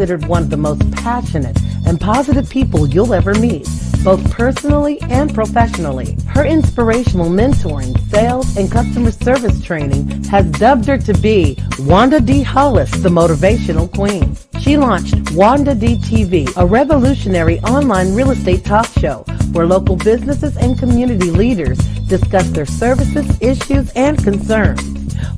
considered one of the most passionate and positive people you'll ever meet, both personally and professionally. Her inspirational mentoring, sales, and customer service training has dubbed her to be Wanda D. Hollis, the Motivational Queen. She launched Wanda D TV, a revolutionary online real estate talk show where local businesses and community leaders discuss their services, issues, and concerns.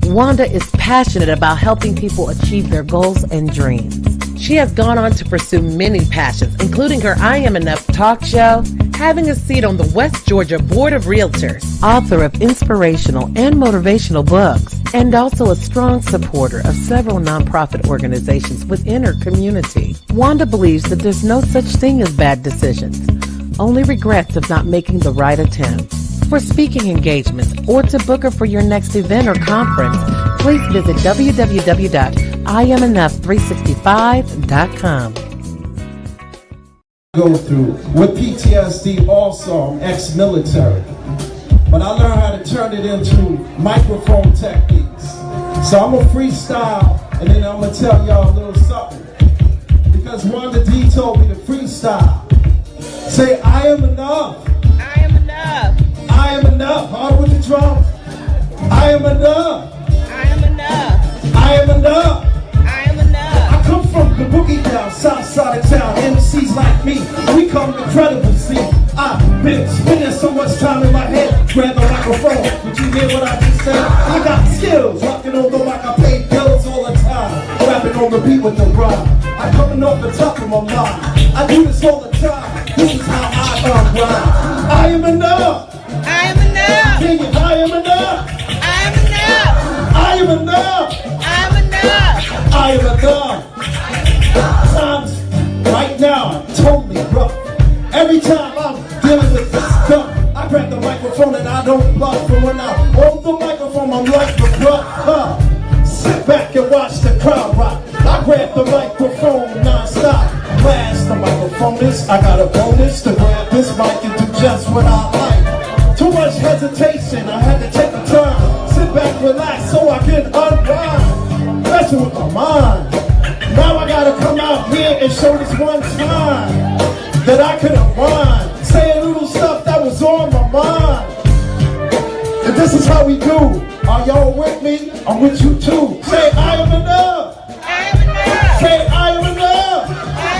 Wanda is passionate about helping people achieve their goals and dreams. She has gone on to pursue many passions, including her I Am Enough talk show, having a seat on the West Georgia Board of Realtors, author of inspirational and motivational books, and also a strong supporter of several nonprofit organizations within her community. Wanda believes that there's no such thing as bad decisions, only regrets of not making the right attempt. For speaking engagements or to book her for your next event or conference, please visit www.IamEnough365.com. Go through with PTSD also, I'm ex-military, but I learned how to turn it into microphone techniques. So I'm gonna freestyle and then I'm gonna tell y'all a little something, because Wanda D told me to freestyle. Say, I am enough. I am enough. I am enough. Hard with the drums. I am enough. I am enough. I am enough. I am enough. I come from the boogie down, south side of town. MCs like me, we come incredible. See, I've been spending so much time in my head. Grab the microphone. Did you hear what I just said? I got skills, rocking on the mic. I pay bills all the time. Rapping on the beat with the rhyme. I'm coming off the top of my mind. I do this all the time. This is how I rhyme. I am enough. I am enough. Sing it. I am enough. I am enough. I am enough. I am enough. I am enough. Times right now are totally rough. Every time I'm dealing with this stuff, I grab the microphone and I don't bluff. And when I hold the microphone, I'm like the bluff. Sit back and watch the crowd rock. I grab the microphone non-stop. Blast the microphone is, I got a bonus to grab this mic and do just what I like. Too much hesitation, I had to take a turn. Sit back, relax, so I can unwind. Messing with my mind. Now I gotta come out here and show this one time that I could unwind. Say a little stuff that was on my mind. And this is how we do. Are y'all with me? I'm with you too. Say, I am enough. I am enough. Say, I am enough. I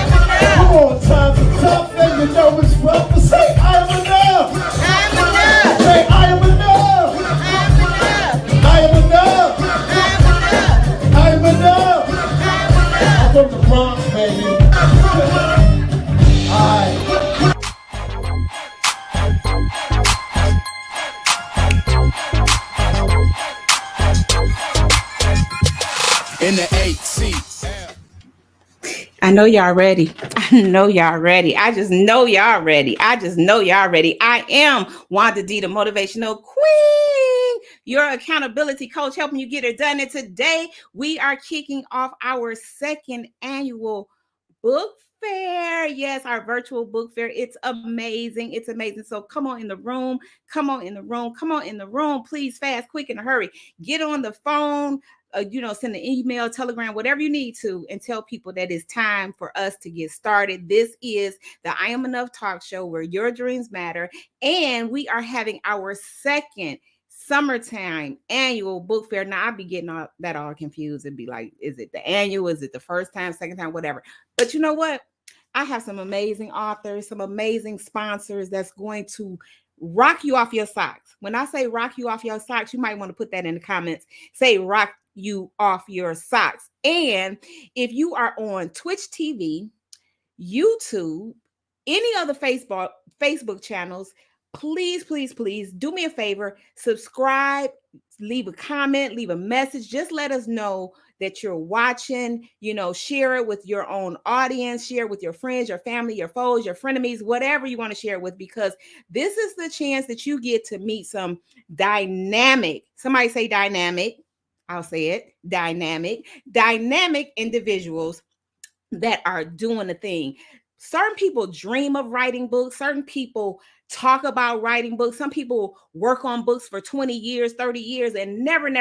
am enough. Come on, times are tough and you know it's rough, but say, I am enough. I am enough. Say, I am enough. I am enough. I am enough. I am enough. I'm from the Bronx, baby. Alright. In the 8C. I know y'all ready. I know y'all ready. I just know y'all ready. I just know y'all ready. I am Wanda D, the Motivational Queen, your accountability coach, helping you get it done. And today we are kicking off our second annual book fair. Yes, our virtual book fair. It's amazing. It's amazing. So come on in the room. Come on in the room. Come on in the room. Please, fast, quick, in a hurry. Get on the phone. Send an email, telegram, whatever you need to, and tell people that it's time for us to get started. This is the I Am Enough talk show where your dreams matter. And we are having our second summertime annual book fair. Now, I'll be getting all confused and be like, is it the annual? Is it the first time, second time, whatever? But you know what? I have some amazing authors, some amazing sponsors that's going to rock you off your socks. When I say rock you off your socks, you might want to put that in the comments. Say rock you off your socks. And if you are on Twitch TV, YouTube, any other Facebook channels, please do me a favor, subscribe, leave a comment, leave a message. Just let us know that you're watching, share it with your own audience, share it with your friends, your family, your foes, your frenemies, whatever you want to share it with, because this is the chance that you get to meet some dynamic, somebody say dynamic, I'll say it, dynamic individuals that are doing the thing. Certain people dream of writing books. Certain people talk about writing books. Some people work on books for 20 years, 30 years, and never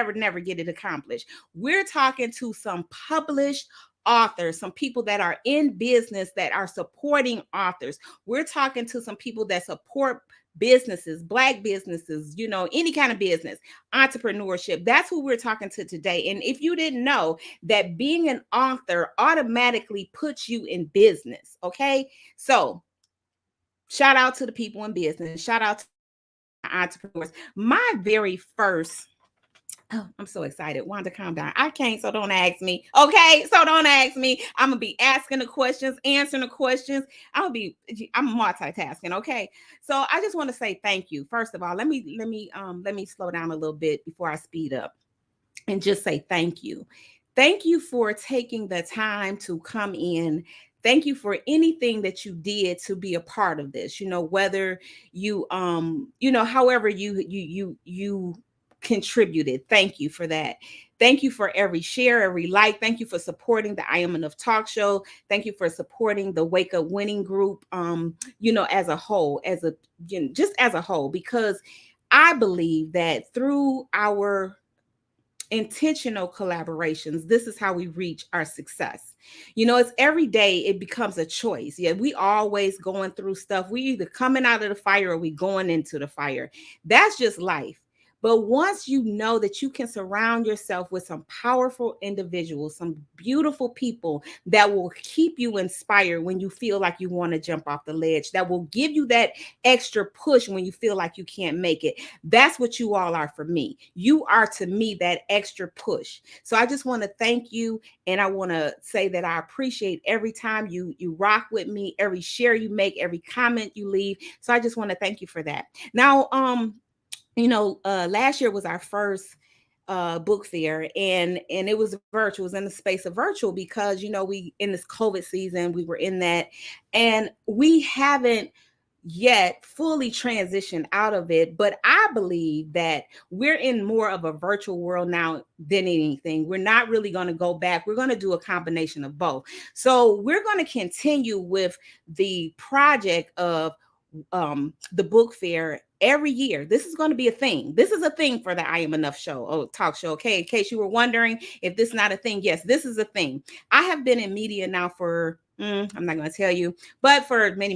get it accomplished. We're talking to some published authors, some people that are in business that are supporting authors. We're talking to some people that support businesses, Black businesses, any kind of business, entrepreneurship. That's who we're talking to today. And if you didn't know that being an author automatically puts you in business, okay? So shout out to the people in business. Shout out to entrepreneurs. My very first I'm so excited. Wanda, calm down. I can't, so don't ask me. Okay, so don't ask me. I'm gonna be asking the questions, answering the questions. I'm multitasking. Okay, so I just want to say thank you. First of all, let me slow down a little bit before I speed up and just say thank you. Thank you for taking the time to come in. Thank you for anything that you did to be a part of this. Whether however you contributed. Thank you for that. Thank you for every share, every like. Thank you for supporting the I Am Enough talk show. Thank you for supporting the Wake Up Winning group, as a whole, just as a whole, because I believe that through our intentional collaborations, this is how we reach our success. It's every day it becomes a choice. Yeah, we always going through stuff. We either coming out of the fire or we going into the fire. That's just life. But once you know that you can surround yourself with some powerful individuals, some beautiful people that will keep you inspired when you feel like you want to jump off the ledge, that will give you that extra push when you feel like you can't make it. That's what you all are for me. You are to me that extra push. So I just want to thank you. And I want to say that I appreciate every time you rock with me, every share you make, every comment you leave. So I just want to thank you for that. Now, last year was our first book fair, and it was virtual. It was in the space of virtual because we in this COVID season, we were in that, and we haven't yet fully transitioned out of it. But I believe that we're in more of a virtual world now than anything. We're not really going to go back. We're going to do a combination of both. So we're going to continue with the project of the book fair every year. This is going to be a thing. This is a thing for the I Am Enough talk show. Okay. In case you were wondering if this is not a thing. Yes, this is a thing. I have been in media now for, I'm not going to tell you, but for many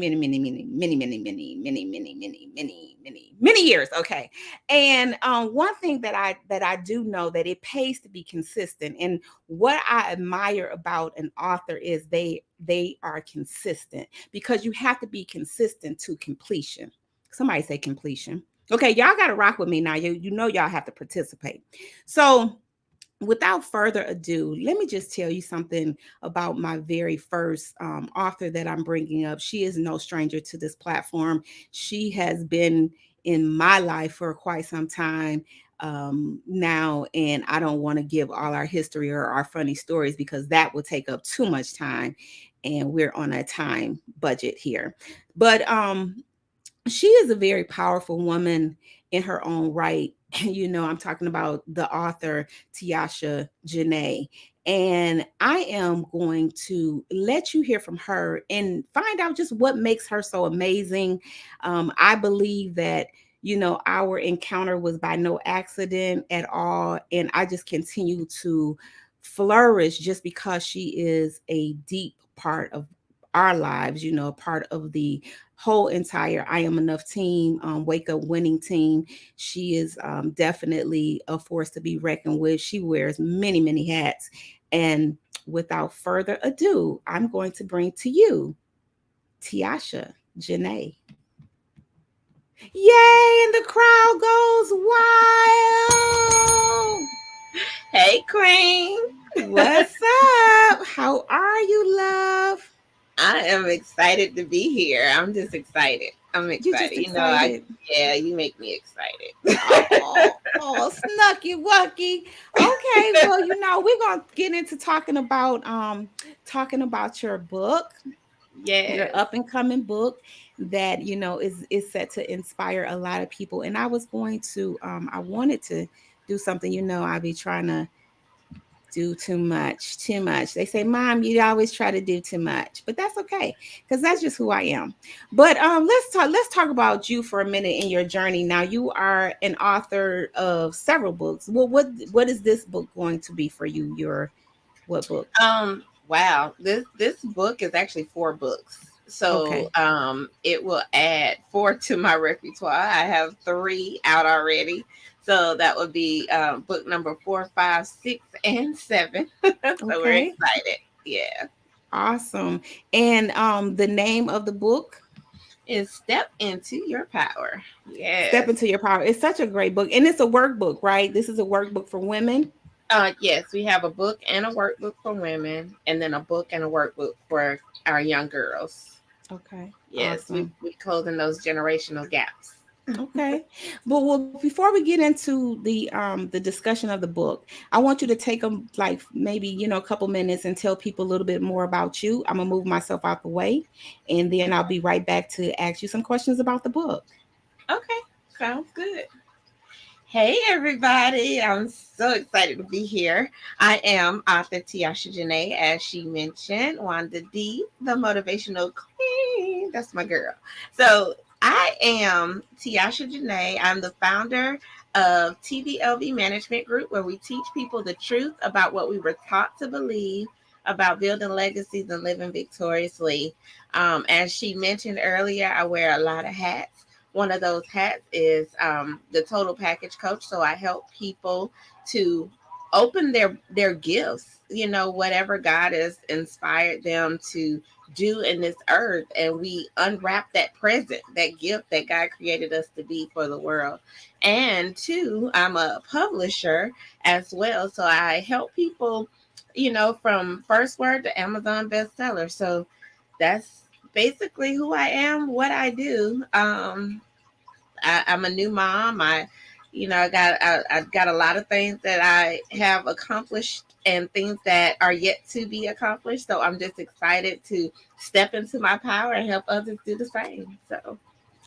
years. Okay. And one thing that I do know that it pays to be consistent. And what I admire about an author is they are consistent, because you have to be consistent to completion. Somebody say completion. Okay, y'all got to rock with me now. You know y'all have to participate. So without further ado, let me just tell you something about my very first author that I'm bringing up. She is no stranger to this platform. She has been in my life for quite some time now, and I don't want to give all our history or our funny stories because that will take up too much time, and we're on a time budget here. But she is a very powerful woman in her own right. I'm talking about the author Tiasha Janae. And I am going to let you hear from her and find out just what makes her so amazing. I believe that, our encounter was by no accident at all. And I just continue to flourish just because she is a deep part of our lives, part of the whole entire I Am Enough team, Wake Up Winning team. She is definitely a force to be reckoned with. She wears many, many hats. And without further ado, I'm going to bring to you Tiasha Janae. Yay! And the crowd goes wild. Hey, Queen. What's up? How are you, love? I am excited to be here. I'm just excited. I'm excited. You just excited? Yeah, you make me excited. oh, snucky wucky. Okay, well, we're gonna get into talking about your book. Yeah, your up and coming book that is set to inspire a lot of people. And I was going to I wanted to do something. I be trying to do too much. They say, Mom, you always try to do too much, but that's okay, because that's just who I am. But let's talk about you for a minute in your journey. Now, you are an author of several books. Well, what is this book going to be for you? What book? Wow, this book is actually 4 books. So Okay. it will add 4 to my repertoire. I have 3 out already. So that would be book number 4, 5, 6, and 7. So we're Okay. excited. Yeah. Awesome. And the name of the book, Is Step Into Your Power. Step Yes. into Your Power. It's such a great book. And it's a workbook, right? This is a workbook for women. Yes, we have a book and a workbook for women, and then a book and a workbook for our young girls. Okay. Yes, Awesome. we closing those generational gaps. Okay. But well, before we get into the discussion of the book, I want you to take them like maybe, a couple minutes and tell people a little bit more about you. I'm gonna move myself out the way, and then I'll be right back to ask you some questions about the book. Okay, sounds good. Hey everybody, I'm so excited to be here. I am author Tiasha Janae, as she mentioned, Wanda D, the motivational queen. That's my girl. So I am Tiasha Janae. I'm the founder of TVLV Management Group, where we teach people the truth about what we were taught to believe about building legacies and living victoriously. As she mentioned earlier, I wear a lot of hats. One of those hats is the total package coach. So I help people to open their gifts, whatever God has inspired them to do in this earth, and we unwrap that present, that gift that God created us to be for the world. And two, I'm a publisher as well, so I help people, from first word to Amazon bestseller. So that's basically who I am, what I do. I'm a new mom. I've got a lot of things that I have accomplished and things that are yet to be accomplished. So I'm just excited to step into my power and help others do the same. So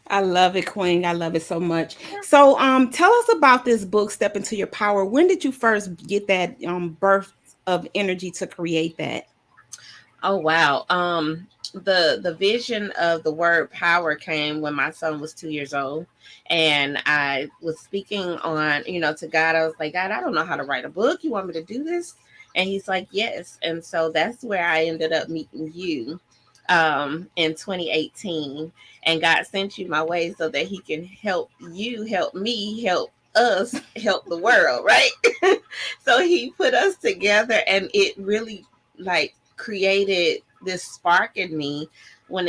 I love it, Queen. I love it so much. So, tell us about this book, Step Into Your Power. When did you first get that birth of energy to create that? oh wow. The vision of the word power came when my son was 2 years old, and I was speaking on, to God. I was like, God, I don't know how to write a book. You want me to do this? And he's like, yes. And so that's where I ended up meeting you in 2018, and God sent you my way so that he can help you, help me, help us, help the world, right? So he put us together, and it really like created this spark in me when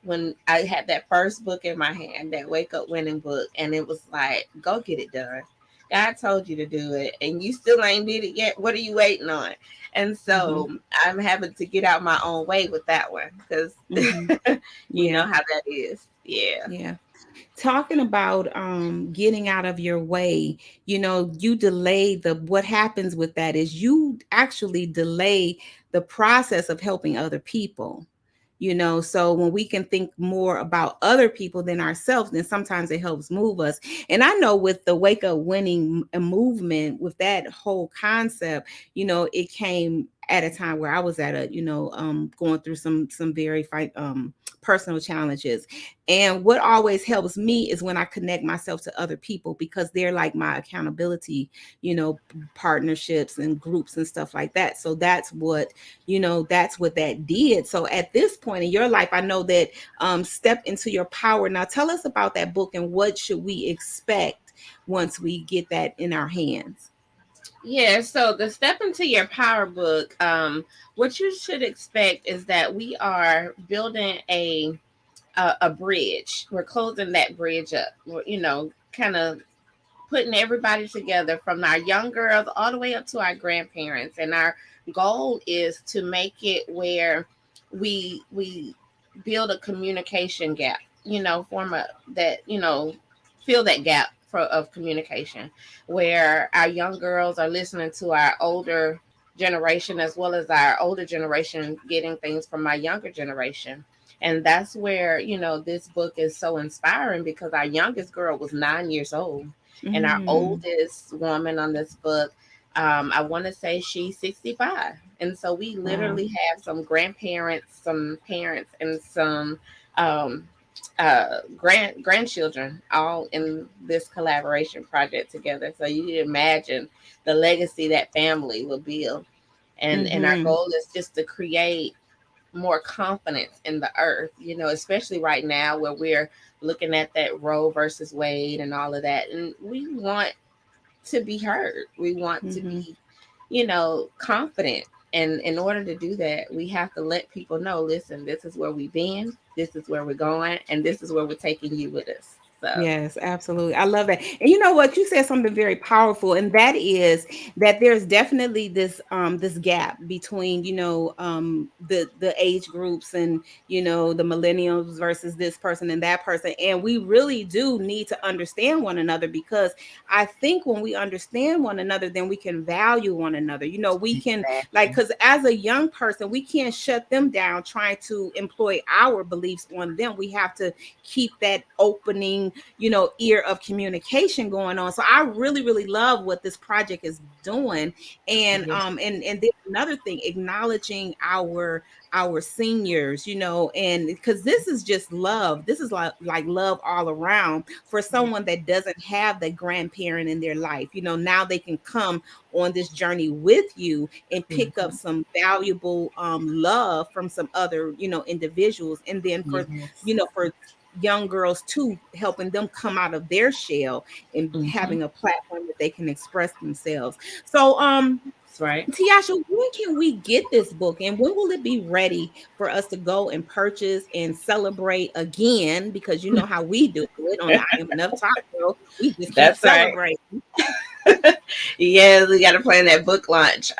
when I had that first book in my hand, that Wake Up Winning book, and it was like, go get it done. God told you to do it, and you still ain't did it yet. What are you waiting on? And Hmm. so I'm having to get out my own way with that one, because Hmm. we know Yeah. how that is. Yeah. Yeah. Talking about getting out of your way, you delay the what happens with that is you actually delay the process of helping other people. So when we can think more about other people than ourselves, then sometimes it helps move us. And I know with the Wake Up Winning movement, with that whole concept, it came at a time where I was at going through some very personal challenges. And what always helps me is when I connect myself to other people, because they're like my accountability, partnerships and groups and stuff like that. So that's what that did. So at this point in your life, I know that Step Into Your Power. Now tell us about that book and what should we expect once we get that in our hands. Yeah, so the Step Into Your Power book, what you should expect is that we are building a bridge. We're closing that bridge up. Kind of putting everybody together, from our young girls all the way up to our grandparents. And our goal is to make it where we build a communication gap, form a that, fill that gap of communication, where our young girls are listening to our older generation, as well as our older generation getting things from my younger generation. And that's where, this book is so inspiring, because our youngest girl was 9 years old, and our Mm, oldest woman on this book, I want to say she's 65. And so we wow. literally have some grandparents, some parents, and some um, grandchildren all in this collaboration project together. So you can imagine the legacy that family will build. And our Mm-hmm. goal is just to create more confidence in the earth, especially right now where we're looking at that Roe versus Wade and all of that. And we want to be heard. We want to Mm-hmm. be, confident. And in order to do that, we have to let people know, listen, this is where we've been, this is where we're going, and this is where we're taking you with us. So, Yes, absolutely. I love that. And you know what? You said something very powerful, and that is that there's definitely this gap between, the age groups and, the millennials versus this person and that person. And we really do need to understand one another, because I think when we understand one another, then we can value one another. We can, like, exactly. because as a young person, we can't shut them down trying to employ our beliefs on them. We have to keep that opening, ear of communication going on. So I really, really love what this project is doing. And Yes. and there's another thing, acknowledging our seniors, and because this is just love. This is like love all around for someone that doesn't have the grandparent in their life. Now they can come on this journey with you and pick up Mhm. some valuable love from some other, individuals. And then Yes. for young girls too, helping them come out of their shell and Mhm. having a platform that they can express themselves. So That's right. Tiasha, when can we get this book, and when will it be ready for us to go and purchase and celebrate again? Because you know how we do it on the I Am Enough Talk Show. We just keep That's right. celebrating. Yes, we got to plan that book launch.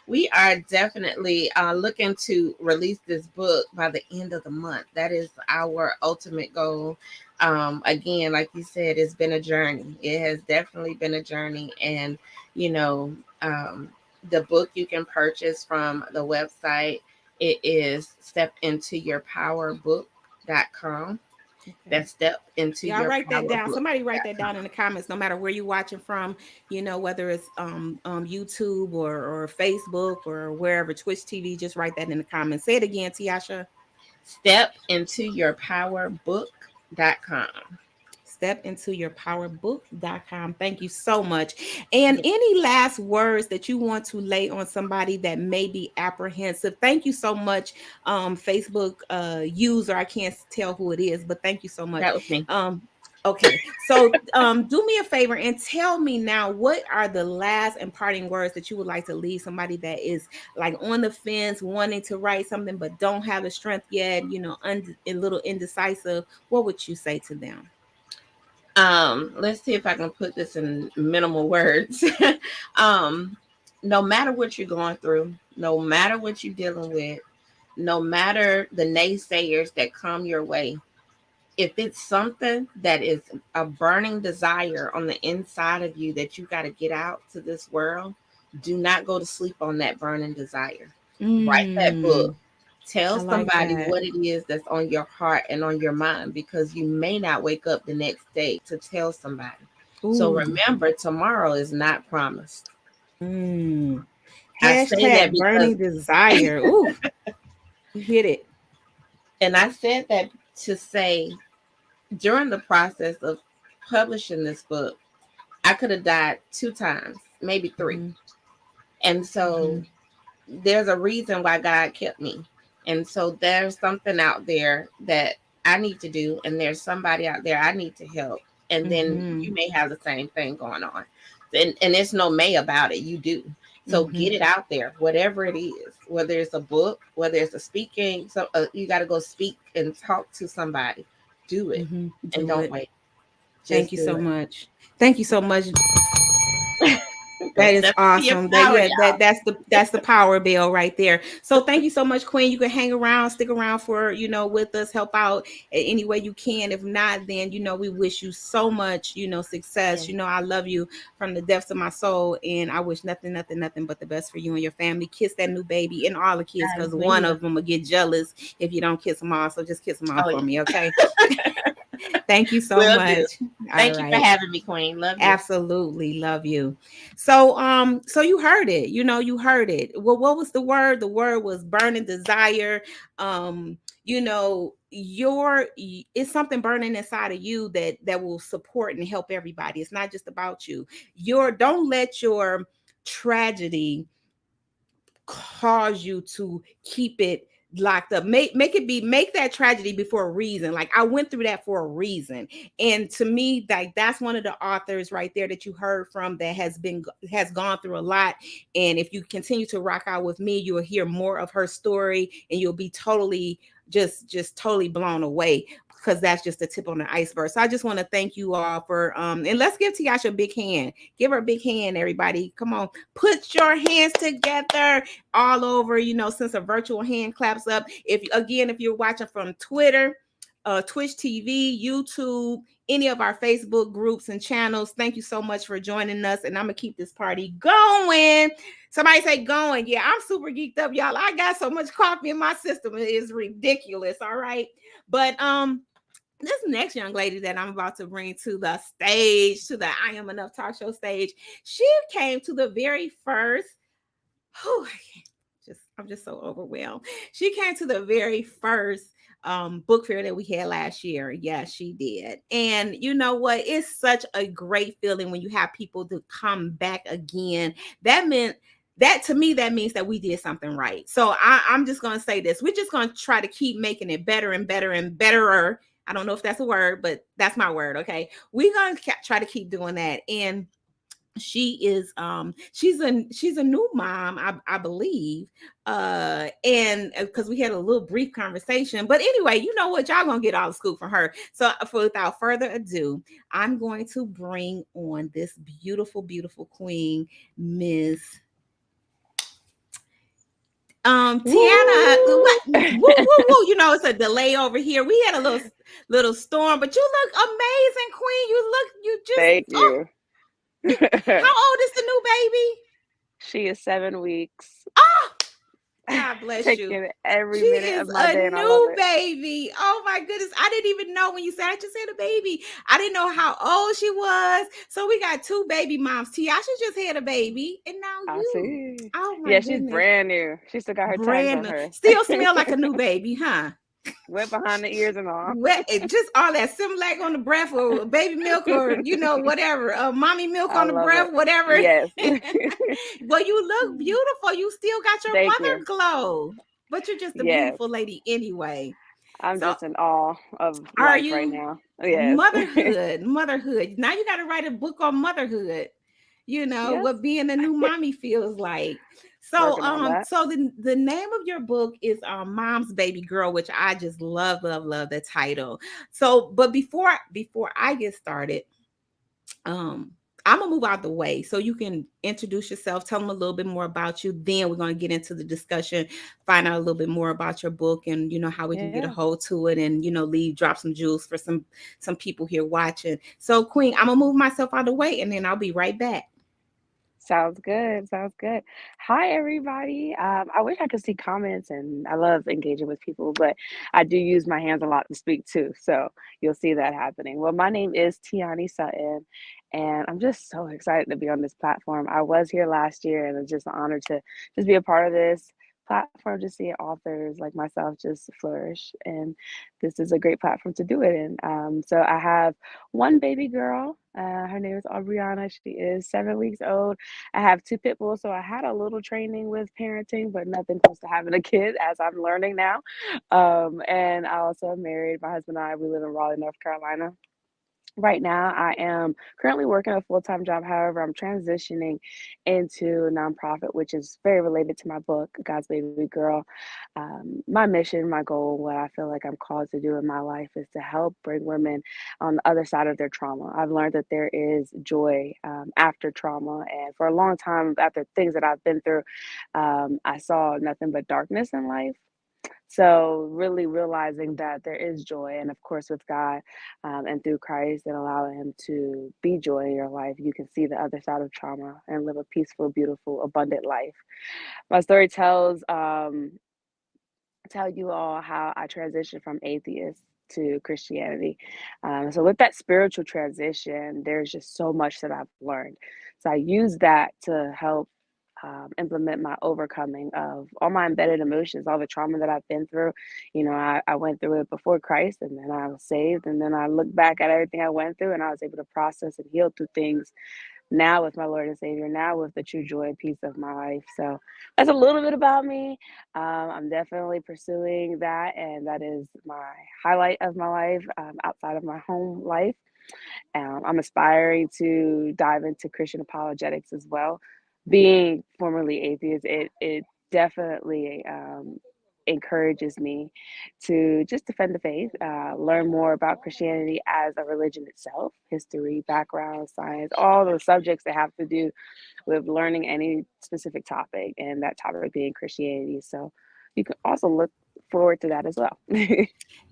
We are definitely looking to release this book by the end of the month. That is our ultimate goal. Again, like you said, it's been a journey. It has definitely been a journey. And, you know, um, the book you can purchase from the website. It is stepintoyourpowerbook.com. Okay. That's step into Yeah, I'll your write that down. Somebody write that down powerbook.com. in the comments, no matter where you're watching from, whether it's YouTube or Facebook or wherever, Twitch TV, just write that in the comments. Say it again, Tiasha. Stepintoyourpowerbook.com. Stepintoyourpowerbook.com. Thank you so much. And Yeah. any last words that you want to lay on somebody that may be apprehensive? Thank you so much, Facebook user. I can't tell who it is, but thank you so much. That was me. Okay, so do me a favor and tell me now, what are the last and parting words that you would like to leave somebody that is like on the fence, wanting to write something but don't have the strength yet, a little indecisive? What would you say to them? Let's see if I can put this in minimal words. um, no matter what you're going through, no matter what you're dealing with, no matter the naysayers that come your way, if it's something that is a burning desire on the inside of you that you got to get out to this world, do not go to sleep on that burning desire. Write that book. Mm, I Tell like somebody that. what it is that's on your heart and on your mind, because you may not wake up the next day to tell somebody. So Ooh. remember, tomorrow is not promised. Mm. I say that Hashtag because, burning desire. Ooh, you hit it. and I said that to say, during the process of publishing this book, I could have died 2 times, maybe three. Mm-hmm, And so mm-hmm, there's a reason why God kept me. And so there's something out there that I need to do, and there's somebody out there I need to help. And then mm-hmm, you may have the same thing going on. And there's no may about it. You do. So mm-hmm, get it out there, whatever it is, whether it's a book, whether it's a speaking. So you got to go speak and talk to somebody. Do it, mm-hmm. and Do don't it. wait. Thank Just you do so much. Thank you so much. it. Go That is step into your awesome. That power, yeah, y'all. that's the power bill right there. So thank you so much, Queen. You can hang around, stick around for with us, help out any way you can. If not, then we wish you so much success. Yes, I love you from the depths of my soul, and I wish nothing, nothing, nothing but the best for you and your family. Kiss that new baby and all the kids, I because one will. of them will get jealous if you don't kiss them all. So just kiss them all Oh for yeah, me, okay? Thank you so will do. much. All Thank you for right. having me, Queen. Love you. Absolutely love you. So you heard it. You heard it. Well, what was the word? The word was burning desire. It's something burning inside of you that will support and help everybody. It's not just about you. Don't let your tragedy cause you to keep it locked up. Make that tragedy before a reason. Like, I went through that for a reason. And to me, like, that's one of the authors right there that you heard from that has gone through a lot. And if you continue to rock out with me, you will hear more of her story, and you'll be totally just totally blown away, because that's just the tip on the iceberg. So I just want to thank you all for and let's give Tiasha a big hand. Give her a big hand, everybody. Come on, put your hands together all over, since a virtual hand claps up. If you're watching from Twitter, Twitch TV, YouTube, any of our Facebook groups and channels, thank you so much for joining us. And I'm gonna keep this party going. Somebody say going. Yeah, I'm super geeked up, y'all. I got so much coffee in my system. It is ridiculous. All right. But this next young lady that I'm about to bring to the stage, to the I Am Enough talk show stage, she came to the very first. I'm just so overwhelmed. She came to the very first book fair that we had last year. Yes, she did. And you know what? It's such a great feeling when you have people to come back again. To me, that means that we did something right. So I'm just going to say this. We're just going to try to keep making it better and better and betterer. I don't know if that's a word, but that's my word. Okay. We're going to try to keep doing that. And she is she's a new mom, I believe, and because we had a little brief conversation. But anyway, you know what, y'all gonna get all the scoop from her. So without further ado, I'm going to bring on this beautiful queen, Miss Tiana. What? Woo, woo, woo. It's a delay over here. We had a little storm, but you look amazing, queen. You just Thank you. How old is the new baby? She is 7 weeks. Oh, God bless Taking you. every She minute is of my day, a and I love new it. baby. Oh my goodness. I didn't even know when you said I just had a baby. I didn't know how old she was. So we got two baby moms. Tiasha just had a baby, and now I you. see. Oh my Yeah, she's goodness. brand new. She still got her tags Brand on new. her. Still smell like a new baby, huh? Wet behind the ears and all. Just all that Similac on the breath, or baby milk, or whatever, mommy milk I on the love breath, it. whatever. Yes. Well, you look beautiful. You still got your Thank mother you. glow, but you're just a Yes. beautiful lady anyway. I'm So just in awe of are life right you? now. Yes. Motherhood. Now you got to write a book on motherhood. Yes. What being a new mommy feels like. So Working on that. the name of your book is Mom's Baby Girl, which I just love the title. So but before I get started, I'm gonna move out the way so you can introduce yourself, tell them a little bit more about you. Then we're gonna get into the discussion, find out a little bit more about your book, and how we can get a Yeah. hold to it, and drop some jewels for some people here watching. So, Queen, I'm gonna move myself out of the way, and then I'll be right back. Sounds good. Sounds good. Hi, everybody. I wish I could see comments, and I love engaging with people, but I do use my hands a lot to speak too. So you'll see that happening. Well, my name is Tiani Sutton, and I'm just so excited to be on this platform. I was here last year, and it's just an honor to just be a part of this platform, to see authors like myself just flourish. And this is a great platform to do it in. So I have one baby girl. Her name is Aubriana. She is 7 weeks old. I have two pit bulls, so I had a little training with parenting, but nothing close to having a kid, as I'm learning now. And I also am married. My husband and I, we live in Raleigh, North Carolina. Right now, I am currently working a full-time job. However, I'm transitioning into a nonprofit, which is very related to my book, God's Baby Girl. My mission, my goal, what I feel like I'm called to do in my life is to help bring women on the other side of their trauma. I've learned that there is joy after trauma. And for a long time, after things that I've been through, I saw nothing but darkness in life. So really realizing that there is joy, and of course with God, and through Christ, and allowing Him to be joy in your life, you can see the other side of trauma and live a peaceful, beautiful, abundant life. My story tell you all how I transitioned from atheist to Christianity. So with that spiritual transition, there's just so much that I've learned. So I use that to help implement my overcoming of all my embedded emotions, all the trauma that I've been through. I went through it before Christ, and then I was saved, and then I look back at everything I went through, and I was able to process and heal through things now with my Lord and Savior, now with the true joy and peace of my life. So that's a little bit about me. I'm definitely pursuing that, and that is my highlight of my life outside of my home life. I'm aspiring to dive into Christian apologetics as well. Being formerly atheist, it definitely encourages me to just defend the faith, learn more about Christianity as a religion itself, history, background, science, all those subjects that have to do with learning any specific topic, and that topic being Christianity. So you can also look forward to that as well.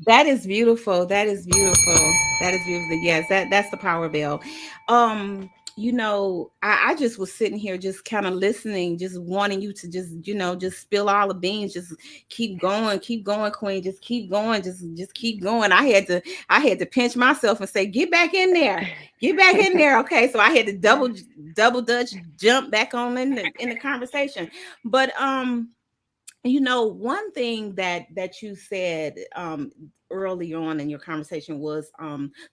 That is beautiful. That is beautiful. That is beautiful. Yes, that's the power bell. I just was sitting here just kind of listening, just wanting you to just, just spill all the beans, just keep going, Queen. Just keep going, just keep going. I had to pinch myself and say, get back in there. Get back in there. Okay. So I had to double dutch jump back on in the conversation. But one thing that you said early on in your conversation was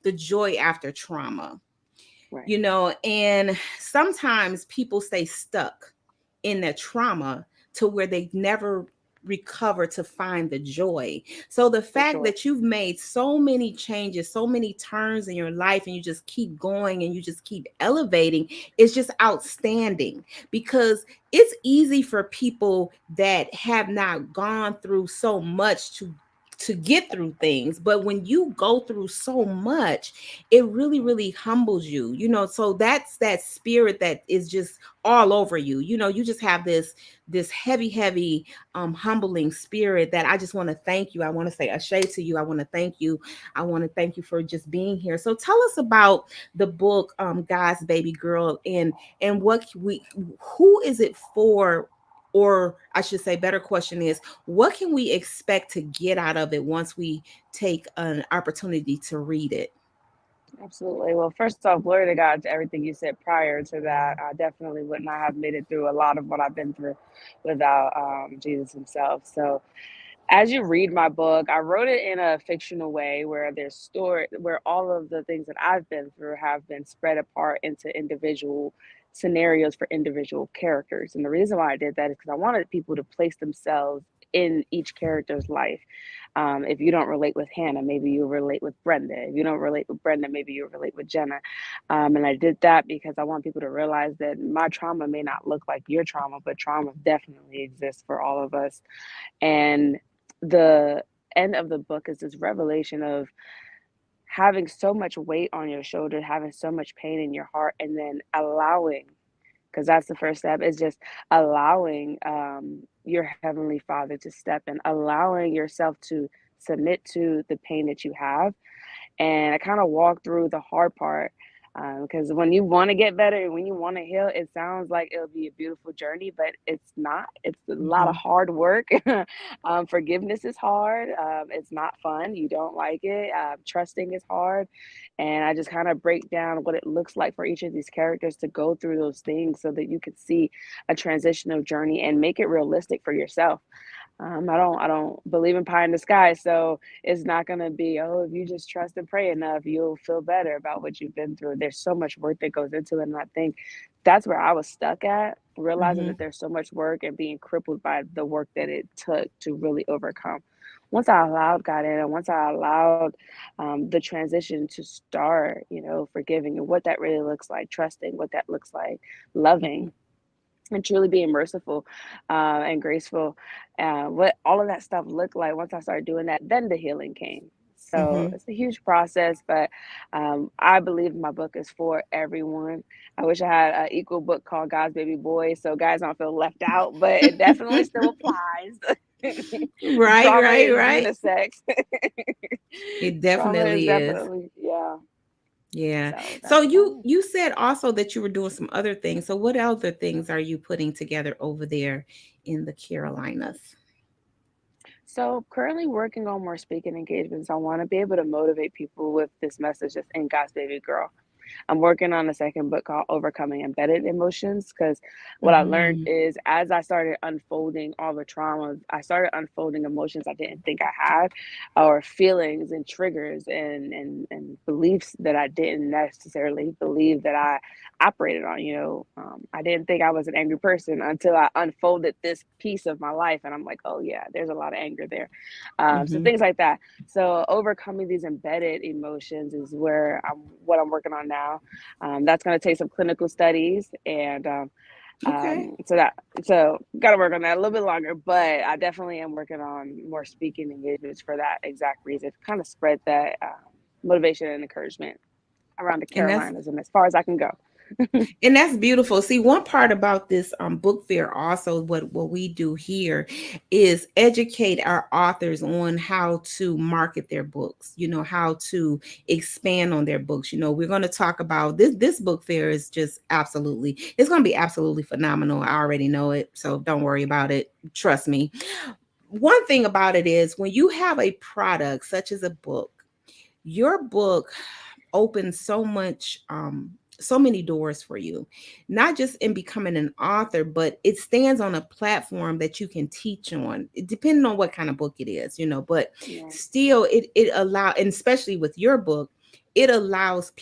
the joy after trauma. Right, And sometimes people stay stuck in their trauma to where they never recover to find the joy. So the for fact sure. that you've made so many changes, so many turns in your life, and you just keep going and you just keep elevating is just outstanding, because it's easy for people that have not gone through so much to get through things. But when you go through so much, it really, really humbles you, so that's that spirit that is just all over you. You just have this heavy humbling spirit that I just want to thank you. I want to say a shade to you. I want to thank you. I want to thank you for just being here. So tell us about the book, God's Baby Girl, and who is it for? Or I should say, better question is, what can we expect to get out of it once we take an opportunity to read it? Absolutely. Well, first off, glory to God to everything you said prior to that. I definitely would not have made it through a lot of what I've been through without Jesus himself. So, as you read my book, I wrote it in a fictional way where there's story, where all of the things that I've been through have been spread apart into individual scenarios for individual characters. And the reason why I did that is because I wanted people to place themselves in each character's life. If you don't relate with Hannah, maybe you relate with Brenda. If you don't relate with Brenda, maybe you relate with Jenna. And I did that because I want people to realize that my trauma may not look like your trauma, but trauma definitely exists for all of us. And the end of the book is this revelation of having so much weight on your shoulder, having so much pain in your heart, and then allowing, because that's the first step, is just allowing your heavenly Father to step in, allowing yourself to submit to the pain that you have. And I kind of walk through the hard part, because when you want to get better and when you want to heal, it sounds like it'll be a beautiful journey, but it's not. It's a lot of Mhm. hard work. Forgiveness is hard. It's not fun. You don't like it. Trusting is hard. And I just kind of break down what it looks like for each of these characters to go through those things so that you can see a transitional journey and make it realistic for yourself. I don't believe in pie in the sky, so it's not gonna be, oh, if you just trust and pray enough, you'll feel better about what you've been through. There's so much work that goes into it, and I think that's where I was stuck at, realizing that Mhm. there's so much work and being crippled by the work that it took to really overcome. Once I allowed God in, and once I allowed the transition to start, forgiving and what that really looks like, trusting what that looks like, loving, and truly being merciful and graceful. What all of that stuff looked like, once I started doing that, then the healing came. So Mhm. it's a huge process, but I believe my book is for everyone. I wish I had an equal book called God's Baby Boy, so guys don't feel left out, but it definitely still applies. Right, Trauma right, is right. unisex. It Trauma is definitely is. definitely, yeah. Yeah. So So that's you that. you said also that you were doing some other things. So what other things are you putting together over there in the Carolinas? So currently working on more speaking engagements. I want to be able to motivate people with this message that's in God's baby girl. I'm working on a second book called Overcoming Embedded Emotions, because what I learned Mhm. is as I started unfolding all the trauma, I started unfolding emotions I didn't think I had, or feelings and triggers and beliefs that I didn't necessarily believe that I operated on. I didn't think I was an angry person until I unfolded this piece of my life, and I'm like, oh yeah, there's a lot of anger there. So Mhm. things like that. So overcoming these embedded emotions is what I'm working on now. That's going to take some clinical studies, and Okay. so got to work on that a little bit longer. But I definitely am working on more speaking engagements for that exact reason, to kind of spread that motivation and encouragement around the And that's Carolinas and as far as I can go. And that's beautiful. See, one part about this book fair, also, what we do here is educate our authors on how to market their books. How to expand on their books. We're going to talk about this. This book fair is just absolutely, it's going to be absolutely phenomenal. I already know it, so don't worry about it. Trust me. One thing about it is when you have a product such as a book, your book opens so many doors for you, not just in becoming an author, but it stands on a platform that you can teach on, depending on what kind of book it is, but Right, still it allow, and especially with your book, it allows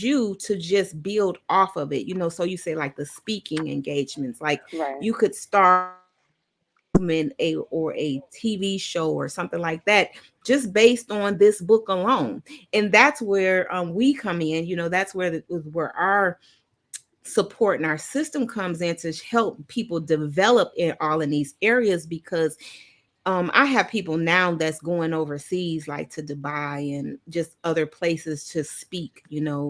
you to just build off of it, so you say like the speaking engagements, like right, you could start movement or a TV show or something like that, just based on this book alone. And that's where we come in. That's where our support and our system comes in to help people develop in all in these areas, because I have people now that's going overseas, like to Dubai and just other places to speak, hmm,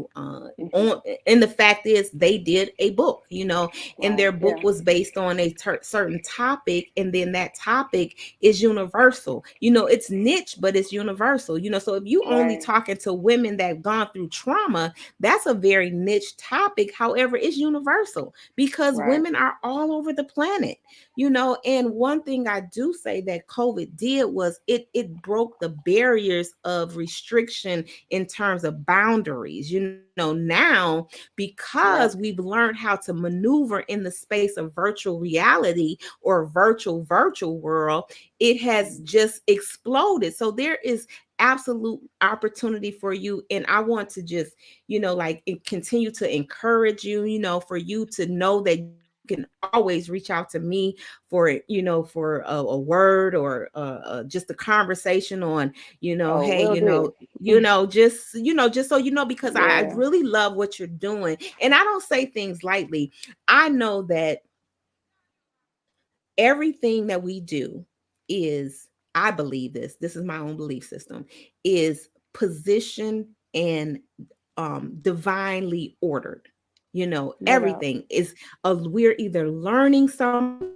on, and the fact is they did a book, and right, their book yeah, was based on a certain topic, and then that topic is universal. It's niche, but it's universal. So if you only right, talking to women that have gone through trauma, that's a very niche topic. However, it's universal because right, women are all over the planet. And one thing I do say that COVID did was it broke the barriers of restriction in terms of boundaries. Now, because yep, we've learned how to maneuver in the space of virtual reality or virtual world, it has just exploded. So there is absolute opportunity for you, and I want to just like continue to encourage you, for you to know that can always reach out to me for a word or just a conversation on, oh, hey, will do. just so because I Yeah, really love what you're doing, and I don't say things lightly. I know that everything that we do is, I believe this is my own belief system, is positioned and divinely ordered. no doubt. Everything is we're either learning something,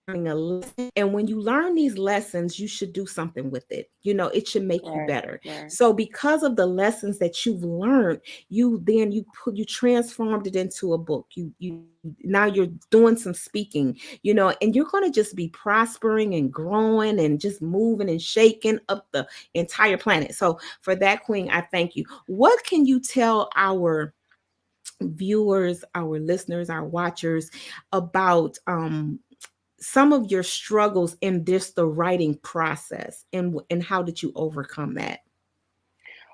learning a lesson, and when you learn these lessons, you should do something with it. It should make you Right, better. right, So because of the lessons that you've learned, you transformed it into a book. You now you're doing some speaking, and you're going to just be prospering and growing and just moving and shaking up the entire planet. So for that, Queen, I thank you. What can you tell our viewers, our listeners, our watchers about some of your struggles in the writing process, and how did you overcome that?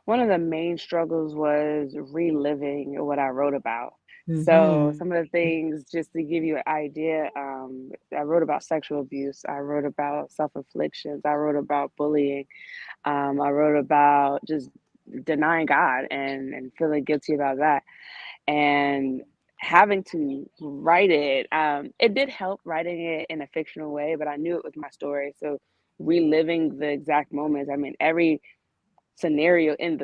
one of the main struggles was reliving what I wrote about. So Mm-hmm. some of the things, just to give you an idea, I wrote about sexual abuse. I wrote about self-afflictions. I wrote about bullying. I wrote about just denying God and feeling guilty about that. And having to write it, it did help writing it in a fictional way, but I knew it was my story. So reliving the exact moments. I mean, every scenario in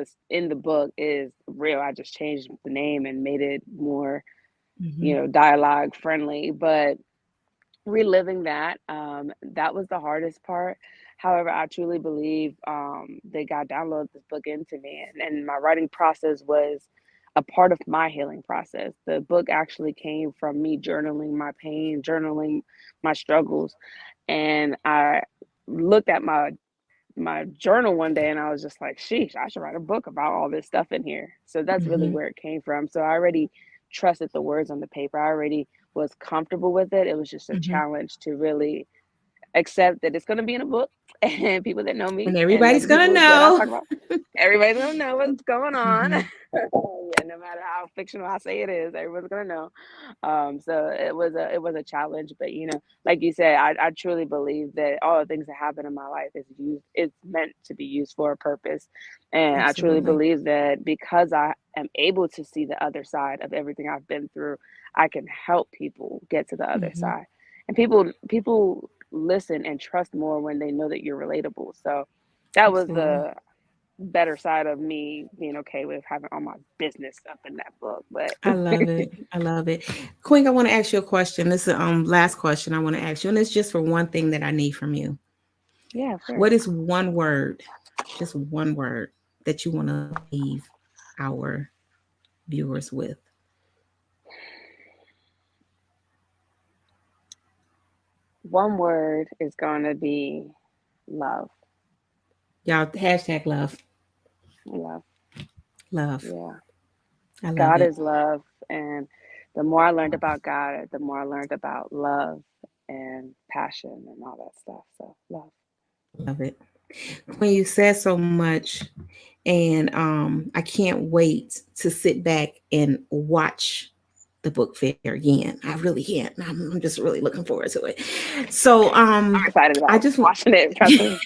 the book is real. I just changed the name and made it more, Mm-hmm. dialogue friendly. But reliving that, that was the hardest part. However, I truly believe that God downloaded this book into me, and my writing process was a part of my healing process. The book actually came from me journaling my pain, journaling my struggles, and I looked at my my journal one day and I was just like, sheesh, I should write a book about all this stuff in here. So that's really Mm-hmm. where it came from. So I already trusted the words on the paper. I already was comfortable with it. It was just a Mm-hmm. challenge to really accept that it's going to be in a book and people that know And me and everybody's the gonna people that I know. talk about, everybody's going to know what's going on. Mm-hmm. Yeah, no matter how fictional I say it is, everyone's going to know. So it was a challenge, but like you said, I truly believe that all the things that happen in my life it's meant to be used for a purpose. And I truly Absolutely. believe that because I am able to see the other side of everything I've been through, I can help people get to the other Mm-hmm. side. And people listen and trust more when they know that you're relatable. So that was Absolutely. the better side of me being okay with having all my business up in that book. But I love it. I love it. Queen, I want to ask you a question. This is the last question I want to ask you, and it's just for one thing that I need from you. yeah, of course. What is one word, just one word, that you want to leave our viewers with? One word is going to be love. Y'all, hashtag love. Love. Love. Yeah. I love God it. is love. And the more I learned about God, the more I learned about love and passion and all that stuff. So, love. Love it. When you said so much, and I can't wait to sit back and watch the book fair again. I really can't. I'm just really looking forward to it. So I'm excited I about just want watching it. Trust me.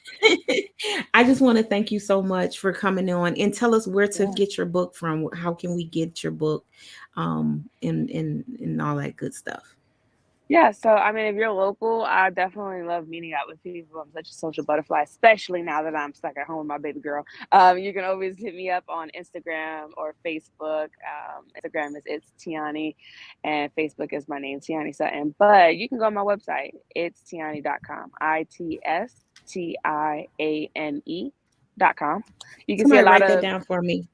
I just want to thank you so much for coming on and tell us where to Yeah. get your book from. How can we get your book, and all that good stuff? Yeah, so I mean, if you're local, I definitely love meeting out with people. I'm such a social butterfly, especially now that I'm stuck at home with my baby girl. You can always hit me up on Instagram or Facebook. Instagram is it's Tiani, and Facebook is my name, Tiani Sutton. But you can go on my website, it's tiani.com, ITSTIANE.com. You can see a Somebody lot write that of down for me.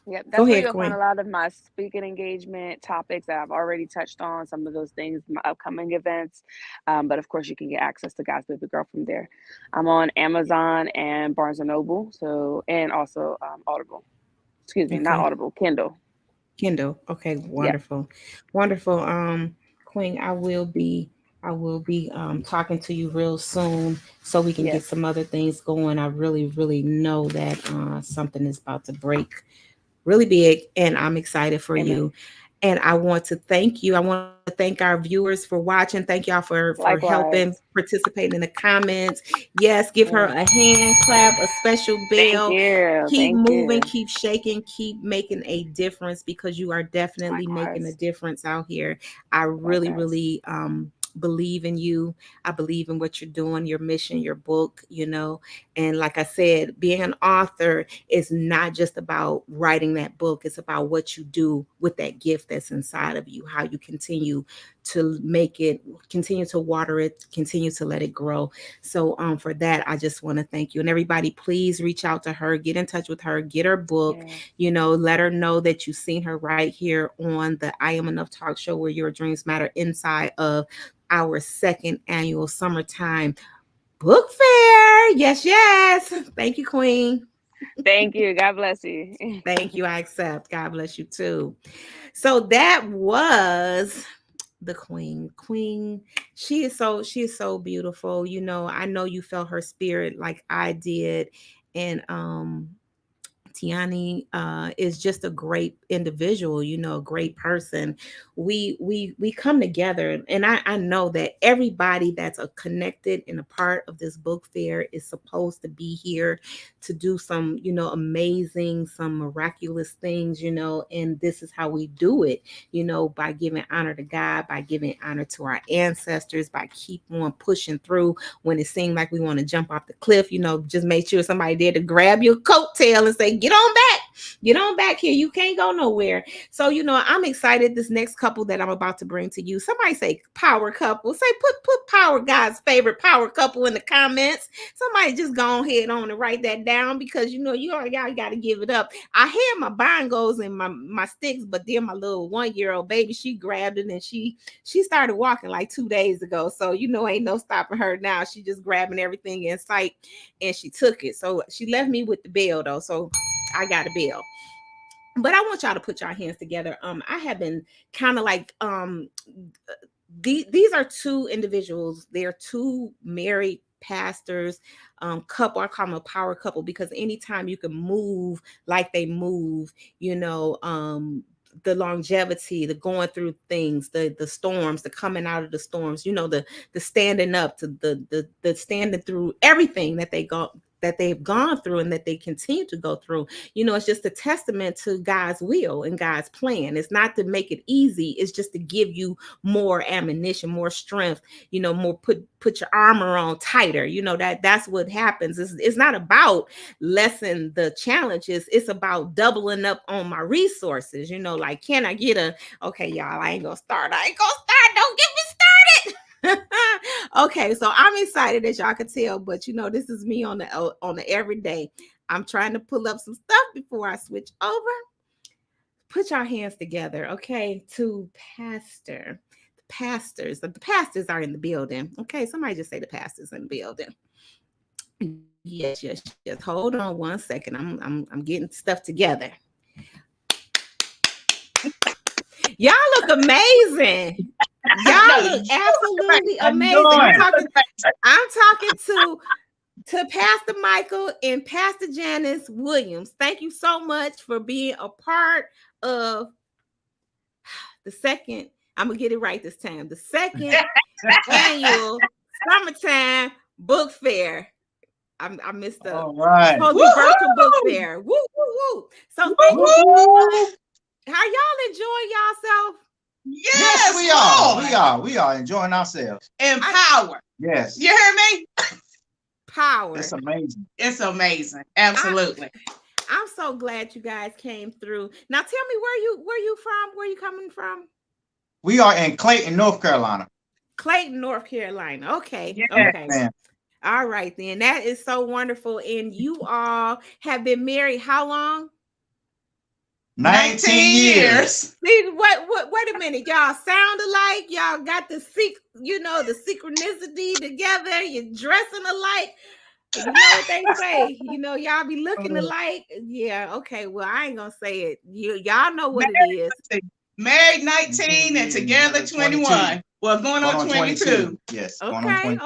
Yep, Go that's where ahead, you'll find Queen. a lot of my speaking engagement topics that I've already touched on, some of those things, my upcoming events. But of course, you can get access to God's Baby Girl from there. I'm on Amazon and Barnes and Noble, so and also Audible. Excuse me, not Okay. Audible, Kindle. Kindle. Okay, Yeah, wonderful. Wonderful. Queen, I will be talking to you real soon so we can yes, get some other things going. I really, really know that something is about to break really big, and I'm excited for amen. you. And I want to thank you. I want to thank our viewers for watching. Thank y'all for helping, Likewise. participating in the comments. Yes, give her Yes. a hand clap, a special Thank bell. you. Keep Thank moving, you. keep shaking, keep making a difference, because you are definitely making a Likewise. difference out here. I really, Likewise. really believe in you. I believe in what you're doing, your mission, your book, And like I said, being an author is not just about writing that book. It's about what you do with that gift that's inside of you, how you continue to make it, continue to water it, continue to let it grow. So for that, I just want to thank you. And everybody, please reach out to her, get in touch with her, get her book, Yeah. let her know that you've seen her right here on the I Am Enough talk show, where your dreams matter, inside of our second annual summertime book fair. Yes, yes. Thank you, Queen. Thank you. God bless you. Thank you. I accept. God bless you too. So that was the queen. Queen, she is so beautiful. I know you felt her spirit like I did. And Tiani is just a great individual, a great person. We come together, and I know that everybody that's a connected and a part of this book fair is supposed to be here to do some, amazing, some miraculous things, and this is how we do it, by giving honor to God, by giving honor to our ancestors, by keep on pushing through when it seemed like we want to jump off the cliff. Just make sure somebody there to grab your coattail and say, get on back. Get on back here. You can't go nowhere. So, I'm excited. This next couple that I'm about to bring to you. Somebody say power couple. Say put power God's favorite power couple in the comments. Somebody just go ahead on and write that down because y'all got to give it up. I had my bongos and my sticks, but then my little 1-year-old baby, she grabbed it and she started walking like 2 days ago. So ain't no stopping her now. She just grabbing everything in sight and she took it. So she left me with the bell though. So I got a bell. But I want y'all to put your hands together. I have been kind of like these are two individuals. They're two married pastors, couple. I call them a power couple because anytime you can move like they move, the longevity, the going through things, the storms, the coming out of the storms, the standing up to the standing through everything that they've gone through and that they continue to go through. It's just a testament to God's will and God's plan. It's not to make it easy. It's just to give you more ammunition, more strength, more put your armor on tighter. That's what happens. It's not about lessen the challenges. It's about doubling up on my resources. Like, can I get okay, y'all, I ain't gonna start. Don't get me started. Okay, so I'm excited as y'all can tell, but this is me on the everyday. I'm trying to pull up some stuff before I switch over. Put your hands together, okay? To pastor. The pastors are in the building. Okay, somebody just say the pastors in the building. Yes. Hold on one second. I'm getting stuff together. Y'all look amazing. Y'all look absolutely amazing. I'm talking to Pastor Michael and Pastor Janice Williams. Thank you so much for being a part of the second. I'm gonna get it right this time. The second annual summertime book fair. I missed the virtual book fair. Woo, woo, woo. So thank you. How y'all enjoying yourself? Yes, we are enjoying ourselves. Empower. Yes. You hear me? Power. It's amazing. It's amazing. Absolutely. I'm so glad you guys came through. Now tell me where you from? Where you coming from? We are in Clayton, North Carolina. Clayton, North Carolina. Okay. Yes. Okay. Man. All right then. That is so wonderful. And you all have been married how long? 19 years. See, wait a minute. Y'all sound alike. Y'all got the synchronicity together. You're dressing alike. You know what they say. Y'all be looking alike. Yeah, okay. Well, I ain't gonna say it. Y'all know what it is. Married 19 and together 21. Well, going on 22. Yes. Okay.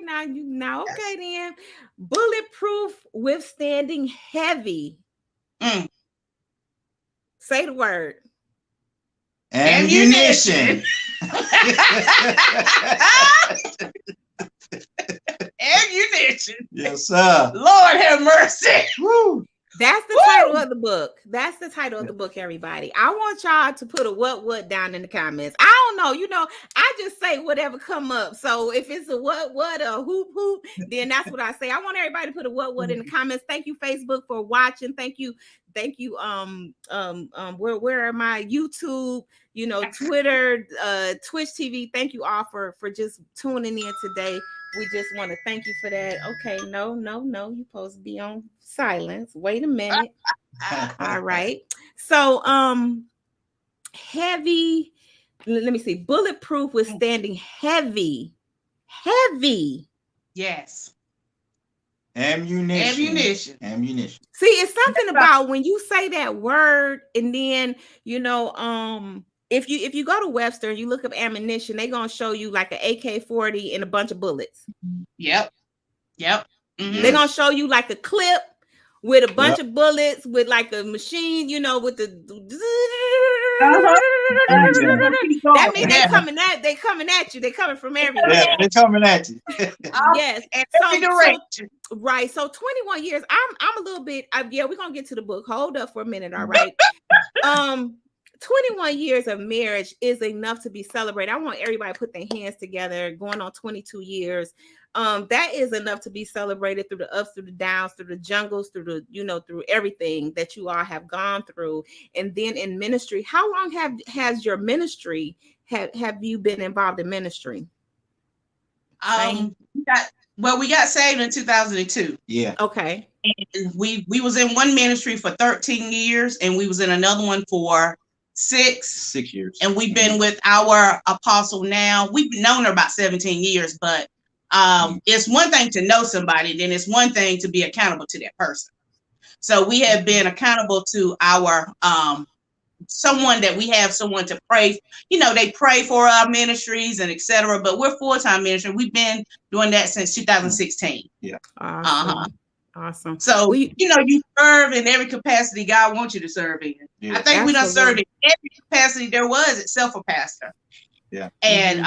Now, okay then. Bulletproof, withstanding heavy. Say the word. Ammunition. Ammunition. Yes, sir. Lord have mercy. Woo. That's the title of the book. That's the title of the book, everybody. I want y'all to put a what down in the comments. I don't know. I just say whatever come up. So if it's a what, a hoop, then that's what I say. I want everybody to put a what in the comments. Thank you, Facebook, for watching. Thank you. Where are my YouTube, Twitter, Twitch TV. Thank you all for just tuning in today. We just want to thank you for that. Okay, no, you're supposed to be on silence. Wait a minute. All right. So heavy, let me see, bulletproof withstanding heavy. Yes. Ammunition. See, it's something about when you say that word, and then if you go to Webster and you look up ammunition, they're gonna show you like an AK-40 and a bunch of bullets. Yep. Mm-hmm. They're gonna show you like a clip with a bunch of bullets with like a machine, with the that means they coming at you. They coming from everywhere. Yeah, they're coming at you. Yes. Right. So 21 years. I'm a little bit. We're gonna get to the book. Hold up for a minute. All right. 21 years of marriage is enough to be celebrated. I want everybody to put their hands together, going on 22 years. That is enough to be celebrated through the ups, through the downs, through the jungles, through the, through everything that you all have gone through. And then in ministry, how long has your ministry, have you been involved in ministry? We got saved in 2002. Yeah. Okay. And we was in one ministry for 13 years, and we was in another one for 6 years. And we've been with our apostle now. We've known her about 17 years, but it's one thing to know somebody, then it's one thing to be accountable to that person. So we have been accountable to our someone that we have someone to pray. They pray for our ministries and etc. But we're full-time ministry. We've been doing that since 2016. Yeah. Awesome. Awesome. So you serve in every capacity God wants you to serve in. Yeah. I think we done served in every capacity there was, except for pastor. Yeah. And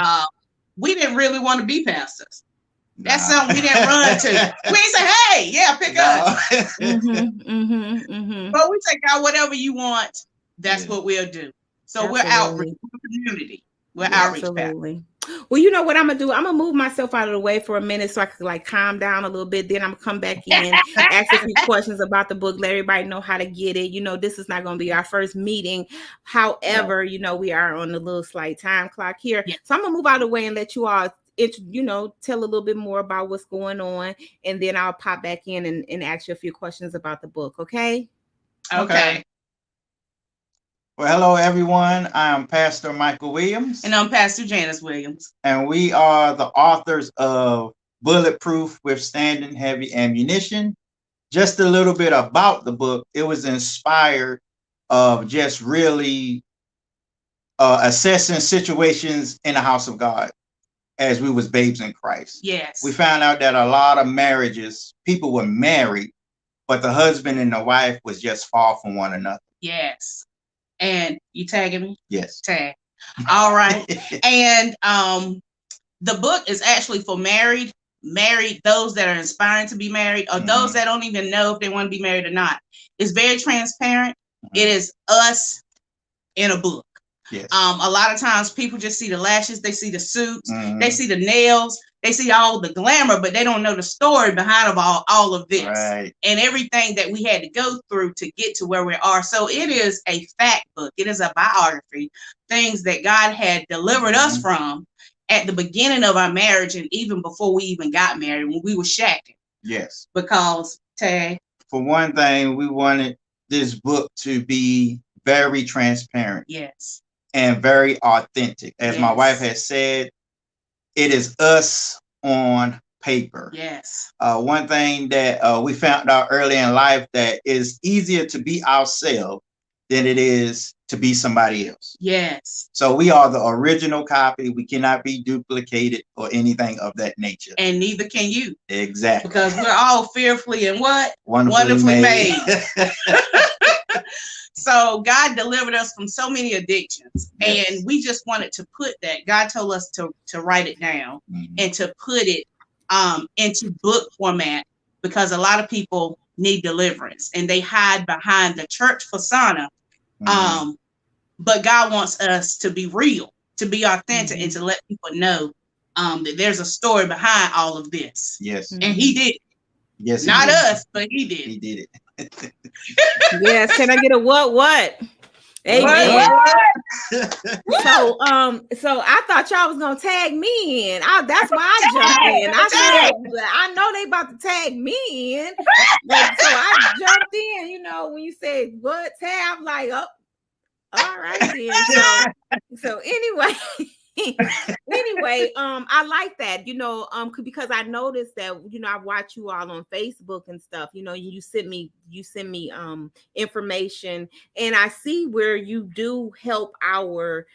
we didn't really want to be pastors. That's something we didn't run to. We didn't say, "Hey, yeah, pick us." But we say, "God, whatever you want, that's what we'll do." So we're outreach, we're community, we're outreach. Absolutely. Well, you know what I'm gonna do? I'm gonna move myself out of the way for a minute so I can calm down a little bit. Then I'm gonna come back in, ask a few questions about the book, let everybody know how to get it. This is not gonna be our first meeting. However, we are on a little slight time clock here. Yeah. So I'm gonna move out of the way and let you all tell a little bit more about what's going on, and then I'll pop back in and ask you a few questions about the book. Okay. Well, hello, everyone. I'm Pastor Michael Williams. And I'm Pastor Janice Williams. And we are the authors of Bulletproof Withstanding Heavy Ammunition. Just a little bit about the book. It was inspired of just really assessing situations in the house of God as we was babes in Christ. Yes. We found out that a lot of marriages, people were married, but the husband and the wife was just far from one another. Yes. And you tagging me? Yes. Tag. All right. And the book is actually for married, those that are inspiring to be married, or those that don't even know if they want to be married or not. It's very transparent. It is us in a book. Yes. A lot of times people just see the lashes, they see the suits, they see the nails, they see all the glamour, but they don't know the story behind all of this, right, and everything that we had to go through to get to where we are. So it is a fact book. It is a biography, things that God had delivered us from at the beginning of our marriage, and even before we even got married, when we were shacking. Yes. Because, Tag, for one thing, we wanted this book to be very transparent. Yes. And very authentic. As my wife has said, it is us on paper. Yes. One thing that we found out early in life, that is easier to be ourselves than it is to be somebody else. Yes. So we are the original copy. We cannot be duplicated or anything of that nature. And neither can you. Exactly. Because we're all fearfully and what? Wonderfully made. So God delivered us from so many addictions, and we just wanted to put that. God told us to write it down and to put it into book format, because a lot of need deliverance and they hide behind the church persona. But God wants us to be real, to be authentic, and to let people know that there's a story behind all of this. Yes. And He did. Yes. Not us, but He did. He did it. Yes. Can I get a what? Amen. So I thought y'all was gonna tag me in. That's why I jumped in. I said, I know they about to tag me in. So I jumped in. When you said what tag, I'm like, oh, all right then. So anyway. I like that, because I noticed that, I watch you all on Facebook and stuff, you send me information, and I see where you do help our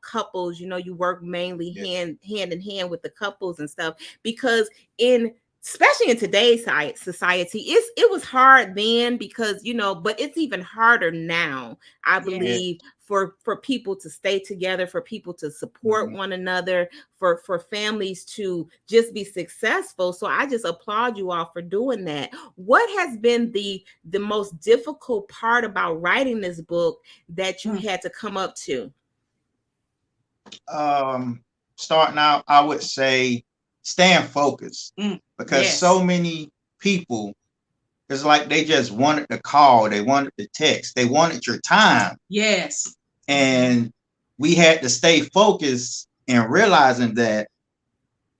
couples, you work mainly hand in hand with the couples and stuff, because in especially in today's society, it was hard then because, but it's even harder now, I believe, for people to stay together, for people to support one another, for families to just be successful. So I just applaud you all for doing that. What has been the most difficult part about writing this book that you had to come up to? Starting out, I would say staying focused, because so many people, it's like they just wanted the call, they wanted the text, they wanted your time. Yes. And we had to stay focused and realizing that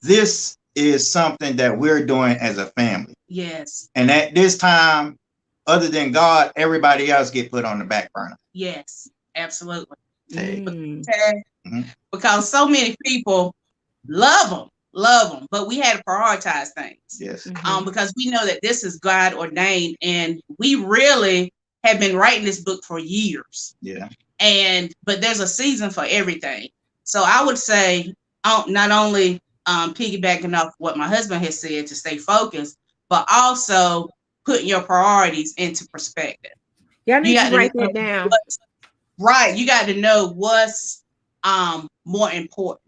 this is something that we're doing as a family. Yes. And at this time, other than God, everybody else get put on the back burner. Yes, absolutely. Mm-hmm. Because so many people love them, but we had to prioritize things. Yes. Because we know that this is God ordained, and we really have been writing this book for years. Yeah. But there's a season for everything. So I would say, not only piggybacking off what my husband has said to stay focused, but also putting your priorities into perspective. Y'all need to write that down. Right. You got to know what's more important.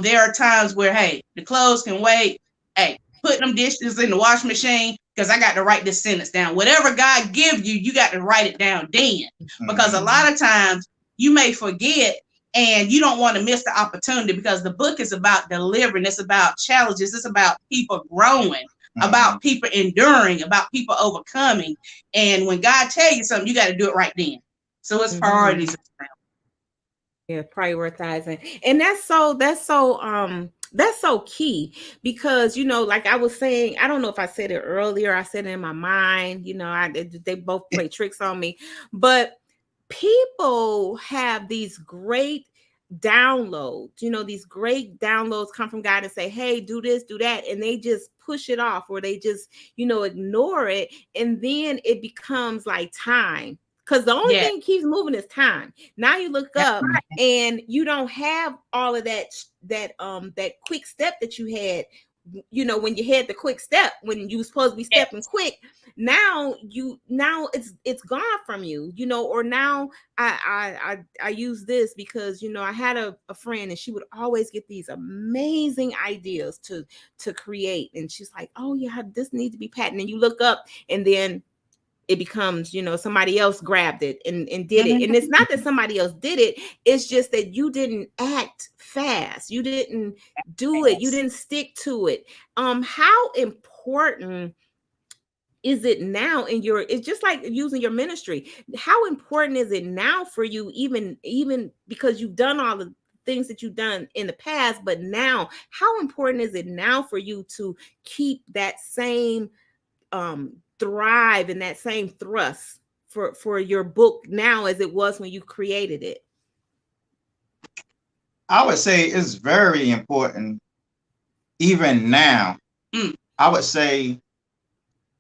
There are times where, hey, the clothes can wait. Hey, put them dishes in the washing machine because I got to write this sentence down. Whatever God gives you, you got to write it down then. Because a lot of times you may forget and you don't want to miss the opportunity, because the book is about delivering. It's about challenges. It's about people growing, about people enduring, about people overcoming. And when God tells you something, you got to do it right then. So it's priorities. Yeah, prioritizing. And that's so key, because, like I was saying, I don't know if I said it earlier, I said it in my mind, they both play tricks on me, but people have these great downloads, these great downloads come from God and say, hey, do this, do that. And they just push it off, or they just, ignore it. And then it becomes like time. Because the only thing keeps moving is time. Now you look up and you don't have all of that quick step that you had, when you had the quick step, when you were supposed to be stepping quick. Now it's gone from you, or now I use this because, I had a friend and she would always get these amazing ideas to create. And she's like, oh yeah, this needs to be patented. And you look up and then it becomes, somebody else grabbed it and did it. And it's not that somebody else did it. It's just that you didn't act fast. You didn't do it. You didn't stick to it. How important is it now it's just like using your ministry. How important is it now for you, even because you've done all the things that you've done in the past, but now how important is it now for you to keep that same, thrive and that same thrust for your book now as it was when you created it? I would say it's very important even now. I would say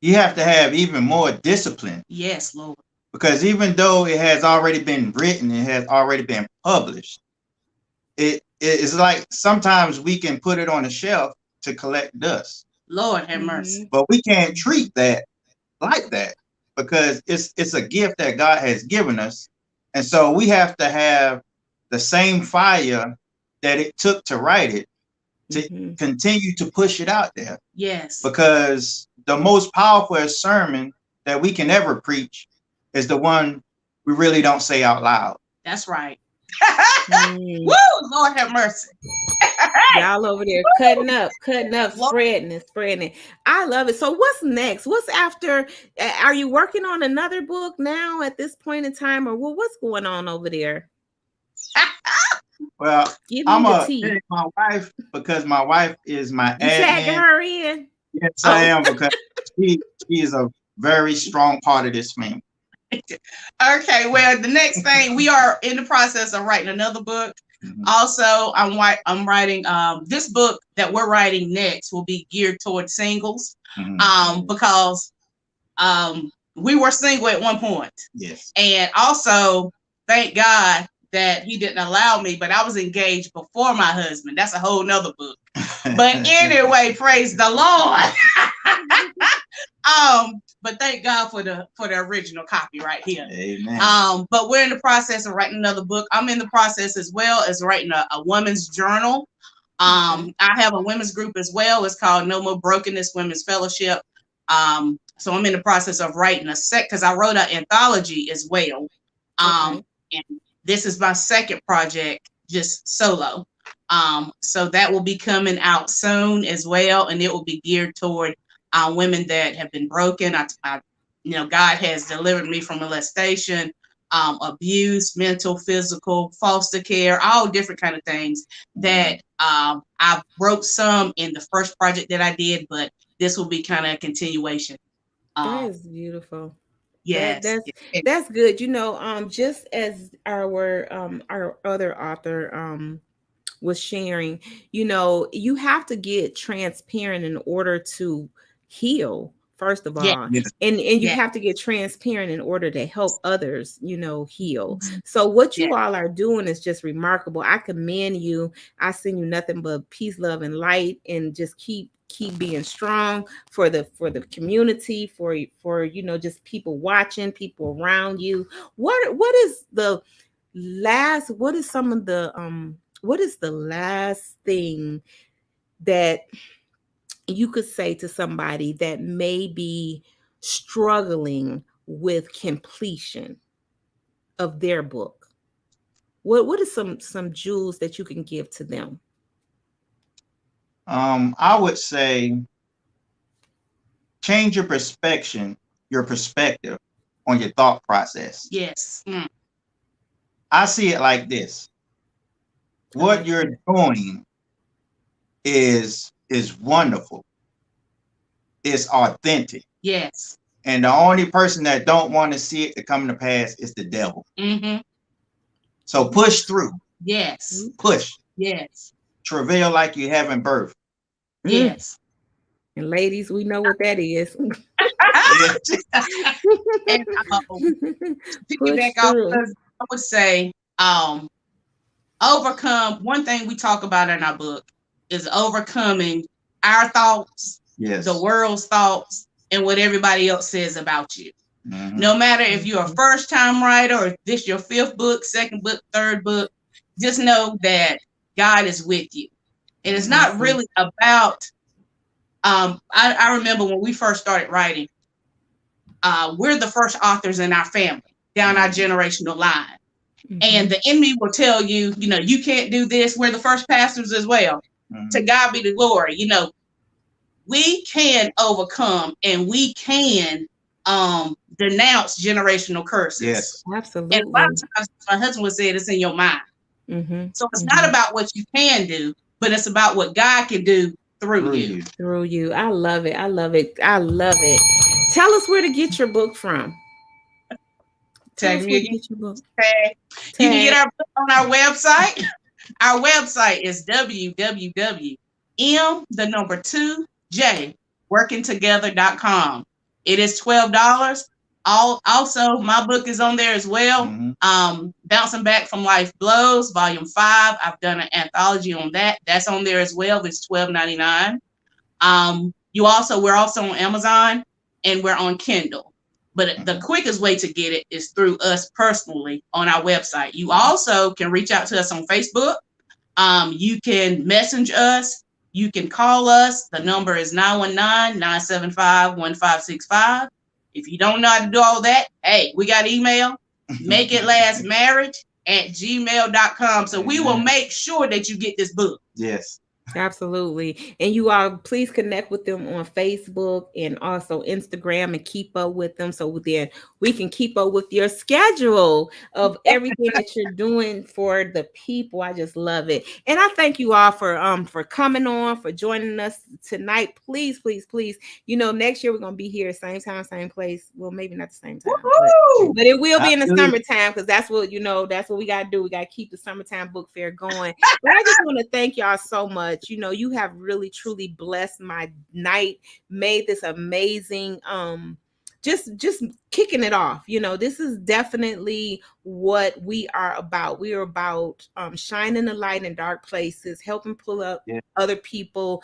you have to have even more discipline. Yes, Lord. Because even though it has already been written, it has already been published, it's like sometimes we can put it on a shelf to collect dust. Lord have mercy. But we can't treat that like that, because it's a gift that God has given us. And so we have to have the same fire that it took to write it to continue to push it out there. Yes. Because the most powerful sermon that we can ever preach is the one we really don't say out loud. That's right. Woo, Lord have mercy. Y'all over there cutting up, spreading it. I love it. So what's next? What's after? Are you working on another book now at this point in time, or what's going on over there? Well, I'm gonna tag my wife, because my wife is my admin. Tag her in. Yes, I am, because she is a very strong part of this family. Okay, well, the next thing, we are in the process of writing another book. Also, I'm writing this book that we're writing next will be geared towards singles, because we were single at one point. Yes. And also, thank God that he didn't allow me, but I was engaged before my husband. That's a whole nother book. But anyway, praise the Lord. But thank God for the original copy right here. Amen. But we're in the process of writing another book. I'm in the process as well as writing a women's journal. I have a women's group as well. It's called No More Brokenness Women's Fellowship. So I'm in the process of writing because I wrote an anthology as well. And this is my second project, just solo. So that will be coming out soon as well, and it will be geared toward women that have been broken. I God has delivered me from molestation, abuse, mental, physical, foster care, all different kind of things that I wrote some in the first project that I did, but this will be kind of a continuation. That is beautiful. Yes, that's good. Just as our other author was sharing, you have to get transparent in order to heal, first of all. And you have to get transparent in order to help others, heal. So what you all are doing is just remarkable. I commend you. I send you nothing but peace, love, and light, and just keep being strong for the community, for just people watching, people around you. What is the last thing that you could say to somebody that may be struggling with completion of their book? What is some jewels that you can give to them? I would say change your perspective on your thought process. Yes. I see it like this. What you're doing is wonderful. It's authentic. Yes. And the only person that don't want to see it to come to pass is the devil. So push through. Yes. Push. Yes. Travail like you haven't birthed. Yes. And ladies, we know what that is. And piggyback off, I would say, overcome. One thing we talk about in our book is overcoming our thoughts, the world's thoughts, and what everybody else says about you. No matter if you're a first-time writer or if this is your fifth book, second book, third book, just know that God is with you. And it's not really about, I remember when we first started writing, we're the first authors in our family, down our generational line. And the enemy will tell you, you can't do this. We're the first pastors as well. To God be the glory. We can overcome and we can denounce generational curses. Yes, absolutely. And a lot of times, my husband would say it's in your mind. So it's not about what you can do, but it's about what God can do through you. Through you. I love it. I love it. I love it. Tell us where to get your book from. Tag me again. You can get our book on our website. Our website is www.m2jworkingtogether.com. It is $12. Also, my book is on there as well. Bouncing Back from Life Blows, Volume 5. I've done an anthology on that. That's on there as well. It's $12.99. We're also on Amazon and we're on Kindle. But the quickest way to get it is through us personally on our website. You also can reach out to us on Facebook. You can message us. You can call us. The number is 919-975-1565. If you don't know how to do all that, hey, we got email, makeitLastmarriage@gmail.com. So we will make sure that you get this book. Yes. Absolutely. And you all please connect with them on Facebook and also Instagram and keep up with them so then we can keep up with your schedule of everything that you're doing for the people. I just love it. And I thank you all for coming on, for joining us tonight. Please, please, please. Next year we're going to be here same time, same place. Well, maybe not the same time, but it will be in the summertime because that's what we got to do. We got to keep the summertime book fair going. But I just want to thank y'all so much. You have really truly blessed my night, made this amazing, just kicking it off. This is definitely what we are about. We are about shining the light in dark places, helping pull up Yeah. other people,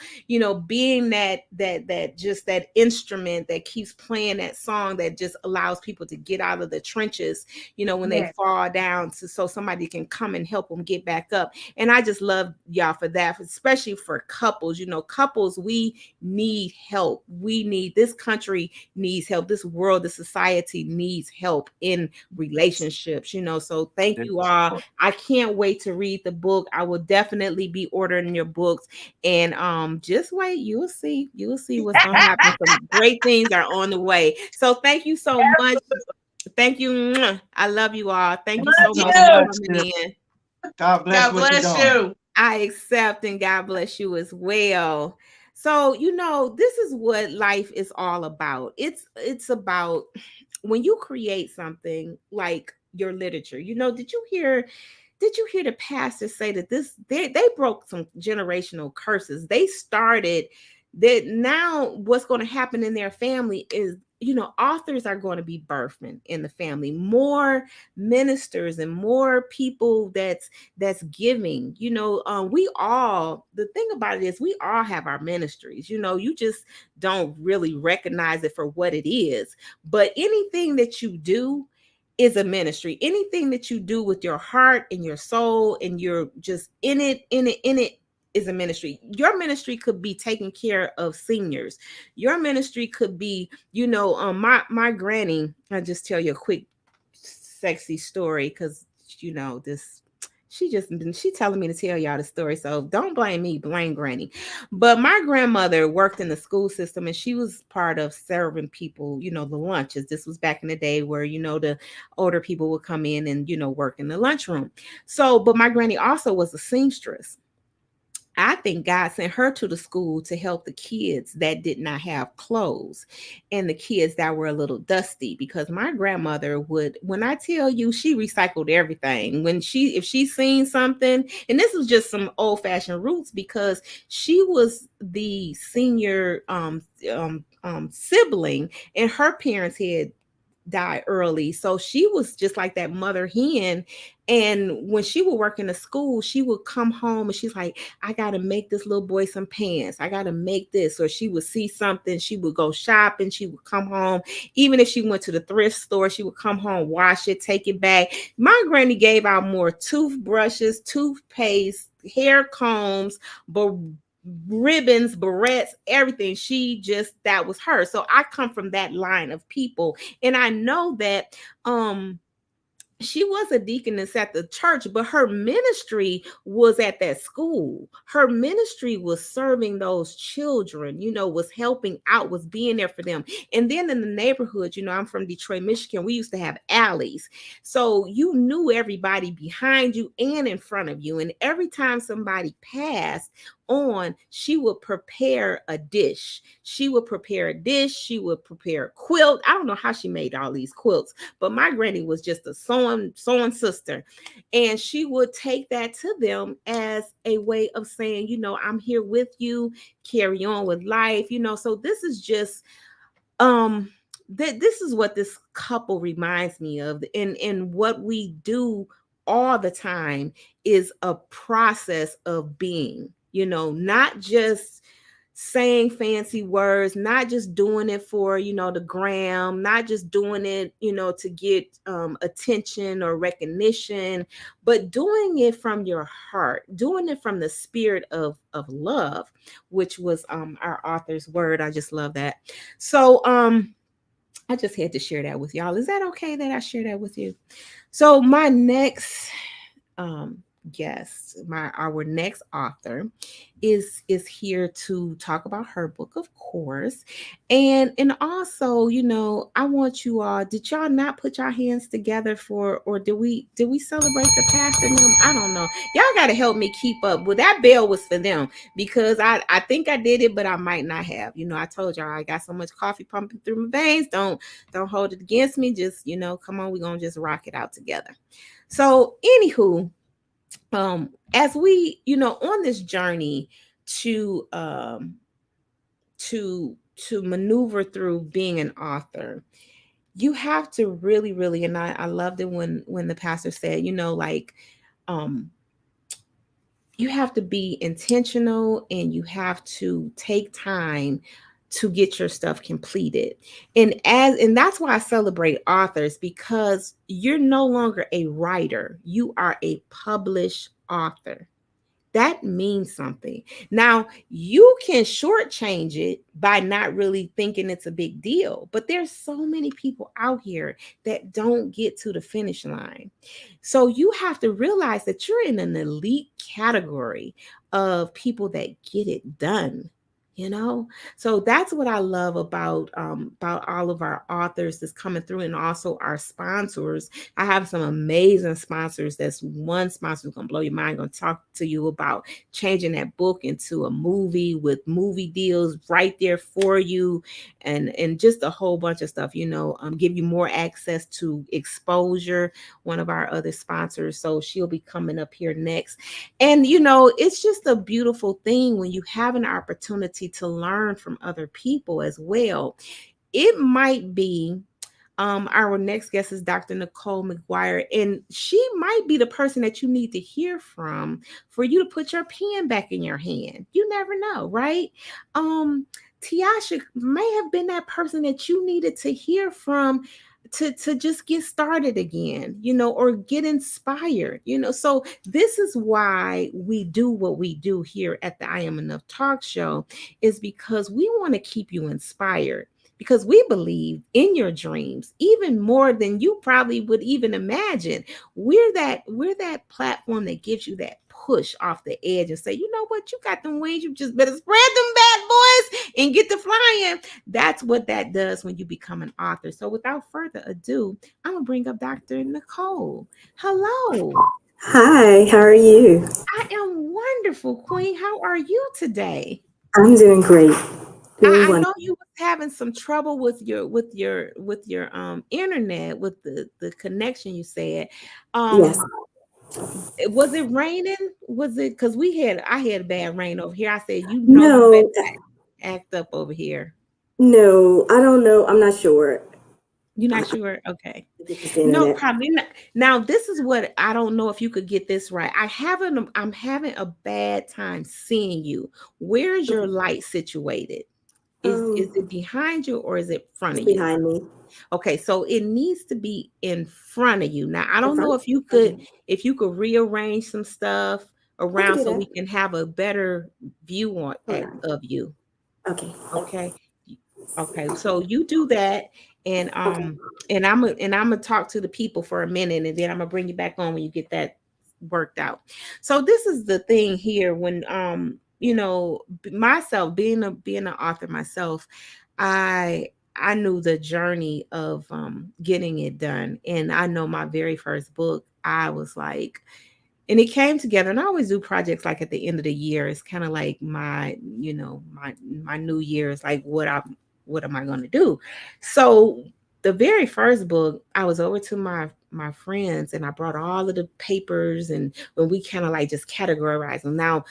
being that just that instrument that keeps playing that song that just allows people to get out of the trenches, when they Yes. fall down, so somebody can come and help them get back up. And I just love y'all for that, especially for couples. Couples, we need help. This country needs help. This world, this society needs help in relationships. So thank you all. I can't wait to read the book. I will definitely be ordering your books. And just wait, you'll see what's gonna happen. Some great things are on the way. So thank you so much. Thank you. Mwah. I love you all. Thank you so Love much for you. coming in. God bless God what you're bless doing. you. I accept, and God bless you as well. So, this is what life is all about. It's about when you create something like your literature. Did you hear the pastor say that they broke some generational curses? They started that. Now what's going to happen in their family is, authors are going to be birthing in the family, more ministers and more people that's giving. We all, the thing about it is we all have our ministries. You just don't really recognize it for what it is. But anything that you do is a ministry. Anything that you do with your heart and your soul and you're just in it is a ministry. Your ministry could be taking care of seniors. Your ministry could be, my granny. I'll just tell you a quick sexy story because this she telling me to tell y'all the story. So don't blame me, blame granny. But my grandmother worked in the school system and she was part of serving people, the lunches. This was back in the day where, the older people would come in and, work in the lunchroom. So, but my granny also was a seamstress. I think God sent her to the school to help the kids that did not have clothes and the kids that were a little dusty, because my grandmother would, when I tell you, she recycled everything. If she seen something, and this was just some old fashioned roots, because she was the senior sibling and her parents had died early. So she was just like that mother hen. And when she would work in the school, she would come home and she's like, I got to make this little boy some pants. I got to make this. Or she would see something. She would go shopping. She would come home. Even if she went to the thrift store, she would come home, wash it, take it back. My granny gave out more toothbrushes, toothpaste, hair combs, but ribbons, barrettes, everything. That was her. So I come from that line of people. And I know that she was a deaconess at the church, but her ministry was at that school. Her ministry was serving those children, was helping out, was being there for them. And then in the neighborhood, I'm from Detroit, Michigan, we used to have alleys. So you knew everybody behind you and in front of you. And every time somebody passed on, she would prepare a dish. She would prepare a a quilt. I don't know how she made all these quilts, but my granny was just a sewing sister. And she would take that to them as a way of saying, I'm here with you, carry on with life, So this is just this is what this couple reminds me of. And what we do all the time is a process of being, not just saying fancy words, not just doing it for, the gram, not just doing it, to get attention or recognition, but doing it from your heart, doing it from the spirit of love, which was our author's word. I just love that. So I just had to share that with y'all. Is that okay that I share that with you? So my next guest, our next author is here to talk about her book, of course. And also, I want you all, did y'all not put your hands together or did we celebrate the pastor and them? I don't know. Y'all gotta help me keep up. Well, that bell was for them because I think I did it, but I might not have. I told y'all I got so much coffee pumping through my veins. Don't hold it against me. Just, come on, we're gonna just rock it out together. So anywho, as we, on this journey to maneuver through being an author, you have to really, really, and I loved it when the pastor said, like, um, you have to be intentional and you have to take time to get your stuff completed. And that's why I celebrate authors, because you're no longer a writer, you are a published author. That means something. Now, you can shortchange it by not really thinking it's a big deal, but there's so many people out here that don't get to the finish line. So you have to realize that you're in an elite category of people that get it done. So that's what I love about all of our authors that's coming through, and also our sponsors. I have some amazing sponsors. That's one sponsor who's gonna blow your mind. Gonna talk to you about changing that book into a movie with movie deals right there for you, and just a whole bunch of stuff. Give you more access to exposure. One of our other sponsors, so she'll be coming up here next. And it's just a beautiful thing when you have an opportunity to learn from other people as well. It might be our next guest is Dr. Nicole McGuire, and she might be the person that you need to hear from for you to put your pen back in your hand. You never know, right? Tiasha may have been that person that you needed to hear from to just get started again, or get inspired, So this is why we do what we do here at the I Am Enough Talk Show, is because we want to keep you inspired, because we believe in your dreams even more than you probably would even imagine. We're that platform that gives you that push off the edge and say, you know what, you got them wings, you just better spread them bad boys and get to flying. That's what that does when you become an author. So without further ado, I'm gonna bring up Dr. Nicole. Hello. Hi, how are you? I am wonderful, Queen. How are you today? I'm doing great. Doing I know wonderful. you was having some trouble with your internet, with the connection, you said. Yes. Was it raining? Was it, because I had bad rain over here. I said, you better No, act up over here. no, I don't know. I'm not sure. You're I, not I sure? Okay. think it's the No internet. problem. Now, this is what I don't know if you could get this right. I'm having a bad time seeing you. Where is your Okay. light situated? Is it behind you or is it front It's of you? behind me. Okay, so it needs to be in front of you. Now, I In don't know front? if Okay. you could rearrange some stuff I can around do so that. we can have a better view Hold on. of you. Okay. Okay. Okay, so you do that, and Okay. I'm gonna talk to the people for a minute, and then I'm gonna bring you back on when you get that worked out. So this is the thing here, when myself being an author myself, I knew the journey of getting it done, and I know my very first book, I was like, and it came together, and I always do projects like at the end of the year. It's kind of like my new year is like, what am I going to do? So the very first book, I was over to my friends, and I brought all of the papers, and when we kind of like just categorize them. Now,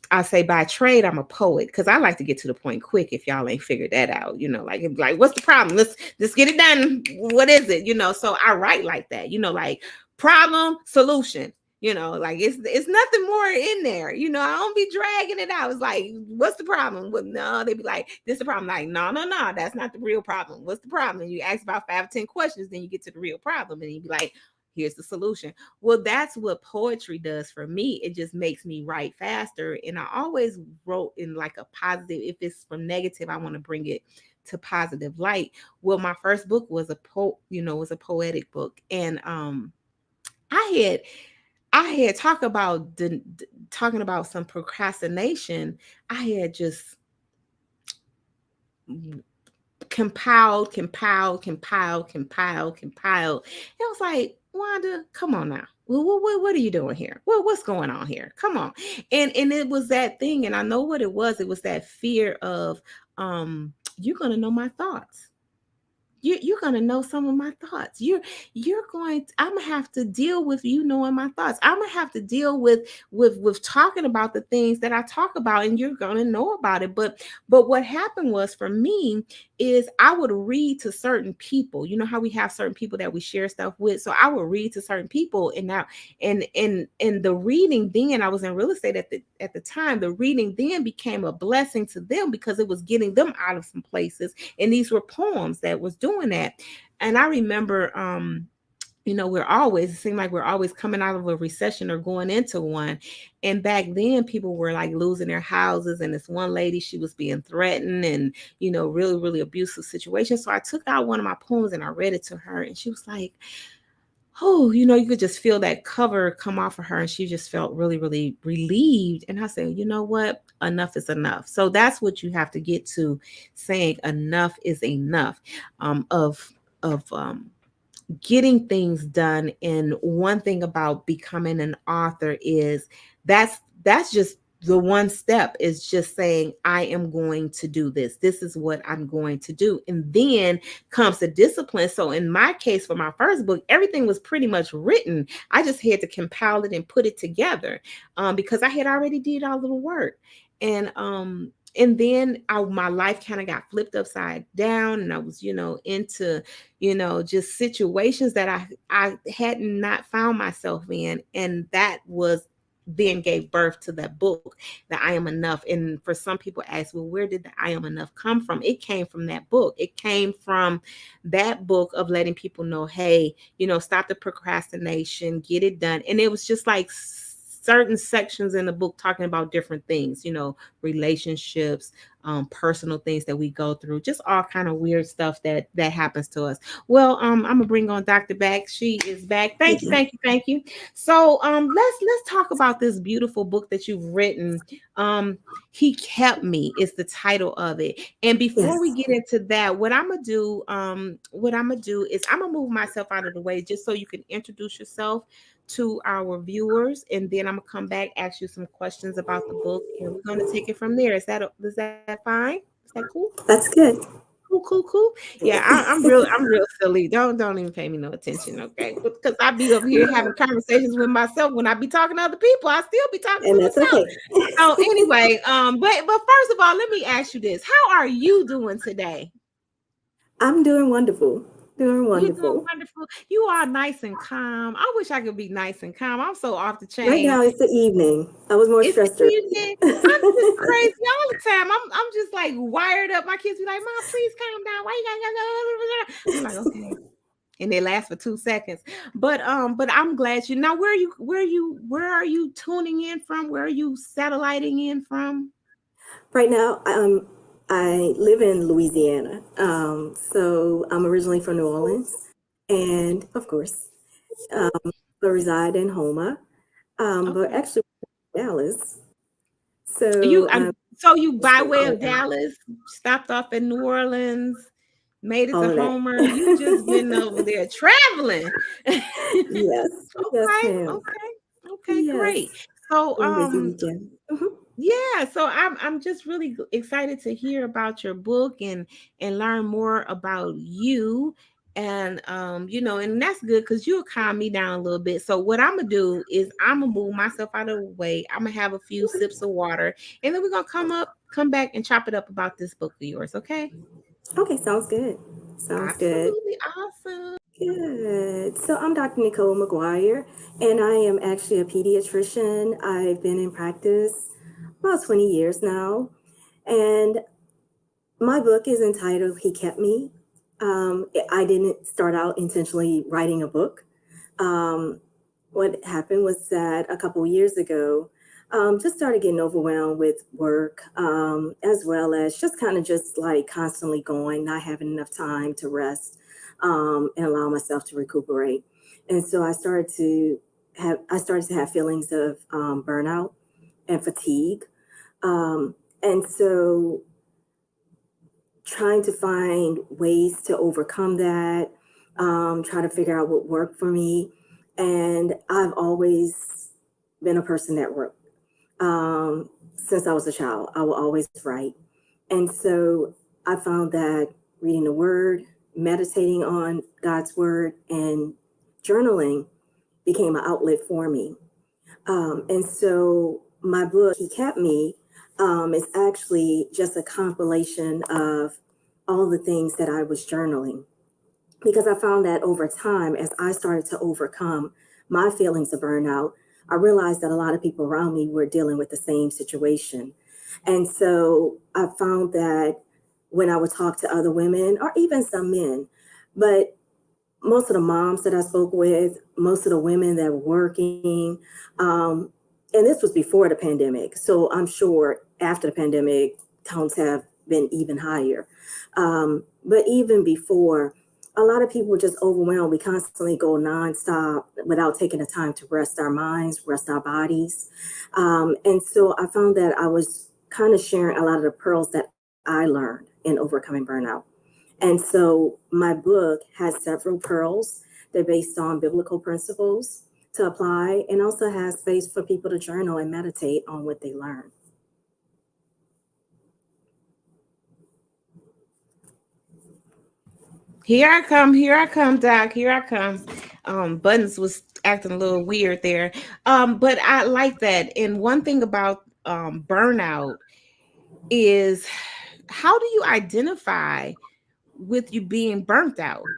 I say by trade, I'm a poet, because I like to get to the point quick. If y'all ain't figured that out, like what's the problem? Let's get it done. What is it? So I write like that. Like problem, solution. Like it's nothing more in there. I don't be dragging it out. It's like, what's the problem? Well, no, they be like, this is the problem. Like, no, that's not the real problem. What's the problem? And you ask about 5 or 10 questions, then you get to the real problem, and you be like, here's the solution. Well, that's what poetry does for me. It just makes me write faster. And I always wrote in like a positive. If it's from negative, I want to bring it to positive light. Well, my first book was was a poetic book. And I had talking about some procrastination. I had just compiled. It was like, Wanda, come on now. What are you doing here? Well, what's going on here? Come on. And it was that thing, and I know what it was. It was that fear of you're gonna know my thoughts. you're gonna know some of my thoughts. I'm gonna have to deal with you knowing my thoughts. I'm gonna have to deal with talking about the things that I talk about, and you're gonna know about it. But what happened was for me is I would read to certain people. You know how we have certain people that we share stuff with. So I would read to certain people, and now and the reading then, I was in real estate at the time. The reading then became a blessing to them because it was getting them out of some places, and these were poems that was doing that. And I remember it seemed like we're always coming out of a recession or going into one. And back then people were like losing their houses. And this one lady, she was being threatened and, really, really abusive situation. So I took out one of my poems and I read it to her, and she was like, oh, you could just feel that cover come off of her. And she just felt really, really relieved. And I said, you know what? Enough is enough. So that's what you have to get to, saying enough is enough, of getting things done. And one thing about becoming an author is that's just the one step, is just saying, I am going to do this. This is what I'm going to do. And then comes the discipline. So in my case, for my first book, everything was pretty much written. I just had to compile it and put it together, because I had already did all of the work. And then my life kind of got flipped upside down, and I was, into, just situations that I had not found myself in. And that was then gave birth to that book, that I Am Enough. And for some people ask, well, where did the I Am Enough come from? It came from that book. It came from that book of letting people know, hey, stop the procrastination, get it done. And it was just like certain sections in the book talking about different things, relationships, personal things that we go through, just all kind of weird stuff that happens to us. Well, I'm gonna bring on Dr. back. She is back. Thank you, thank you, thank you. So let's talk about this beautiful book that you've written. He Kept Me is the title of it. And before we get into that, what I'm gonna do is I'm gonna move myself out of the way just so you can introduce yourself to our viewers, and then I'm gonna come back, ask you some questions about the book, and we're gonna take it from there. Is that fine? Is that cool? That's good. Cool. Yeah, I'm real silly. Don't even pay me no attention, okay? Because I be over here having conversations with myself. When I be talking to other people, I still be talking And to that's myself. okay. So anyway, but first of all, let me ask you this: how are you doing today? I'm doing wonderful. Doing You're doing wonderful. wonderful. You are nice and calm. I wish I could be nice and calm. I'm so off the Right chain. now it's the evening. I was more It's the stressed earlier. evening. I'm just crazy all the time. I'm just like wired up. My kids be like, Mom, please calm down. Why you gotta go? I'm like, okay. And they last for 2 seconds. But I'm glad now where are you tuning in from? Where are you satelliting in from? Right now, I live in Louisiana. So I'm originally from New Orleans, and of course, um, but reside in Homa. But Okay. actually Dallas. You So so you by so way all of of that, Dallas, stopped off in New Orleans, made it all to of that. Homer. You just been over there traveling. Yes, yes, Okay, ma'am. okay, great. Yes, So been a busy weekend. yeah, so I'm just really excited to hear about your book and learn more about you. And and that's good because you'll calm me down a little bit. So what I'm gonna do is I'm gonna move myself out of the way. I'm gonna have a few sips of water, and then we're gonna come back and chop it up about this book of yours, okay? Okay, sounds good. Sounds good. Absolutely awesome. Good. So I'm Dr. Nicole McGuire, and I am actually a pediatrician. I've been in practice about 20 years now, and my book is entitled He Kept Me. I didn't start out intentionally writing a book. Um, what happened was that a couple years ago, just started getting overwhelmed with work, as well as just kind of just like constantly going, not having enough time to rest, and allow myself to recuperate. And so I started to have feelings of burnout and fatigue. And so trying to find ways to overcome that, try to figure out what worked for me. And I've always been a person that wrote. Since I was a child, I will always write. And so I found that reading the word, meditating on God's word and journaling became an outlet for me. And so my book, He Kept Me, is actually just a compilation of all the things that I was journaling. Because I found that over time, as I started to overcome my feelings of burnout, I realized that a lot of people around me were dealing with the same situation. And so I found that when I would talk to other women or even some men, but most of the moms that I spoke with, most of the women that were working, and this was before the pandemic. So I'm sure after the pandemic, counts have been even higher. But even before, a lot of people were just overwhelmed. We constantly go nonstop without taking the time to rest our minds, rest our bodies. And so I found that I was kind of sharing a lot of the pearls that I learned in overcoming burnout. And so my book has several pearls. They're based on biblical principles to apply and also has space for people to journal and meditate on what they learn. Here I come, Doc. Here I come. Buttons was acting a little weird there. But I like that. And one thing about burnout is, how do you identify with you being burnt out?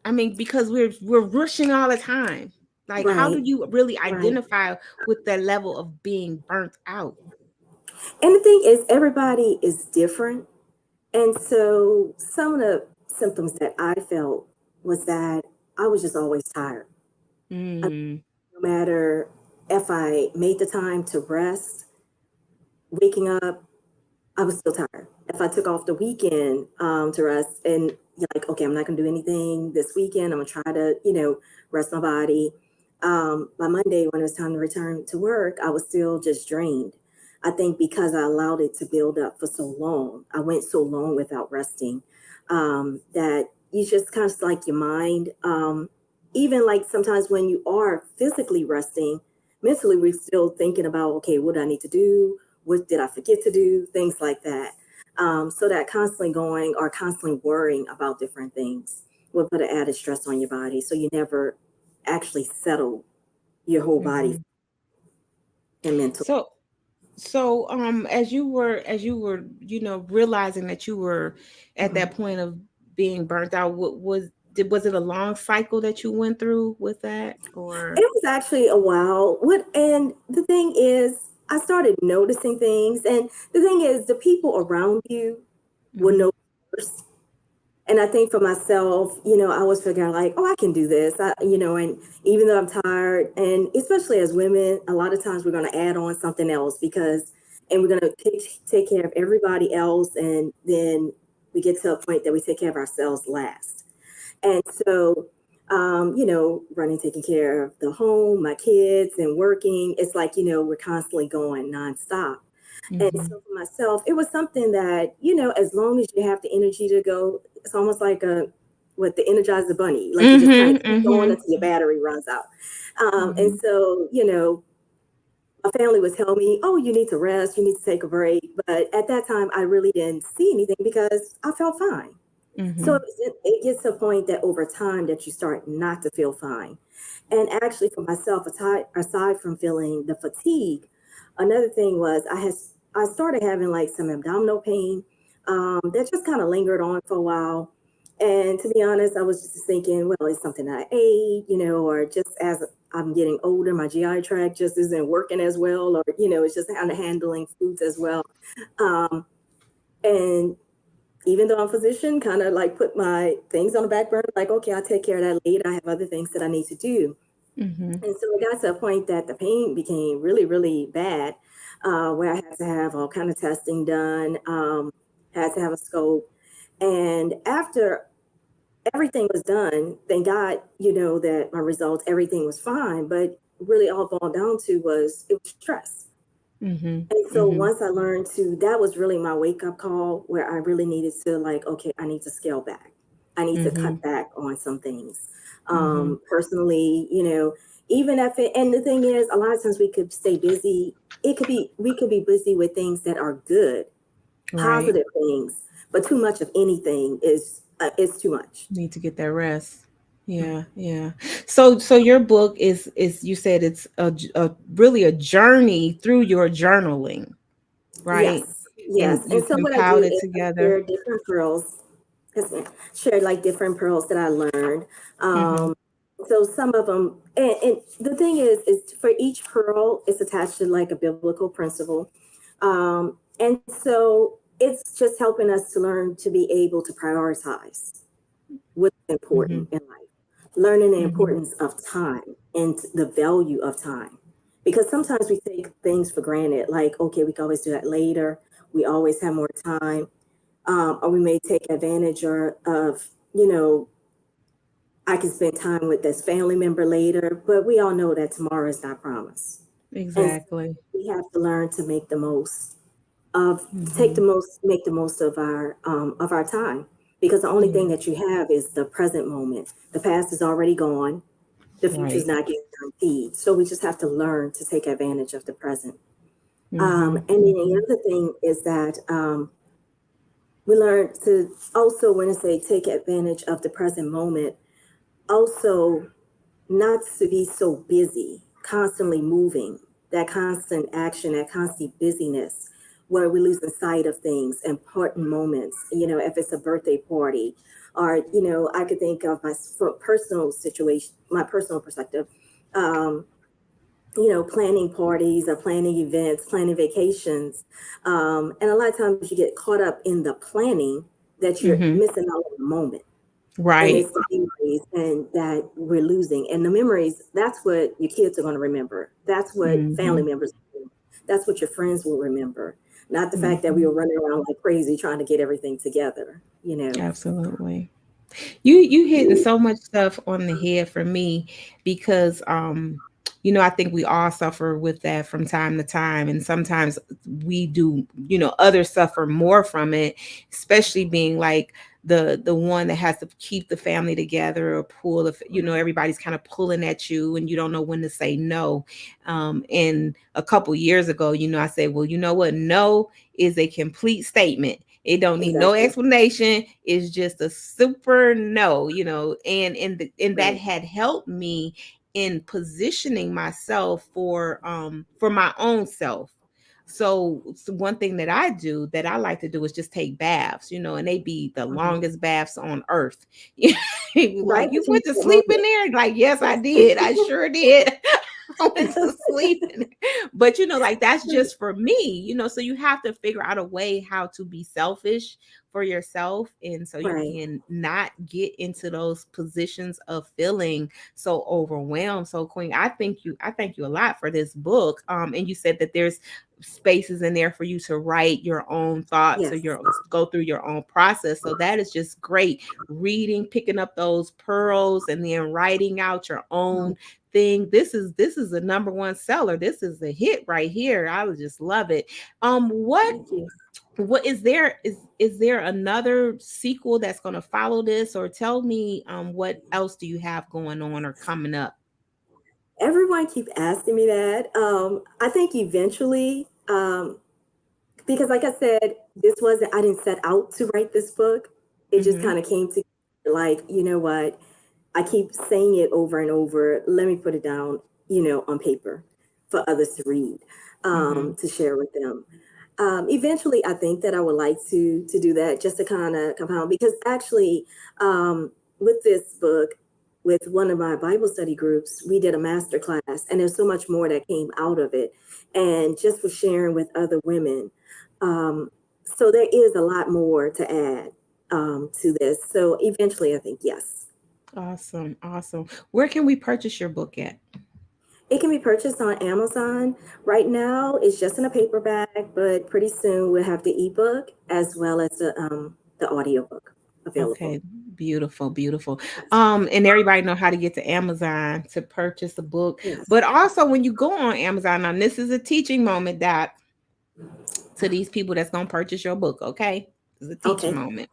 I mean, because we're rushing all the time. Like, how do Right, you really right. identify with that level of being burnt out? And the thing is, everybody is different. And so some of the symptoms that I felt was that I was just always tired. Mm, No matter if I made the time to rest, waking up, I was still tired. If I took off the weekend to rest and you're like, okay, I'm not gonna do anything this weekend. I'm gonna try to, rest my body. By Monday, when it was time to return to work, I was still just drained. I think because I allowed it to build up for so long, I went so long without resting, that you just kind of like your mind, even like sometimes when you are physically resting, mentally we're still thinking about, okay, what do I need to do? What did I forget to do? Things like that. So that constantly going or constantly worrying about different things will put an added stress on your body. So you never actually settle your whole body mhm. and mental. So as you were realizing that you were at Mhm. that point of being burnt out, was it a long cycle that you went through with that, It or? was actually a while. And the thing is, I started noticing things. And the thing is, the people around you will Mhm, know first. And I think for myself, I was figuring like, oh, I can do this. And even though I'm tired, and especially as women, a lot of times we're going to add on something else and we're going to take care of everybody else. And then we get to a point that we take care of ourselves last. And so, running, taking care of the home, my kids, and working, it's like, we're constantly going nonstop. And mhm, so for myself, it was something that, as long as you have the energy to go, it's almost like the Energizer Bunny. Like you just kind of mhm, keep going mhm, until your battery runs out. And mhm, so, my family was telling me, oh, you need to rest, you need to take a break. But at that time, I really didn't see anything because I felt fine. So mhm, it gets to a point that over time that you start not to feel fine. And actually for myself, aside from feeling the fatigue, another thing was I started having like some abdominal pain that just kind of lingered on for a while. And to be honest, I was just thinking, well, it's something I ate, or just as I'm getting older, my GI tract just isn't working as well, or, it's just kind of handling foods as well. Um, and even though I'm a physician, kind of like put my things on the back burner, like, okay, I'll take care of that later. I have other things that I need to do. mhm, And so it got to a point that the pain became really, really bad, where I had to have all kind of testing done, had to have a scope. And after everything was done, thank God, that my results, everything was fine. But really all it boiled down to was it was stress. mhm, And so mhm, once I learned that was really my wake up call where I really needed to like, okay, I need to scale back. I need to cut mhm, back on some things. mhm. Personally, even if and the thing is, a lot of times we could stay busy. We could be busy with things that are good, Right. positive things, but too much of anything is it's too much. Need to get that rest. Yeah, yeah. So your book is you said it's a really a journey through your journaling, right? Yes, And yes. you And so what I do compiled it is I together. share different pearls, yes, ma'am. Share like different pearls that I learned. Mm-hmm. So some of them, and the thing is for each pearl, it's attached to like a biblical principle. And so it's just helping us to learn to be able to prioritize what's Mm-hmm. important in life, learning the Mm-hmm. importance of time and the value of time. Because sometimes we take things for granted, like, okay, we can always do that later, we always have more time, or we may take advantage of, I can spend time with this family member later, but we all know that tomorrow is not promised. And so Exactly. we have to learn to make the most of Mm-hmm. make the most of our time, because the only Yeah. thing that you have is the present moment. The past is already gone. The future is Right. not guaranteed. So we just have to learn to take advantage of the present. Mm-hmm. And then Mm-hmm. the other thing is that we learn to also, when I say take advantage of the present moment, also not to be so busy, constantly moving, that constant action, that constant busyness, where we're losing sight of things, important moments. If it's a birthday party, or I could think of my personal situation, my personal perspective. Um, planning parties or planning events, planning vacations. And a lot of times you get caught up in the planning that you're Mm-hmm. missing out on the moment. And Right. it's the memories and that we're losing. And the memories, that's what your kids are going to remember. That's what family Mm-hmm. members will remember. That's what your friends will remember. Not the fact that we Mm-hmm. were running around like crazy trying to get everything together. Absolutely. You hitting so much stuff on the head for me because I think we all suffer with that from time to time, and sometimes we do, others suffer more from it, especially being like the one that has to keep the family together or pull the, everybody's kind of pulling at you and you don't know when to say no. And a couple years ago, I said, well, you know what, no is a complete statement. It don't need no Exactly. explanation. It's just a super no, and that Right. had helped me in positioning myself for my own self. So one thing that I do that I like to do is just take baths, and they be the Mhm. longest baths on earth. Like, Right. you But you went to get sleep in moment. there? Like, yes, I Yes. did. I sure did. I went to sleep in there. But like, that's just for me, so you have to figure out a way how to be selfish for yourself, and so you Right. can not get into those positions of feeling so overwhelmed. So, Queen, I thank you a lot for this book. And you said that there's spaces in there for you to write your own thoughts or Yes. your go through your own process. So that is just great. Reading, picking up those pearls, and then writing out your Mhm. own thing. This is a number one seller. This is a hit right here. I would just love it. What Thank you. what is there another sequel that's going to follow this, or tell me what else do you have going on or coming up? Everyone keep asking me that. I think eventually, because like I said, I didn't set out to write this book. It just Mm-hmm. kind of came to, like, you know what? I keep saying it over and over. Let me put it down, on paper for others to read, Mm-hmm. to share with them. Eventually, I think that I would like to do that, just to kind of compound, because actually, with this book, with one of my Bible study groups, we did a master class, and there's so much more that came out of it, and just for sharing with other women. So there is a lot more to add, to this. So eventually, I think yes. Awesome, awesome. Where can we purchase your book at? It can be purchased on Amazon. Right now, it's just in a paperback, but pretty soon we'll have the ebook as well as the audiobook available. Okay, beautiful, beautiful. Yes. And everybody know how to get to Amazon to purchase a book. Yes. But also, when you go on Amazon, now this is a teaching moment, that to these people that's gonna purchase your book, okay? This is a teaching Okay. moment.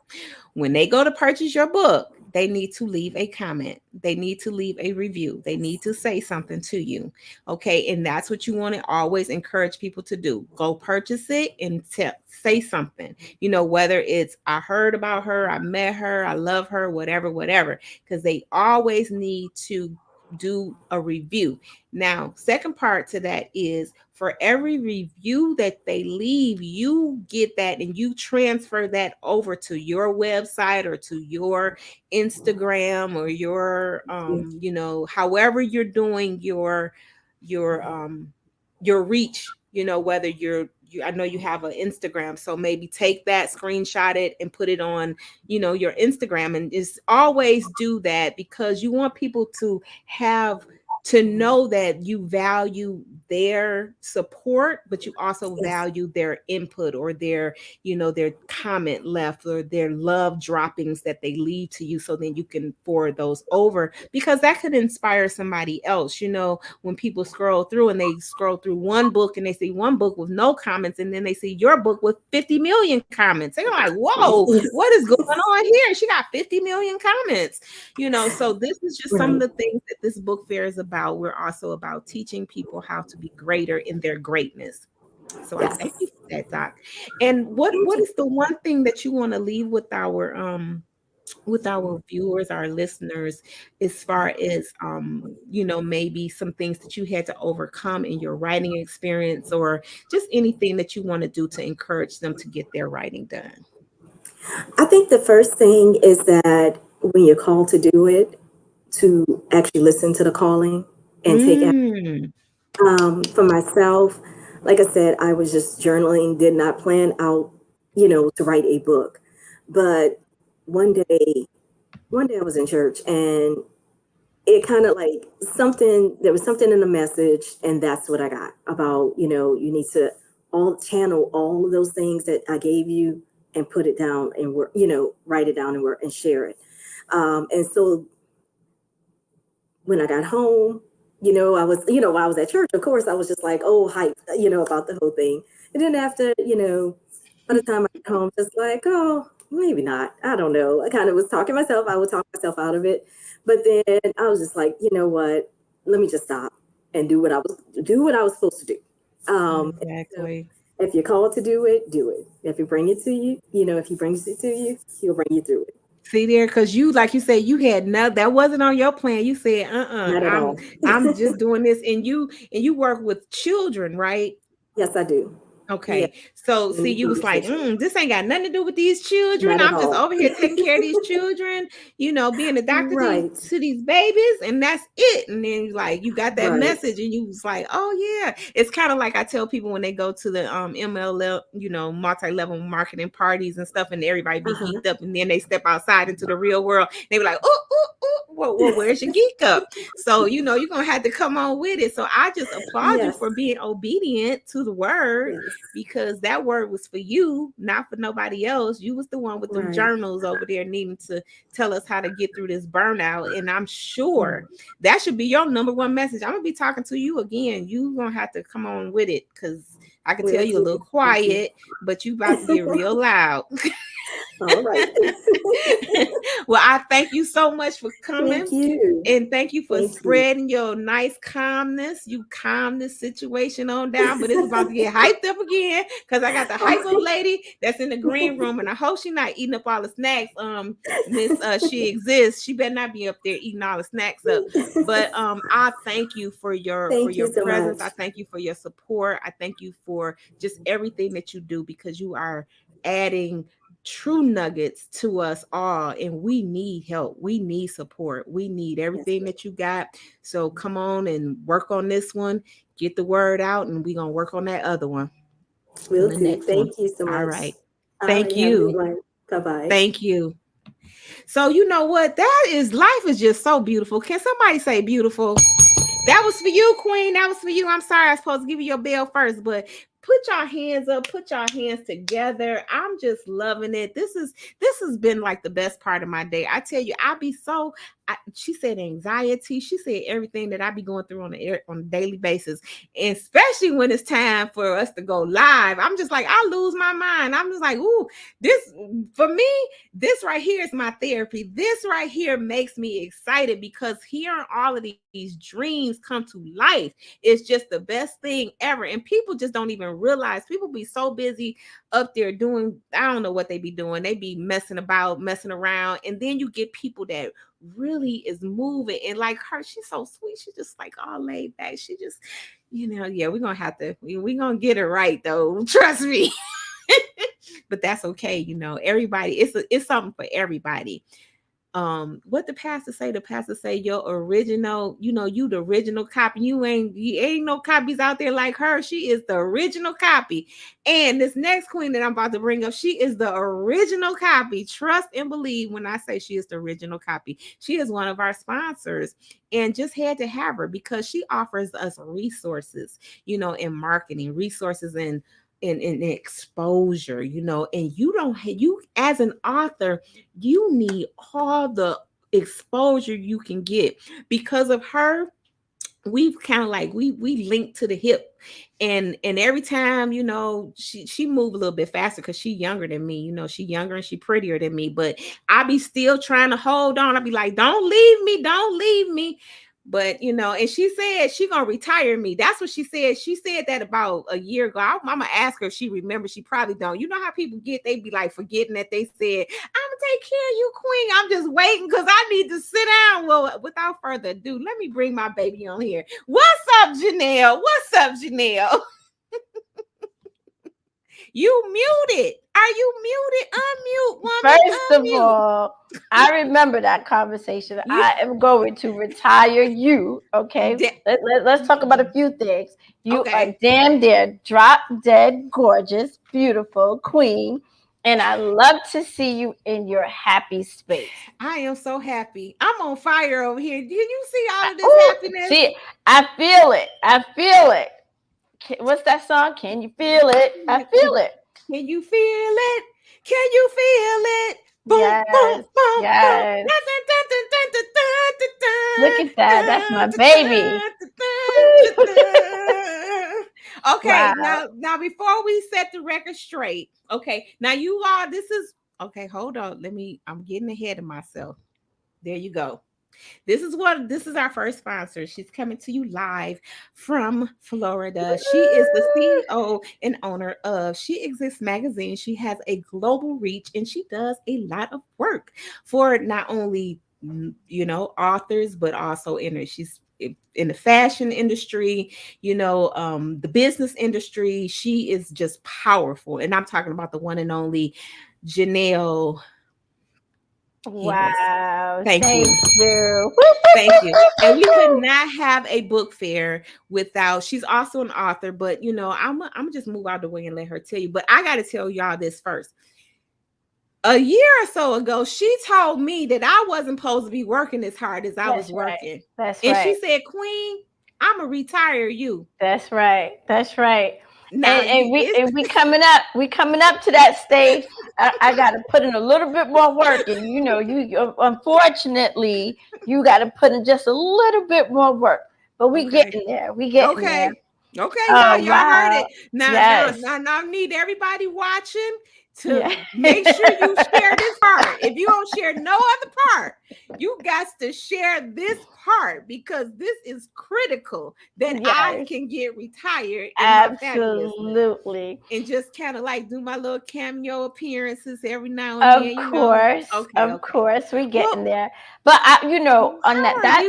When they go to purchase your book, they need to leave a comment. They need to leave a review. They need to say something to you. Okay. And that's what you want to always encourage people to do. Go purchase it and say something, whether it's I heard about her, I met her, I love her, whatever, because they always need to do a review. Now, second part to that is for every review that they leave, you get that and you transfer that over to your website or to your Instagram or your however you're doing your reach, whether I know you have an Instagram, so maybe take that, screenshot it, and put it on, your Instagram, and just always do that because you want people to know that you value their support, but you also value their input or their comment left or their love droppings that they leave to you, so then you can forward those over, because that could inspire somebody else. When people scroll through and they scroll through one book and they see one book with no comments, and then they see your book with 50 million comments, they're like, whoa, what is going on here? She got 50 million comments. So this is just some of the things that this book fair is about. We're also about teaching people how to be greater in their greatness. So I thank you for that, Doc. And what is the one thing that you want to leave with our viewers, our listeners, as far as maybe some things that you had to overcome in your writing experience, or just anything that you want to do to encourage them to get their writing done? I think the first thing is that when you're called to do it, to actually listen to the calling and take action. For myself, like I said, I was just journaling, did not plan out, to write a book. But one day I was in church and it kind of like there was something in the message, and that's what I got about, you need to all channel all of those things that I gave you and put it down and work, write it down and work and share it. And so when I got home, while I was at church, of course, I was just like, oh, hype, about the whole thing. And then after, by the time I got home, just like, oh, maybe not. I don't know. I kind of was talking myself. I would talk myself out of it. But then I was just like, you know what? Let me just stop and do what I was supposed to do. Exactly. So if you're called to do it, do it. If he brings it to you, if he brings it to you, he'll bring you through it. See there, because you, like you said, you had that wasn't on your plan. You said, Not at all. I'm just doing this, and you work with children, right? Yes, I do. Okay. Yeah. So see, you was like, this ain't got nothing to do with these children. I'm just over here taking care of these children, being a doctor to these babies, and that's it. And then you got that message, and you was like, oh yeah. It's kind of like I tell people when they go to the MLL, multi-level marketing parties and stuff, and everybody be geeked up, and then they step outside into the real world. They be like, well, where's your geek up? So you're gonna have to come on with it. So I just applaud you for being obedient to the word. Yes. Because that word was for you, not for nobody else. You was the one with them journals over there needing to tell us how to get through this burnout. And I'm sure that should be your number one message. I'm gonna be talking to you again. You gonna have to come on with it, because I can tell you a little quiet, but you about to get real loud. All right. Well, I thank you so much for coming. Thank you. And thank you for spreading your nice calmness. You calm this situation on down, but it's about to get hyped up again, because I got the hype up lady that's in the green room, and I hope she's not eating up all the snacks. Miss She Exists. She better not be up there eating all the snacks up. But I thank you for your presence. I thank you for your support. I thank you for just everything that you do, because you are adding true nuggets to us all, and we need help. We need support. We need everything that you got. So come on and work on this one, get the word out, and we're gonna work on that other one. Will do. Thank you so much. All right. Thank you. Bye-bye. Thank you. So you know what? Life is just so beautiful. Can somebody say beautiful? That was for you, Queen. That was for you. I'm sorry, I was supposed to give you your bell first, but put your hands up, put your hands together. I'm just loving it. This has been like the best part of my day. I tell you, I be so she said anxiety. She said everything that I be going through on a daily basis, and especially when it's time for us to go live. I'm just like, I lose my mind. I'm just like, ooh, this for me, this right here is my therapy. This right here makes me excited because hearing all of these dreams come to life is just the best thing ever. And people just don't even realize. People be so busy up there doing, I don't know what they be doing. They be messing about, messing around, and then you get people that really is moving, and like her, she's so sweet. She's just like all laid back. She just, yeah, we're gonna have to, we're gonna get it right though. Trust me. But that's okay. Everybody, it's something for everybody. What the pastor say? The pastor say your original, you the original copy. You ain't no copies out there like her. She is the original copy. And this next queen that I'm about to bring up, she is the original copy. Trust and believe when I say she is the original copy. She is one of our sponsors, and just had to have her because she offers us resources, in marketing, resources in exposure, and you as an author, you need all the exposure you can get. Because of her, we've kind of like we linked to the hip, and every time she move a little bit faster because she younger than me. She younger and she prettier than me, but I be still trying to hold on. I be like, don't leave me. But and she said she gonna retire me. That's what she said. She said that about a year ago. I'm gonna ask her if she remembers. She probably don't. You know how people get, they be like forgetting that they said, I'm gonna take care of you, queen. I'm just waiting because I need to sit down. Well, without further ado, let me bring my baby on here. What's up, Janelle? You muted. Are you muted? Unmute, woman. First of all, I remember that conversation. I am going to retire you. Okay. Let's talk about a few things. You are damn dear, drop dead, gorgeous, beautiful queen. And I love to see you in your happy space. I am so happy. I'm on fire over here. Do you see all of this happiness? See, I feel it. What's that song? Can you feel it? I feel it. Can you feel it? Can you feel it? Boom, yes, boom, boom, yes. boom. Look at that. That's my baby. Okay, wow. Now before we set the record straight, okay, now you all, this is, okay, hold on. I'm getting ahead of myself. There you go. This is our first sponsor. She's coming to you live from Florida. She is the CEO and owner of She Exists magazine. She has a global reach, and she does a lot of work for not only authors, but also she's in the fashion industry, the business industry. She is just powerful, and I'm talking about the one and only Janelle. Wow. Thank you. Thank you. And we could not have a book fair without, she's also an author, but I'm gonna just move out of the way and let her tell you. But I got to tell y'all this first. A year or so ago, she told me that I wasn't supposed to be working as hard as I was working. That's right. And she said, Queen, I'm gonna retire you. That's right. Now, and we coming up to that stage. I got to put in a little bit more work, and you unfortunately you got to put in just a little bit more work. But we getting there. There. Okay, y'all heard it. Now I need everybody watching to make sure you share this part. If you don't share no other part, you got to share this part because this is critical that I can get retired. Absolutely. And just kind of like do my little cameo appearances every now and then. Of course, we getting there. But on that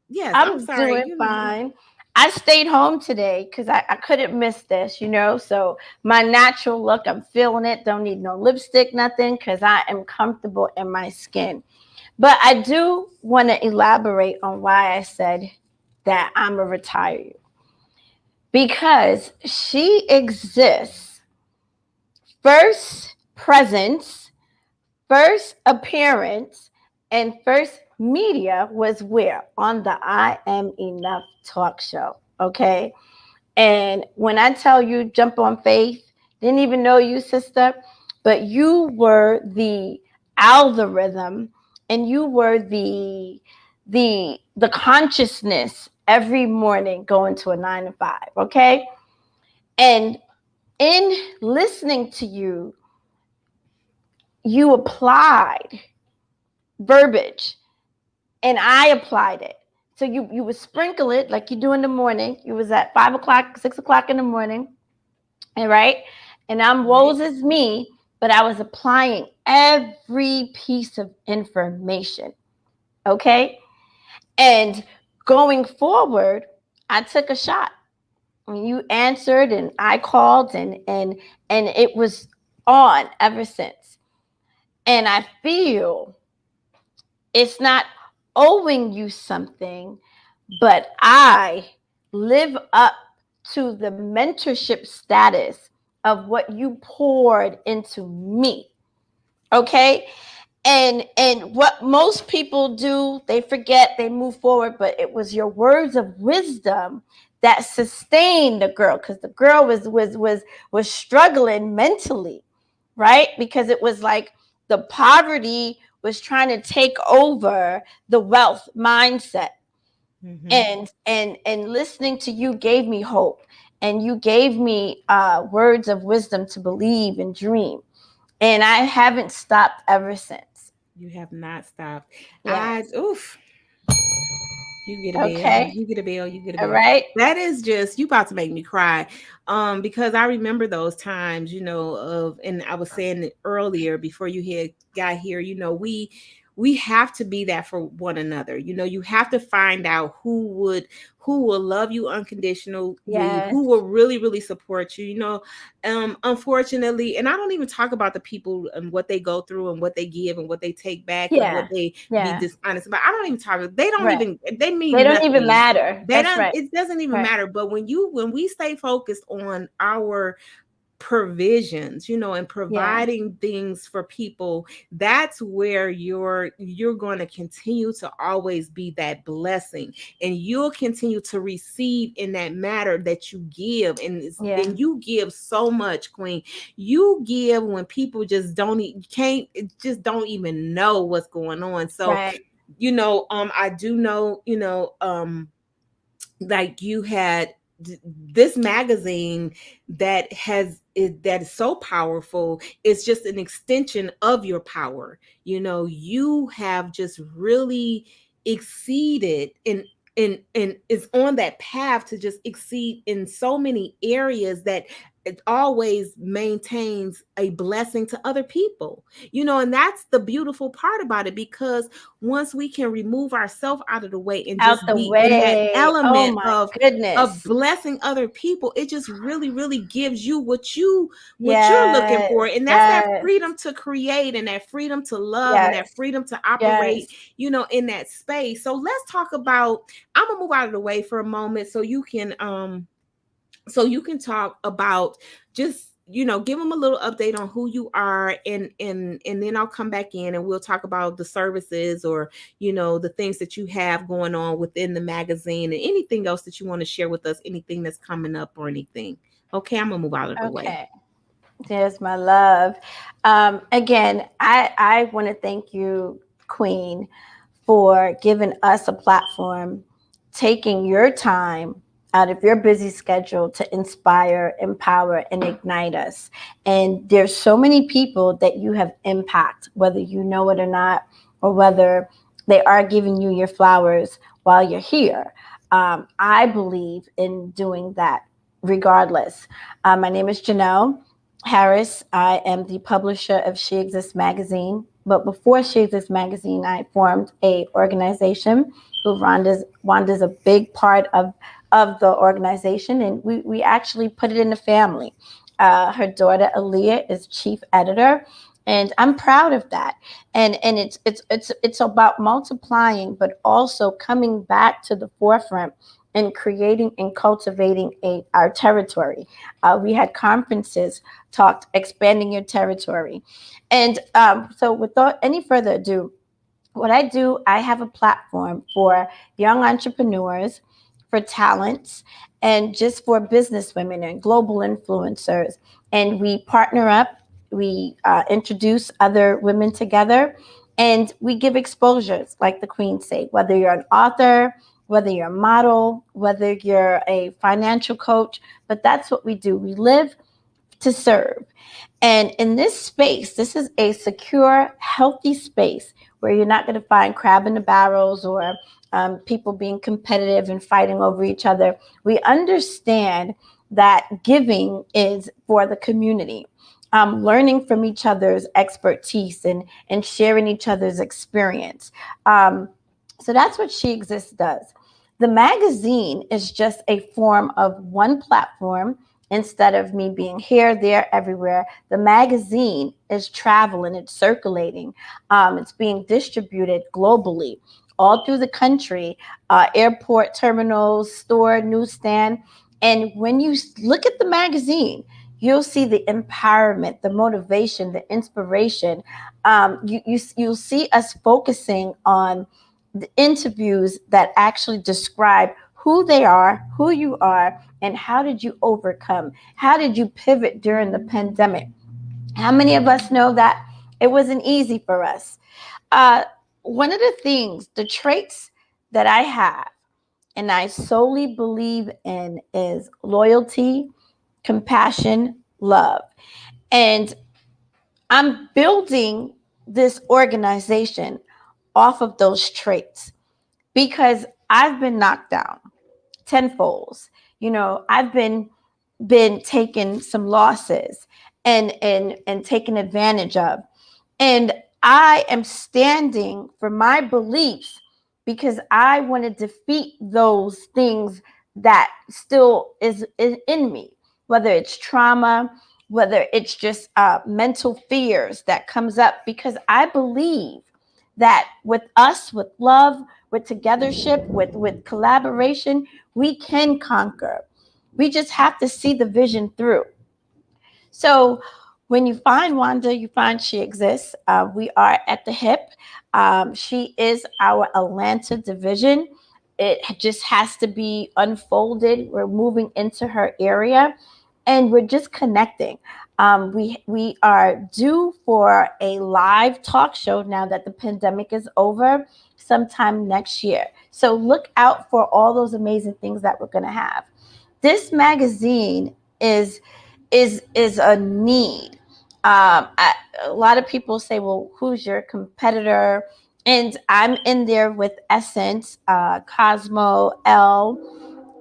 yes, I'm doing fine. I stayed home today because I couldn't miss this, So my natural look, I'm feeling it. Don't need no lipstick, nothing, because I am comfortable in my skin. But I do want to elaborate on why I said that I'm a retiree. Because She Exists, first presence, first appearance, and first media was where? On the I Am Enough talk show. Okay. And when I tell you jump on faith, didn't even know you, sister, but you were the algorithm and you were the consciousness every morning going to a 9 to 5, okay? And in listening to you, you applied verbiage and I applied it. So you would sprinkle it like you do in the morning. You was at 5 o'clock, 6 o'clock in the morning, and right? And I'm woes is me, but I was applying every piece of information. Okay. And going forward, I took a shot. When you answered and I called and it was on ever since. And I feel it's not owing you something, but I live up to the mentorship status of what you poured into me. Okay? And what most people do, they forget, they move forward, but it was your words of wisdom that sustained the girl, because the girl was struggling mentally, right? Because it was like the poverty was trying to take over the wealth mindset. Mm-hmm. And listening to you gave me hope, and you gave me words of wisdom to believe and dream, and I haven't stopped ever since. You have not stopped. Yes. Oof. You get a bell. Okay. You get a bell. You get a bell. All right. That is just, you about to make me cry. Because I remember those times, and I was saying it earlier before you had got here, we have to be that for one another. You have to find out who will love you unconditionally, Yes. who will really, really support you. Unfortunately, and I don't even talk about the people and what they go through and what they give and what they take back and what they be dishonest about. I don't even talk. They don't even. They mean. They don't nothing. even matter. They That's don't. right. It doesn't even matter. But when we stay focused on our provisions, and providing things for people, that's where you're going to continue to always be that blessing, and you'll continue to receive in that matter that you give. And you give so much, Queen. You give when people just don't even know what's going on. So I do know, like you had this magazine that is so powerful. It's just an extension of your power. You have just really exceeded and is on that path to just exceed in so many areas that it always maintains a blessing to other people, and that's the beautiful part about it, because once we can remove ourselves out of the way and just be in that element of blessing other people, it just really, really gives you what you're looking for. And that's that freedom to create and that freedom to love and that freedom to operate, in that space. So let's talk about, I'm gonna move out of the way for a moment so you can talk about just give them a little update on who you are, and then I'll come back in and we'll talk about the services or the things that you have going on within the magazine and anything else that you want to share with us, anything that's coming up or anything. Okay, I'm gonna move out of the way. There's my love. Again, I want to thank you, Queen, for giving us a platform, taking your time out of your busy schedule to inspire, empower, and ignite us. And there's so many people that you have impacted, whether you know it or not, or whether they are giving you your flowers while you're here. I believe in doing that regardless. My name is Janelle Harris. I am the publisher of She Exists magazine. But before She Exists magazine, I formed a organization who Wanda's a big part of the organization, and we actually put it in the family. Her daughter Aaliyah is chief editor, and I'm proud of that. And it's about multiplying, but also coming back to the forefront and creating and cultivating our territory. We had conferences, talked expanding your territory. And so without any further ado, what I do, I have a platform for young entrepreneurs, for talents, and just for business women and global influencers. And we partner up, we introduce other women together, And we give exposures, like the Queen say, whether you're an author, whether you're a model, whether you're a financial coach, but that's what we do. We live to serve. And in this space, this is a secure, healthy space where you're not going to find crab in the barrels or people being competitive and fighting over each other. We understand that giving is for the community. Learning from each other's expertise and sharing each other's experience. So that's what She Exists does. The magazine is just a form of one platform. Instead of me being here, there, everywhere, the magazine is traveling, it's circulating, it's being distributed globally, all through the country, airport terminals, store, newsstand. And when you look at the magazine, you'll see the empowerment, the motivation, the inspiration. You'll see us focusing on the interviews that actually describe who they are, who you are, and how did you overcome? How did you pivot during the pandemic? How many of us know that it wasn't easy for us? One of the things, the traits that I have and I solely believe in is loyalty, compassion, love. And I'm building this organization off of those traits because I've been knocked down tenfolds. I've been taking some losses and taken advantage of. And I am standing for my beliefs because I want to defeat those things that still is in me, whether it's trauma, whether it's just mental fears that comes up, because I believe that with us, with love, with togethership, with collaboration, we can conquer. We just have to see the vision through. So when you find Wanda, you find She Exists. We are at the hip. She is our Atlanta division. It just has to be unfolded. We're moving into her area and we're just connecting. We are due for a live talk show now that the pandemic is over sometime next year. So look out for all those amazing things that we're going to have. This magazine is a need. A lot of people say, well, who's your competitor? And I'm in there with Essence, Cosmo, L,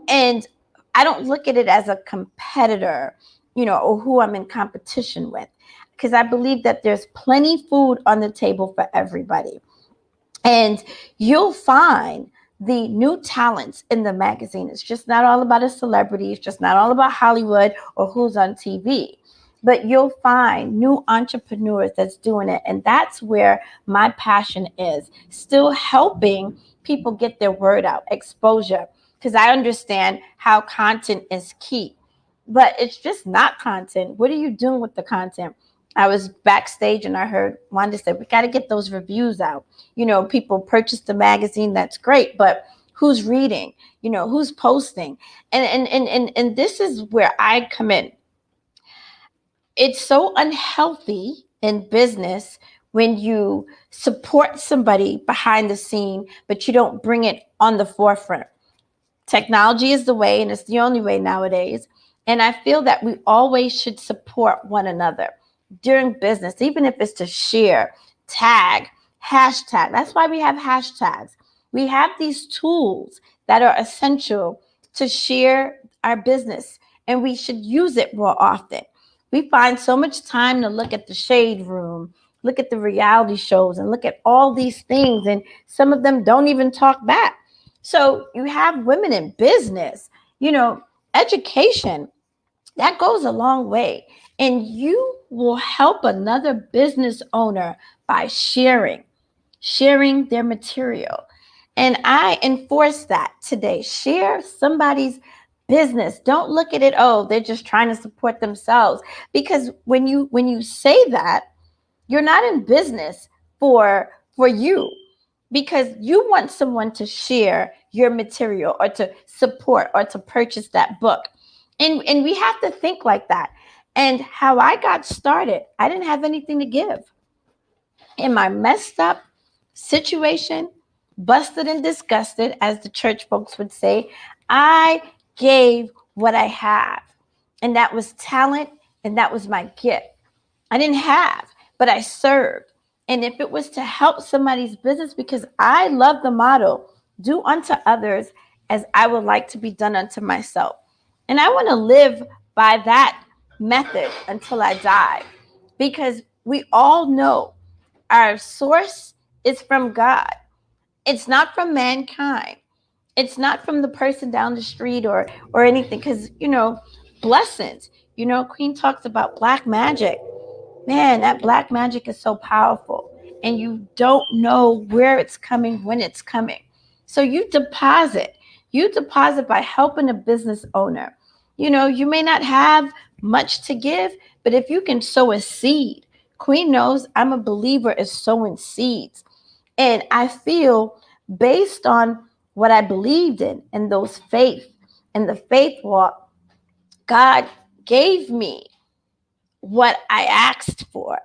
and I don't look at it as a competitor, or who I'm in competition with, because I believe that there's plenty food on the table for everybody. And you'll find the new talents in the magazine. It's just not all about a celebrity. It's just not all about Hollywood or who's on TV. But you'll find new entrepreneurs that's doing it. And that's where my passion is, still helping people get their word out, exposure. Because I understand how content is key. But it's just not content. What are you doing with the content? I was backstage and I heard Wanda said, we got to get those reviews out. People purchase the magazine, that's great, but who's reading? Who's posting? And this is where I come in. It's so unhealthy in business when you support somebody behind the scene, but you don't bring it on the forefront. Technology is the way, and it's the only way nowadays. And I feel that we always should support one another during business, even if it's to share, tag, hashtag. That's why we have hashtags. We have these tools that are essential to share our business, and we should use it more often. We find so much time to look at the shade room, look at the reality shows, and look at all these things, and some of them don't even talk back. So you have women in business, education, that goes a long way. And you will help another business owner by sharing their material. And I enforce that today. Share somebody's business. Don't look at it, oh, they're just trying to support themselves. Because when you say that, you're not in business for you, because you want someone to share your material or to support or to purchase that book. And we have to think like that. And how I got started, I didn't have anything to give. in my messed up situation, busted and disgusted, as the church folks would say, I gave what I have. And that was talent, and that was my gift. I didn't have, but I served. And if it was to help somebody's business, because I love the motto, do unto others as I would like to be done unto myself. And I want to live by that method until I die, because we all know our source is from God. It's not from mankind. It's not from the person down the street or anything. Because blessings. Queen talks about black magic. Man, that black magic is so powerful. And you don't know where it's coming, when it's coming. So you deposit. You deposit by helping a business owner. You may not have much to give, but if you can sow a seed, Queen knows I'm a believer in sowing seeds. And I feel, based on what I believed in and those faith and the faith walk, God gave me what I asked for.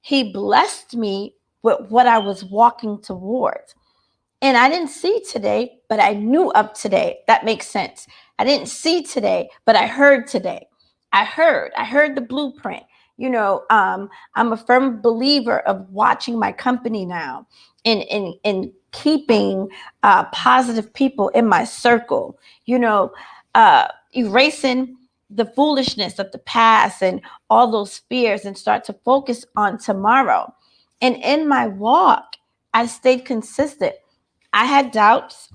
He blessed me with what I was walking towards. And I didn't see today, but I knew of today. That makes sense. I didn't see today, but I heard today. I heard the blueprint. I'm a firm believer of watching my company now and keeping positive people in my circle, erasing the foolishness of the past and all those fears, and start to focus on tomorrow. And in my walk, I stayed consistent. I had doubts.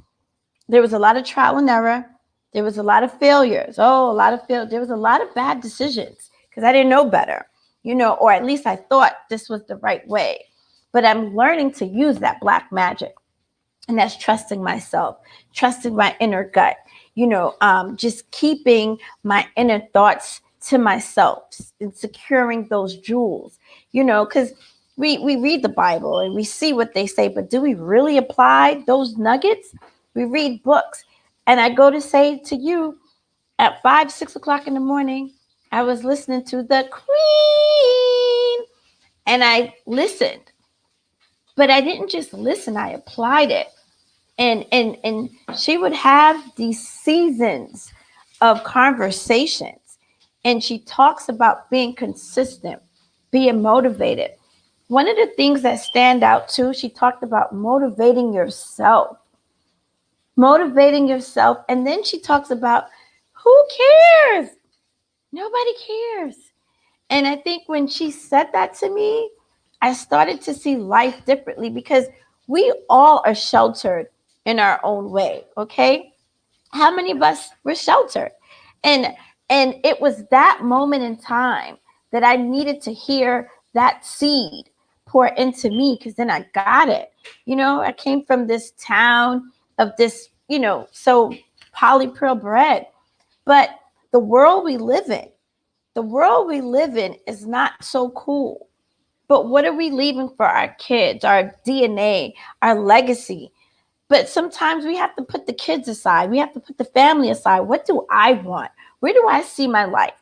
There was a lot of trial and error. There was a lot of failures. There was a lot of bad decisions because I didn't know better, or at least I thought this was the right way. But I'm learning to use that black magic. And that's trusting myself, trusting my inner gut, just keeping my inner thoughts to myself and securing those jewels, because we read the Bible and we see what they say, but do we really apply those nuggets? We read books. And I go to say to you, at 5, 6 o'clock in the morning, I was listening to the Queen and I listened. But I didn't just listen, I applied it. And she would have these seasons of conversations. And she talks about being consistent, being motivated. One of the things that stand out too, she talked about motivating yourself. Motivating yourself. And then she talks about, who cares? Nobody cares. And I think when she said that to me, I started to see life differently, because we all are sheltered in our own way. Okay. How many of us were sheltered? And it was that moment in time that I needed to hear that seed pour into me, because then I got it. I came from this town of this, so polypearl bread. But the world we live in is not so cool. But what are we leaving for our kids, our DNA, our legacy? But sometimes we have to put the kids aside. We have to put the family aside. What do I want? Where do I see my life?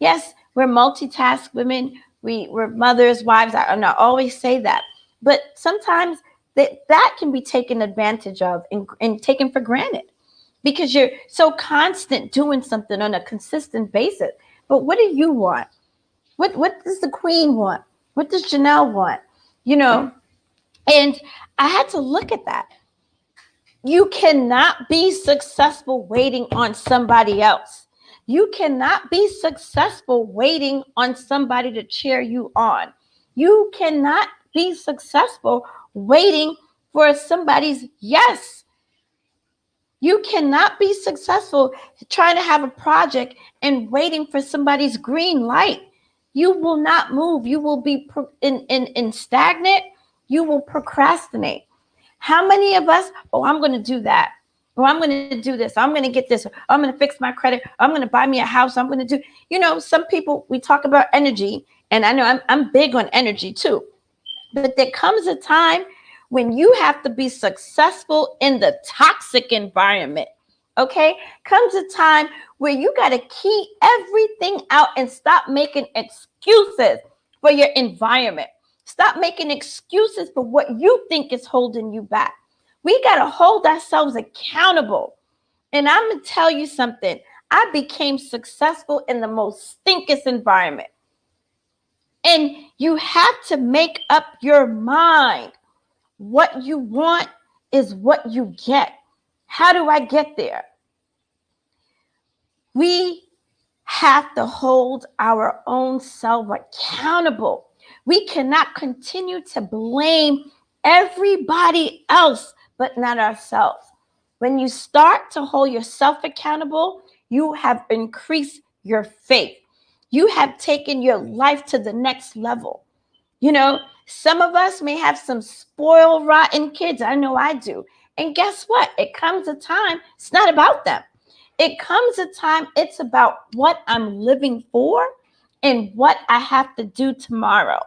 Yes, we're multitask women. We're mothers, wives. I always say that. But sometimes that can be taken advantage of and taken for granted, because you're so constant doing something on a consistent basis. But what do you want? What does the Queen want? What does Janelle want? And I had to look at that. You cannot be successful waiting on somebody else. You cannot be successful waiting on somebody to cheer you on. You cannot be successful waiting for somebody's yes. You cannot be successful trying to have a project and waiting for somebody's green light. You will not move. You will be in stagnant. You will procrastinate. How many of us, I'm going to do that. I'm going to do this. I'm going to get this. I'm going to fix my credit. I'm going to buy me a house. I'm going to do, some people, we talk about energy, and I know I'm big on energy too. But there comes a time when you have to be successful in the toxic environment. Okay? Comes a time where you got to key everything out and stop making excuses for your environment. Stop making excuses for what you think is holding you back. We got to hold ourselves accountable. And I'm going to tell you something. I became successful in the most stinkest environment. And you have to make up your mind. What you want is what you get. How do I get there? We have to hold our own self accountable. We cannot continue to blame everybody else, but not ourselves. When you start to hold yourself accountable, you have increased your faith. You have taken your life to the next level. You know, some of us may have some spoiled, rotten kids. I know I do. And guess what? It comes a time, it's not about them. It comes a time, it's about what I'm living for and what I have to do tomorrow.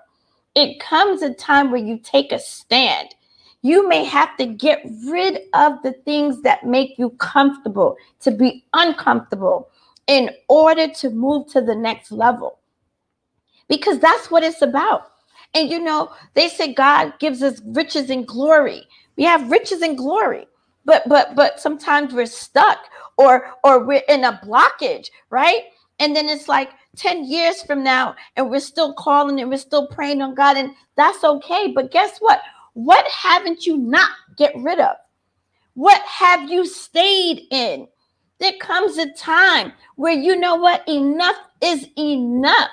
It comes a time where you take a stand. You may have to get rid of the things that make you comfortable, to be uncomfortable in order to move to the next level. Because that's what it's about. And you know, they say God gives us riches and glory. We have riches and glory. But sometimes we're stuck or we're in a blockage, right? And then it's like 10 years from now and we're still calling and we're still praying on God, and that's okay. But guess what? What haven't you not get rid of? What have you stayed in? There comes a time where you know what? Enough is enough.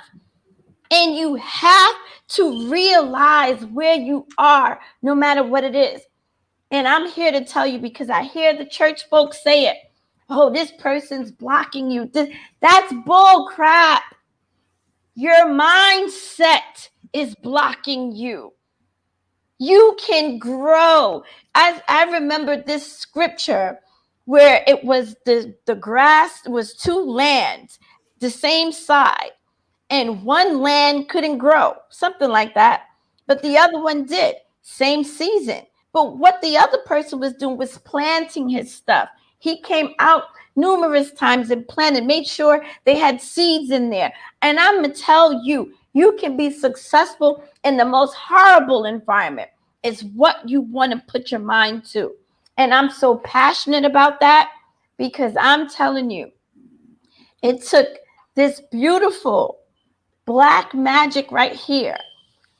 And you have to realize where you are, no matter what it is. And I'm here to tell you, because I hear the church folks say it. Oh, this person's blocking you. That's bull crap. Your mindset is blocking you. You can grow. I remember this scripture where it was the grass was two lands, the same side, and one land couldn't grow, something like that. But the other one did, same season. But what the other person was doing was planting his stuff. He came out numerous times and planted, made sure they had seeds in there. And I'm going to tell you, you can be successful in the most horrible environment. It's what you want to put your mind to. And I'm so passionate about that, because I'm telling you, it took this beautiful black magic right here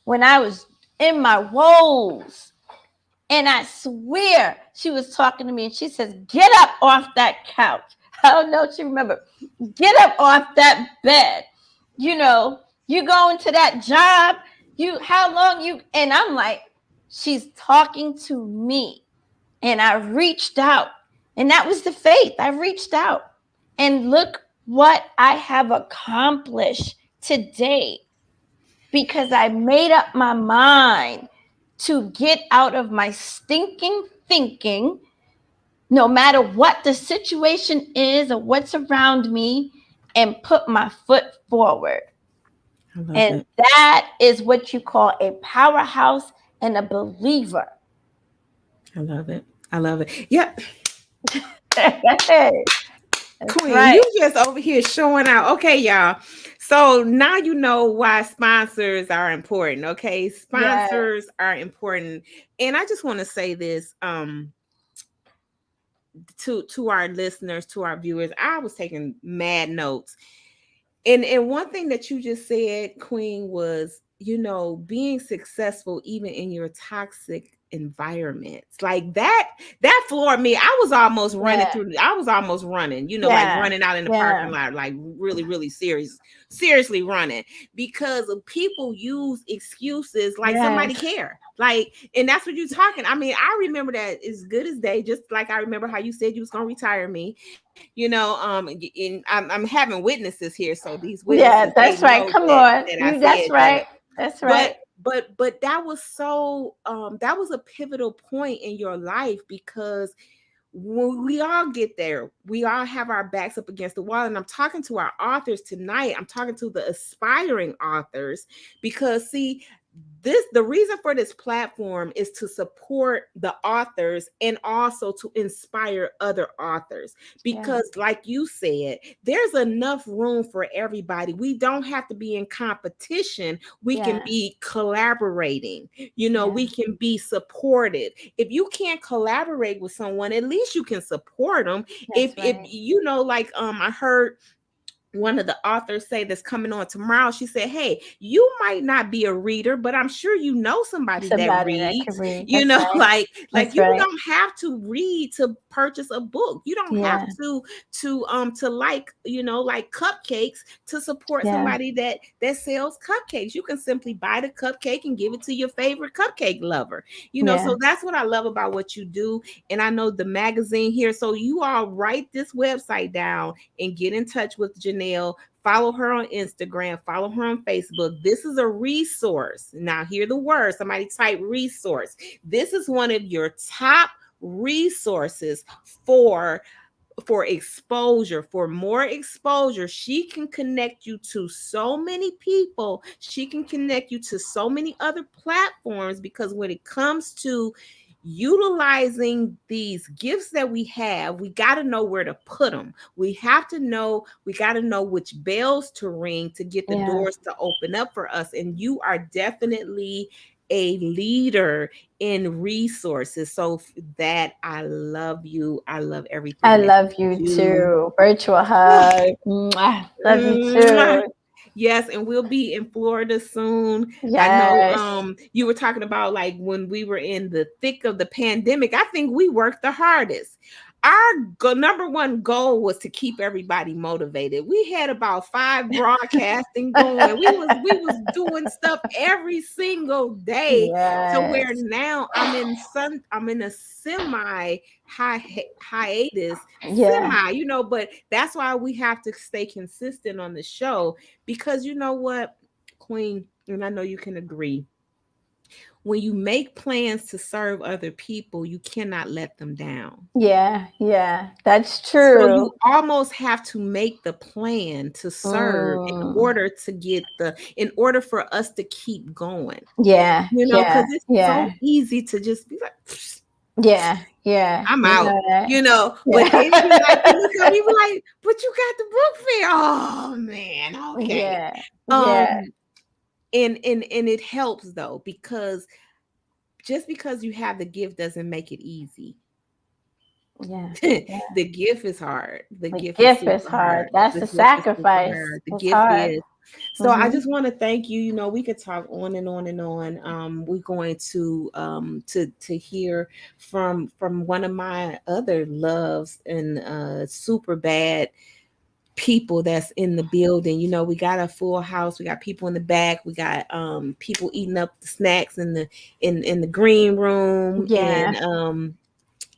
when I was in my woes. And I swear she was talking to me and she says, get up off that couch. I don't know if she remembered. Get up off that bed. You know, you going to that job. How long you, and I'm like, she's talking to me. And I reached out. And that was the faith. I reached out. And look what I have accomplished today, because I made up my mind to get out of my stinking thinking, no matter what the situation is or what's around me, and put my foot forward. And that is what you call a powerhouse and a believer. I love it. I love it. Yep. Queen, right. You just over here showing out. Okay, y'all. So now you know why sponsors are important. Okay, sponsors are important, and I just want to say this to our listeners, to our viewers. I was taking mad notes, and one thing that you just said, Queen, was, you know, being successful even in your toxic environments. Like that floored me. I was almost running you know, like running out in the parking lot, like really, really seriously running, because of people use excuses like somebody care. Like, and that's what you're talking. I mean, I remember that as good as day, just like I remember how you said you was gonna retire me, you know, and I'm having witnesses here. So these witnesses, that's right. Come on. That's right. That's right. But that was so that was a pivotal point in your life, because when we all get there, we all have our backs up against the wall. And I'm talking to our authors tonight. I'm talking to the aspiring authors, because see, the reason for this platform is to support the authors and also to inspire other authors, because like you said, there's enough room for everybody. We don't have to be in competition. We can be collaborating. We can be supported. If you can't collaborate with someone, at least you can support them. If like I heard one of the authors say that's coming on tomorrow, she said, hey, you might not be a reader, but I'm sure somebody that reads. That can read. Like you don't have to read to purchase a book. You don't have to like cupcakes to support somebody that sells cupcakes. You can simply buy the cupcake and give it to your favorite cupcake lover. So that's what I love about what you do. And I know the magazine here, so you all write this website down and get in touch with Janelle. Follow her on Instagram, follow her on Facebook. This is a resource. Now, hear the word. Somebody type resource. This is one of your top resources for exposure, for more exposure. She can connect you to so many people. She can connect you to so many other platforms, because when it comes to utilizing these gifts that we have, we got to know where to put them. We got to know which bells to ring to get the doors to open up for us. And you are definitely a leader in resources. So that I love you. I love everything. I love you too. Virtual hug. Love you too. Yes, and we'll be in Florida soon. Yes. I know you were talking about like when we were in the thick of the pandemic, I think we worked the hardest. Our number one goal was to keep everybody motivated. We had about 5 broadcasting going. We was doing stuff every single day. So where now I'm in a semi hiatus, but that's why we have to stay consistent on the show, because you know what, Queen, and I know you can agree, when you make plans to serve other people, you cannot let them down. Yeah, that's true. So you almost have to make the plan to serve in order for us to keep going. Because it's so easy to just be like, I'm out, but then you like, look at me like, but you got the book fair. Oh man, okay. And it helps though, because just because you have the gift doesn't make it easy. The gift is hard. The gift is hard. That's the sacrifice. The gift is. So I just want to thank you. We could talk on and on and on. We're going to hear from one of my other loves and super bad people that's in the building. We got a full house. We got people in the back. We got people eating up the snacks in the green room. And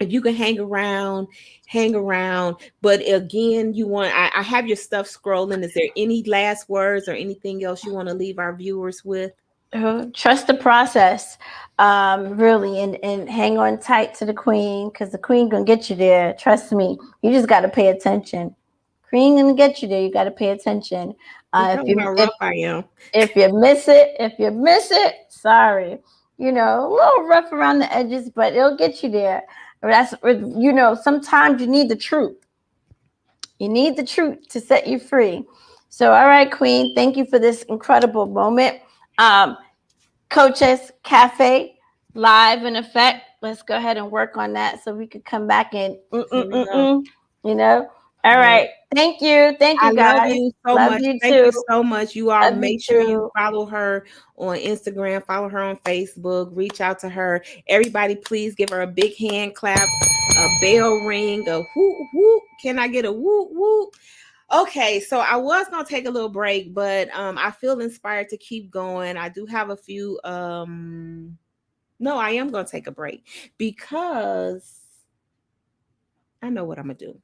if you can hang around. But again, I have your stuff scrolling. Is there any last words or anything else you want to leave our viewers with? Trust the process, really, and hang on tight to the queen, because the queen gonna get you there. Trust me. You just got to pay attention. Queen gonna get you there. You got to pay attention. If you miss it, sorry. A little rough around the edges, but it'll get you there. That's sometimes you need the truth. You need the truth to set you free. So, all right, Queen, thank you for this incredible moment. Coaches Cafe live in effect. Let's go ahead and work on that so we could come back and All right. Thank you. Thank you, guys. Love you so much. Thank you so much. You all make sure you follow her on Instagram, follow her on Facebook, reach out to her. Everybody, please give her a big hand clap, a bell ring, a whoop, whoop. Can I get a whoop, whoop? Okay, so I was going to take a little break, but I feel inspired to keep going. I do have a few. No, I am going to take a break because I know what I'm going to do.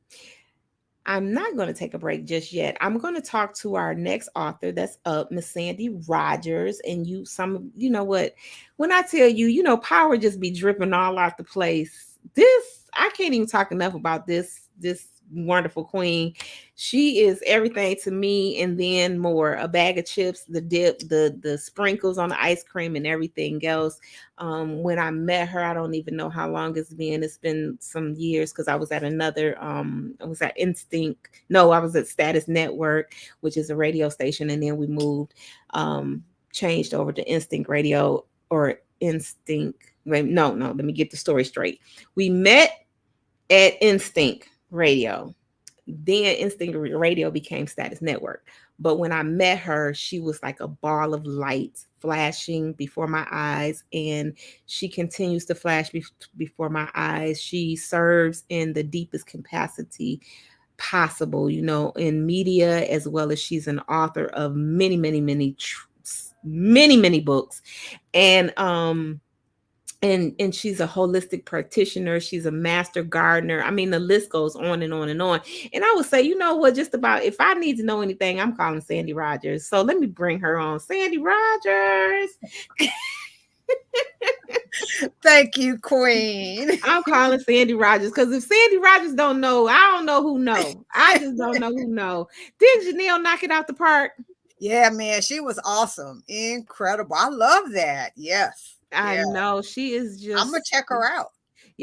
I'm not going to take a break just yet. I'm going to talk to our next author that's up, Miss Sandy Rogers. And you know what? When I tell you, power just be dripping all out the place. I can't even talk enough about this wonderful queen. She is everything to me and then more. A bag of chips, the dip, the sprinkles on the ice cream and everything else. When I met her, I don't even know how long it's been. It's been some years because I was at another I was at Instinct. No, I was at Status Network, which is a radio station, and then we moved changed over to Instinct Radio or Instinct. Wait, no, let me get the story straight. We met at Instinct Radio. Then Instinct Radio became Status Network. But when I met her, she was like a ball of light flashing before my eyes, and she continues to flash before my eyes. She serves in the deepest capacity possible, in media, as well as she's an author of many, many, many books. And she's a holistic practitioner. She's a master gardener. I mean, the list goes on and on and on. And I would say, you know what, just about if I need to know anything, I'm calling Sandy Rogers. So let me bring her on. Sandy Rogers. Thank you, Queen. I'm calling Sandy Rogers because if Sandy Rogers don't know, I don't know who know. I just don't know who know. Did Janelle knock it out the park? Yeah, man, she was awesome. Incredible. I love that. Yes. I know. She is just. I'm going to check her out.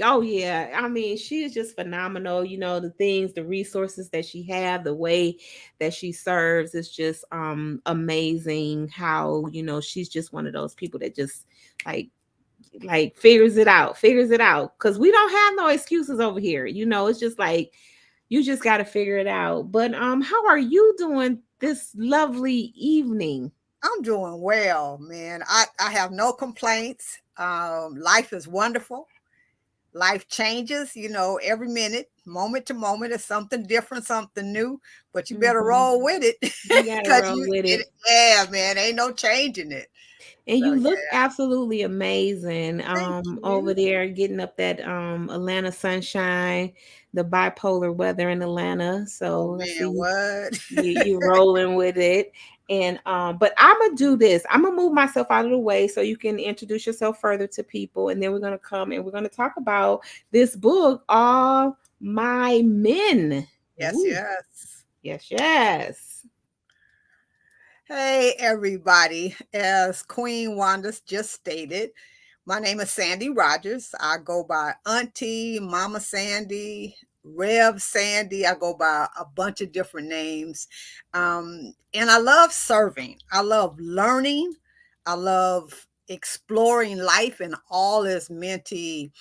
Oh, yeah. I mean, she is just phenomenal. The things, the resources that she have, the way that she serves is just amazing. How, she's just one of those people that just like figures it out. Because we don't have no excuses over here. It's just like, you just got to figure it out. But how are you doing this lovely evening? I'm doing well, man. I have no complaints. Life is wonderful. Life changes, every minute, moment to moment is something different, something new, but you better roll with it. You gotta roll with it. Yeah, man, ain't no changing it. And you look absolutely amazing over there, getting up that Atlanta sunshine, the bipolar weather in Atlanta. So you rolling with it. And but I'm gonna do this. I'm gonna move myself out of the way so you can introduce yourself further to people, and then we're gonna come and we're gonna talk about this book, All My Men. Yes, Ooh. Yes. Hey, everybody. As Queen Wanda just stated, my name is Sandy Rogers. I go by Auntie, Mama Sandy, Rev Sandy. I go by a bunch of different names. And I love serving. I love learning. I love exploring life in all its many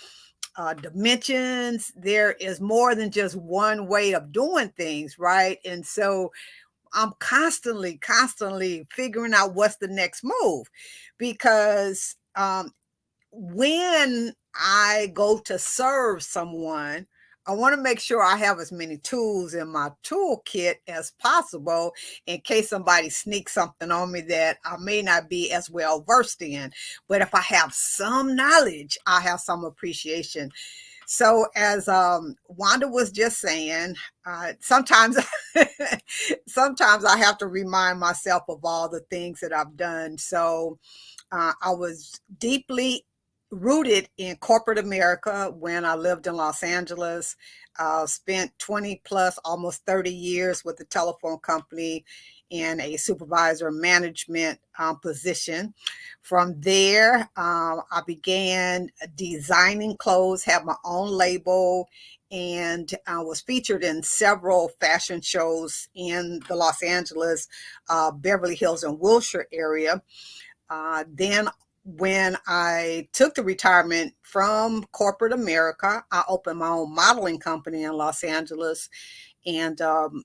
dimensions. There is more than just one way of doing things, right? And so I'm constantly figuring out what's the next move, because when I go to serve someone, I want to make sure I have as many tools in my toolkit as possible in case somebody sneaks something on me that I may not be as well versed in. But if I have some knowledge, I have some appreciation. So as Wanda was just saying, sometimes I have to remind myself of all the things that I've done. So I was deeply rooted in corporate America when I lived in Los Angeles. Spent 20 plus, almost 30 years with the telephone company in a supervisor management position. From there, I began designing clothes, had my own label, and I was featured in several fashion shows in the Los Angeles, Beverly Hills, and Wilshire area. Then when I took the retirement from corporate America, I opened my own modeling company in Los Angeles. And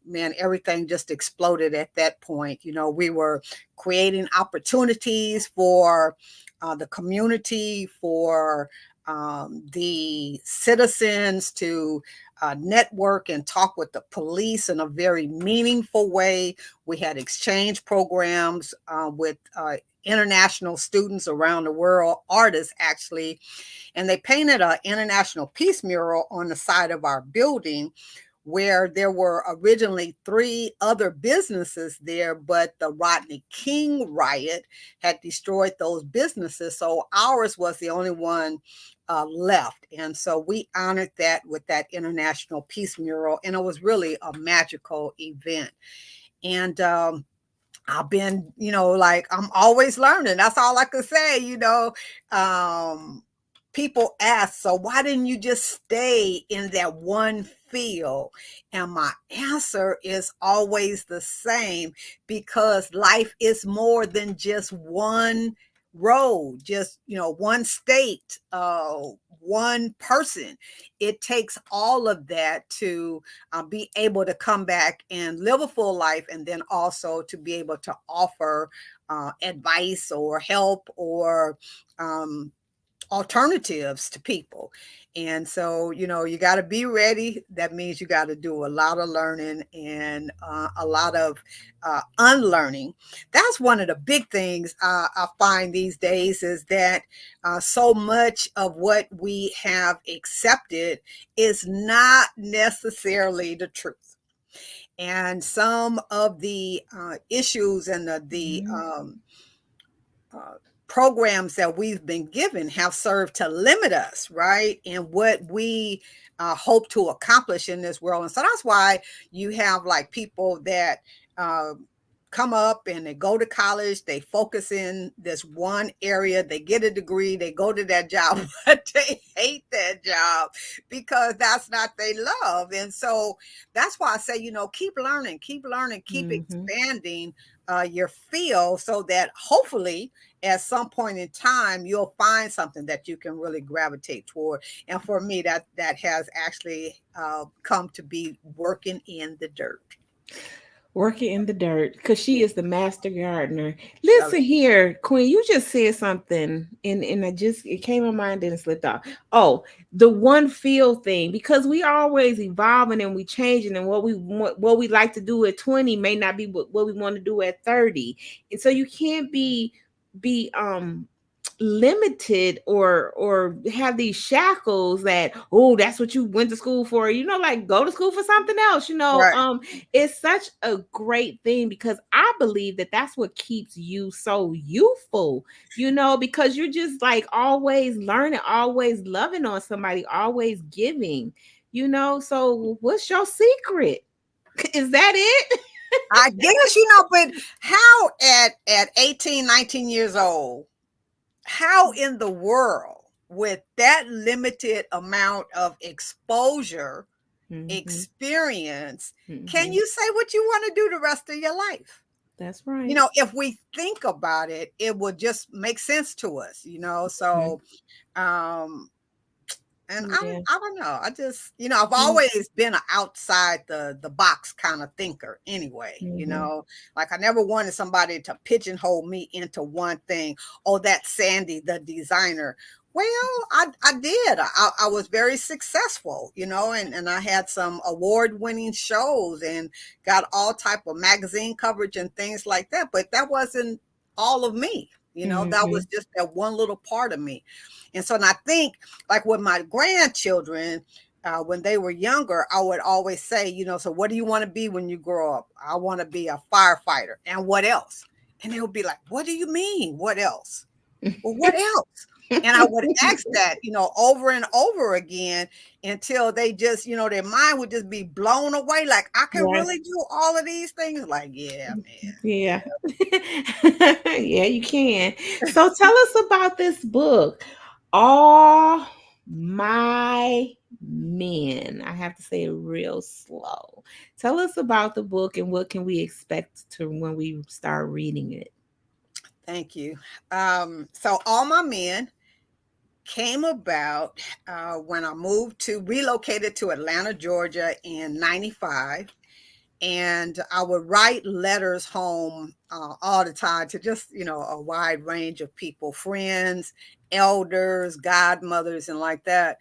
man, everything just exploded at that point. We were creating opportunities for the community, for the citizens to network and talk with the police in a very meaningful way. We had exchange programs with international students around the world, artists actually, and they painted an international peace mural on the side of our building where there were originally 3 other businesses there, but the Rodney King riot had destroyed those businesses. So ours was the only one left. And so we honored that with that International Peace Mural. And it was really a magical event. And I've been, like, I'm always learning. That's all I could say, people ask, so why didn't you just stay in that one field? And my answer is always the same, because life is more than just one road, just, one state, one person. It takes all of that to be able to come back and live a full life, and then also to be able to offer advice or help or alternatives to people. And so, you got to be ready. That means you got to do a lot of learning and a lot of unlearning. That's one of the big things I find these days, is that so much of what we have accepted is not necessarily the truth. And some of the issues and the programs that we've been given have served to limit us, right? And what we hope to accomplish in this world. And so that's why you have like people that come up and they go to college, they focus in this one area, they get a degree, they go to that job, but they hate that job because that's not their love. And so that's why I say, keep learning, keep expanding your field, so that hopefully at some point in time you'll find something that you can really gravitate toward. And for me, that has actually come to be working in the dirt. Working in the dirt, because she is the master gardener. Listen here, Queen, you just said something, and it came in my mind and it slipped off. Oh, the one field thing, because we always evolving and we changing, and what we like to do at 20 may not be what we want to do at 30. And so you can't be limited or have these shackles that, oh, that's what you went to school for, like go to school for something else, Right. It's such a great thing, because I believe that that's what keeps you so youthful, because you're just like always learning, always loving on somebody, always giving, so what's your secret? Is that it? I guess, but how at 18, 19 years old, how in the world, with that limited amount of exposure, experience, can you say what you want to do the rest of your life? That's right. If we think about it, it would just make sense to us, so and I don't know. I just, I've always been an outside the box kind of thinker anyway, like I never wanted somebody to pigeonhole me into one thing. Oh, that's Sandy, the designer. Well, I did. I was very successful, and I had some award-winning shows and got all type of magazine coverage and things like that. But that wasn't all of me. That was just that one little part of me. And so, and I think like with my grandchildren, when they were younger, I would always say, so what do you want to be when you grow up? I want to be a firefighter. And what else? And they would be like, what do you mean? What else? Well, what else? And I would ask that, over and over again until they just, their mind would just be blown away. Like, I can really do all of these things. Like, yeah, man. Yeah. Yeah, you can. So tell us about this book, All My Men. I have to say it real slow. Tell us about the book and what can we expect to when we start reading it. Thank you. So All My Men came about when I relocated to Atlanta, Georgia in 95. And I would write letters home all the time to just, a wide range of people, friends, elders, godmothers, and like that.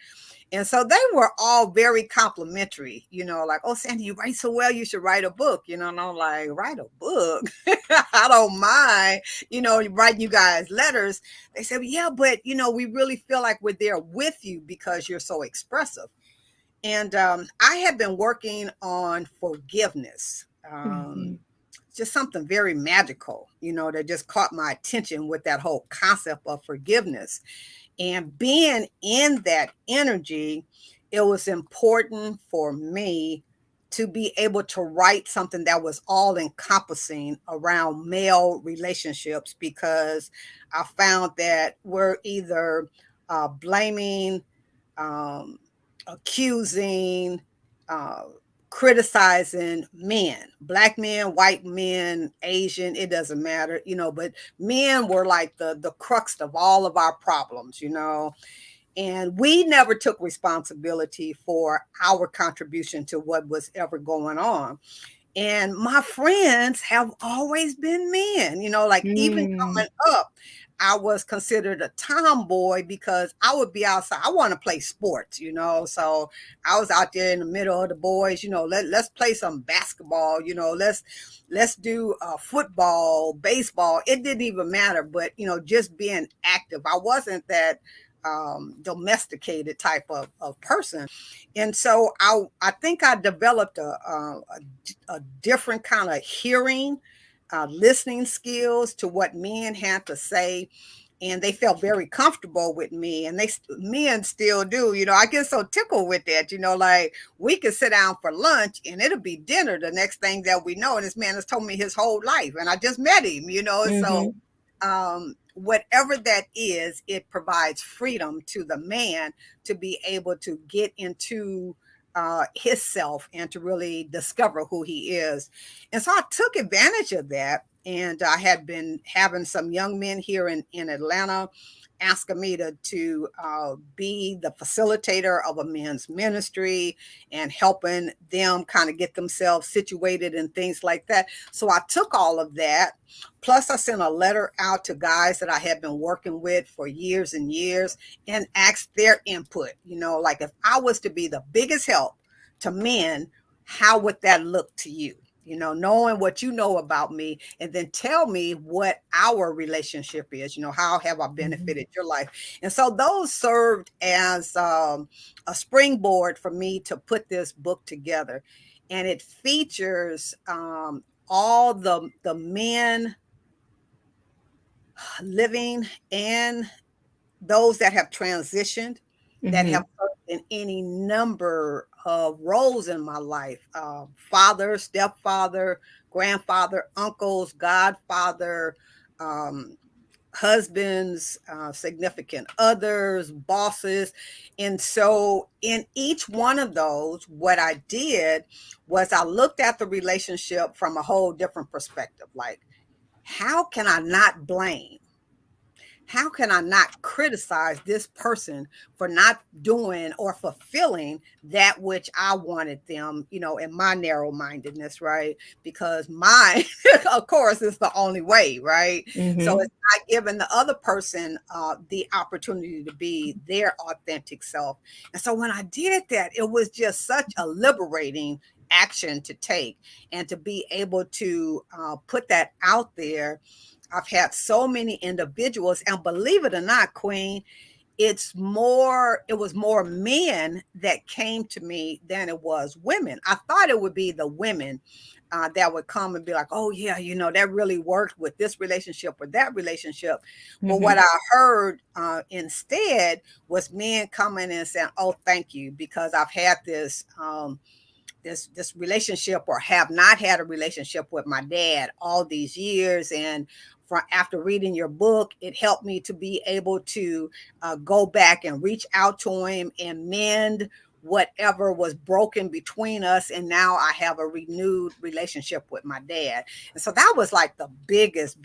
And so they were all very complimentary, like, oh, Sandy, you write so well, you should write a book, and I'm like, write a book? I don't mind, write you guys letters. They said, yeah, but, we really feel like we're there with you because you're so expressive. And I had been working on forgiveness. Just something very magical, that just caught my attention with that whole concept of forgiveness. And being in that energy, it was important for me to be able to write something that was all encompassing around male relationships, because I found that we're either blaming, um, accusing, uh, criticizing men, black men, white men, Asian, it doesn't matter, but men were like the crux of all of our problems, and we never took responsibility for our contribution to what was ever going on. And my friends have always been men, like even coming up, I was considered a tomboy because I would be outside. I want to play sports, so I was out there in the middle of the boys, let's play some basketball, let's do football, baseball. It didn't even matter, but, just being active. I wasn't that domesticated type of person. And so I think I developed a different kind of hearing, listening skills to what men had to say. And they felt very comfortable with me, and men still do. I get so tickled with that. Like we could sit down for lunch, and it'll be dinner the next thing that we know. And this man has told me his whole life, and I just met him. So whatever that is, it provides freedom to the man to be able to get into his self and to really discover who he is. And so I took advantage of that. And I had been having some young men here in Atlanta asking me to be the facilitator of a men's ministry and helping them kind of get themselves situated and things like that. So I took all of that. Plus, I sent a letter out to guys that I had been working with for years and years and asked their input. Like if I was to be the biggest help to men, how would that look to you? Knowing what you know about me, and then tell me what our relationship is, how have I benefited your life? And so those served as a springboard for me to put this book together. And it features all the men living and those that have transitioned, that have served in any number of roles in my life, father, stepfather, grandfather, uncles, godfather, husbands, significant others, bosses. And so in each one of those, what I did was I looked at the relationship from a whole different perspective. Like, how can I not blame? How can I not criticize this person for not doing or fulfilling that which I wanted them, in my narrow mindedness, right? Because mine, of course, is the only way, right? So it's not giving the other person the opportunity to be their authentic self. And so when I did that, it was just such a liberating action to take, and to be able to put that out there. I've had so many individuals, and believe it or not, Queen, it was more men that came to me than it was women. I thought it would be the women that would come and be like, oh yeah, that really worked with this relationship or that relationship. But what I heard instead was men coming and saying, oh, thank you, because I've had this this relationship, or have not had a relationship with my dad all these years. And after reading your book, it helped me to be able to go back and reach out to him and mend whatever was broken between us. And now I have a renewed relationship with my dad. And so that was like the biggest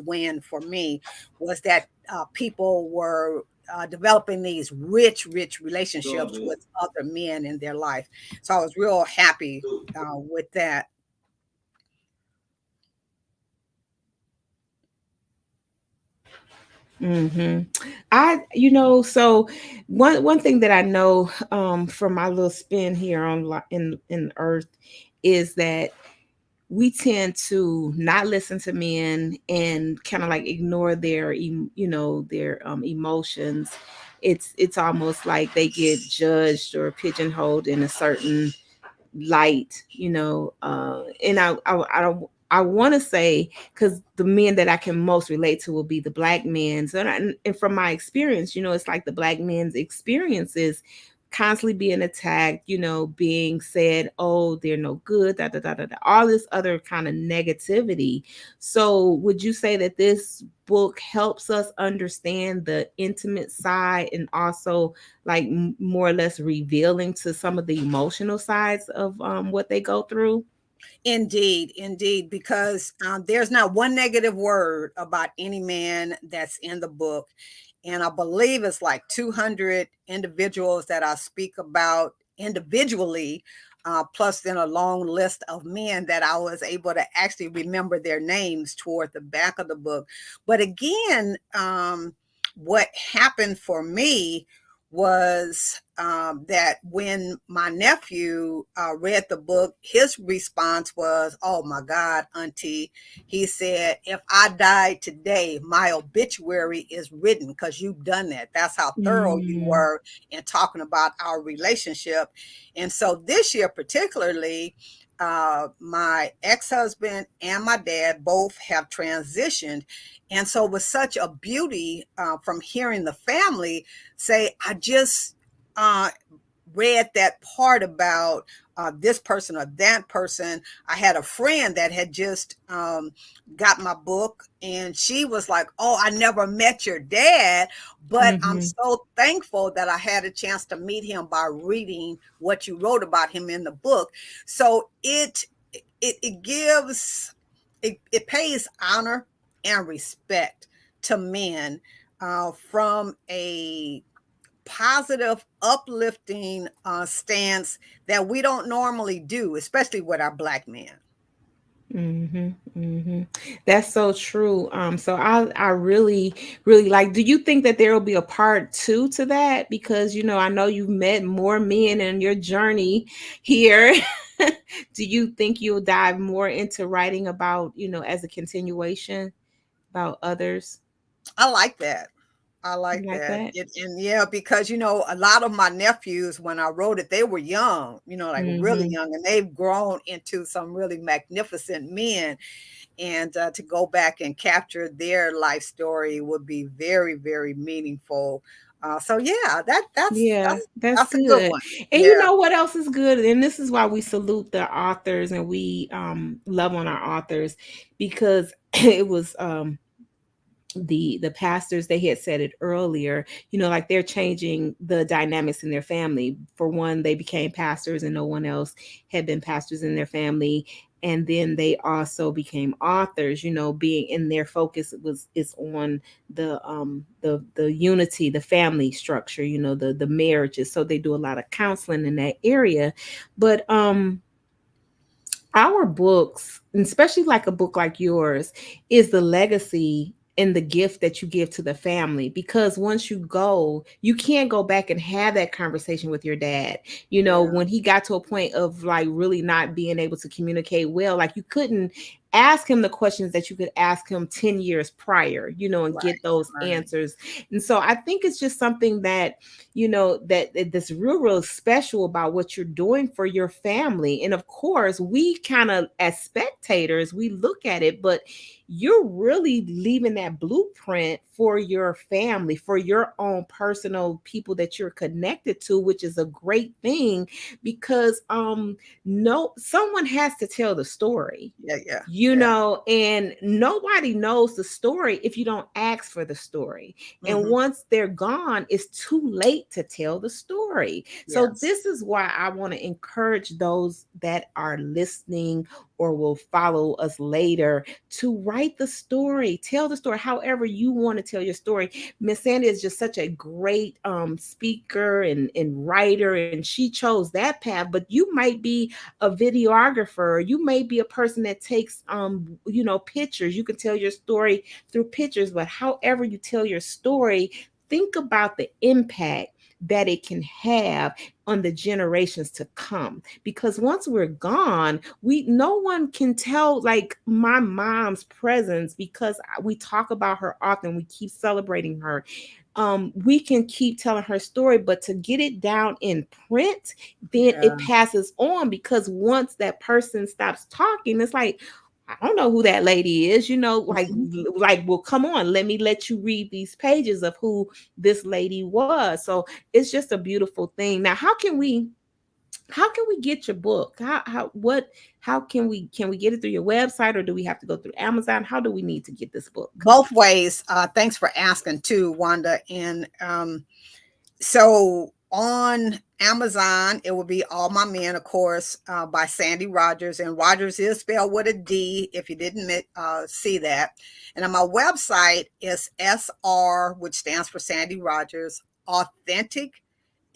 win for me, was that people were developing these rich relationships with other men in their life. So I was real happy with that. So one thing that I know from my little spin here in Earth is that we tend to not listen to men and kind of like ignore their emotions, it's almost like they get judged or pigeonholed in a certain light, and I want to say, because the men that I can most relate to will be the black men. So, and from my experience, it's like the black men's experiences constantly being attacked, being said, oh, they're no good, da, da, da, da, da, all this other kind of negativity. So would you say that this book helps us understand the intimate side, and also like more or less revealing to some of the emotional sides of what they go through? Indeed, indeed, because there's not one negative word about any man that's in the book. And I believe it's like 200 individuals that I speak about individually, plus then a long list of men that I was able to actually remember their names toward the back of the book. But again, what happened for me was that when my nephew read the book, his response was, "Oh my God, Auntie," he said, "if I died today, my obituary is written because you've done that. That's how thorough you Mm. were in talking about our relationship." And so this year, particularly, my ex-husband and my dad both have transitioned. And so it was such a beauty from hearing the family say, "I just uh, read that part about this person or that person." I had a friend that had just got my book, and she was like, "Oh, I never met your dad, but I'm Mm-hmm. so thankful that I had a chance to meet him by reading what you wrote about him in the book." So it gives it pays honor and respect to men from a positive, uplifting stance that we don't normally do, especially with our black men. Mm-hmm, mm-hmm. That's so true. So I really, really like. Do you think that there will be a part two to that? Because I know you've met more men in your journey here. Do you think you'll dive more into writing about, as a continuation about others? I like that. I You like like that. that? And yeah, because a lot of my nephews, when I wrote it, they were young, like really Mm-hmm. young, and they've grown into some really magnificent men. And to go back and capture their life story would be very, very meaningful. So yeah, Yeah, that's that's a good good. one. And you Yeah, know what else is good? And this is why we salute the authors, and we love on our authors, because it was the pastors, they had said it earlier, like they're changing the dynamics in their family. For one, they became pastors and no one else had been pastors in their family, and then they also became authors, being in their focus is on the unity, the family structure, the marriages. So they do a lot of counseling in that area. But our books, and especially like a book like yours, is the legacy and the gift that you give to the family. Because once you go, you can't go back and have that conversation with your dad. yeah, When he got to a point of like really not being able to communicate well, like you couldn't ask him the questions that you could ask him 10 years prior, and right, get those right. answers. And so I think it's just something that that's real special about what you're doing for your family. And of course, we kind of, as spectators, we look at it, but you're really leaving that blueprint for your family, for your own personal people that you're connected to, which is a great thing. Because no, someone has to tell the story, Yeah, yeah, yeah. and nobody knows the story if you don't ask for the story. And Hmm. once they're gone, it's too late to tell the story. So Yes. this is why I want to encourage those that are listening or will follow us later to write the story, tell the story however you want to tell your story. Miss Sandy is just such a great speaker and writer, and she chose that path. But you might be a videographer, you may be a person that takes pictures. You can tell your story through pictures, but however you tell your story, think about the impact that it can have on the generations to come. Because once we're gone, we no one can tell like my mom's presence, because we talk about her often, we keep celebrating her. we can keep telling her story, but to get it down in print, then Yeah. it passes on, because once that person stops talking, it's like, I don't know who that lady is, well, come on, let you read these pages of who this lady was. So it's just a beautiful thing. Now, how can we get your book? How can we get it through your website, or do we have to go through Amazon? How do we need to get this book? Both ways. Thanks for asking too, Wanda. And so on Amazon, it will be All My Men, of course, by Sandy Rogers. And Rogers is spelled with a D, if you didn't see that. And on my website is SR, which stands for Sandy Rogers, Authentic,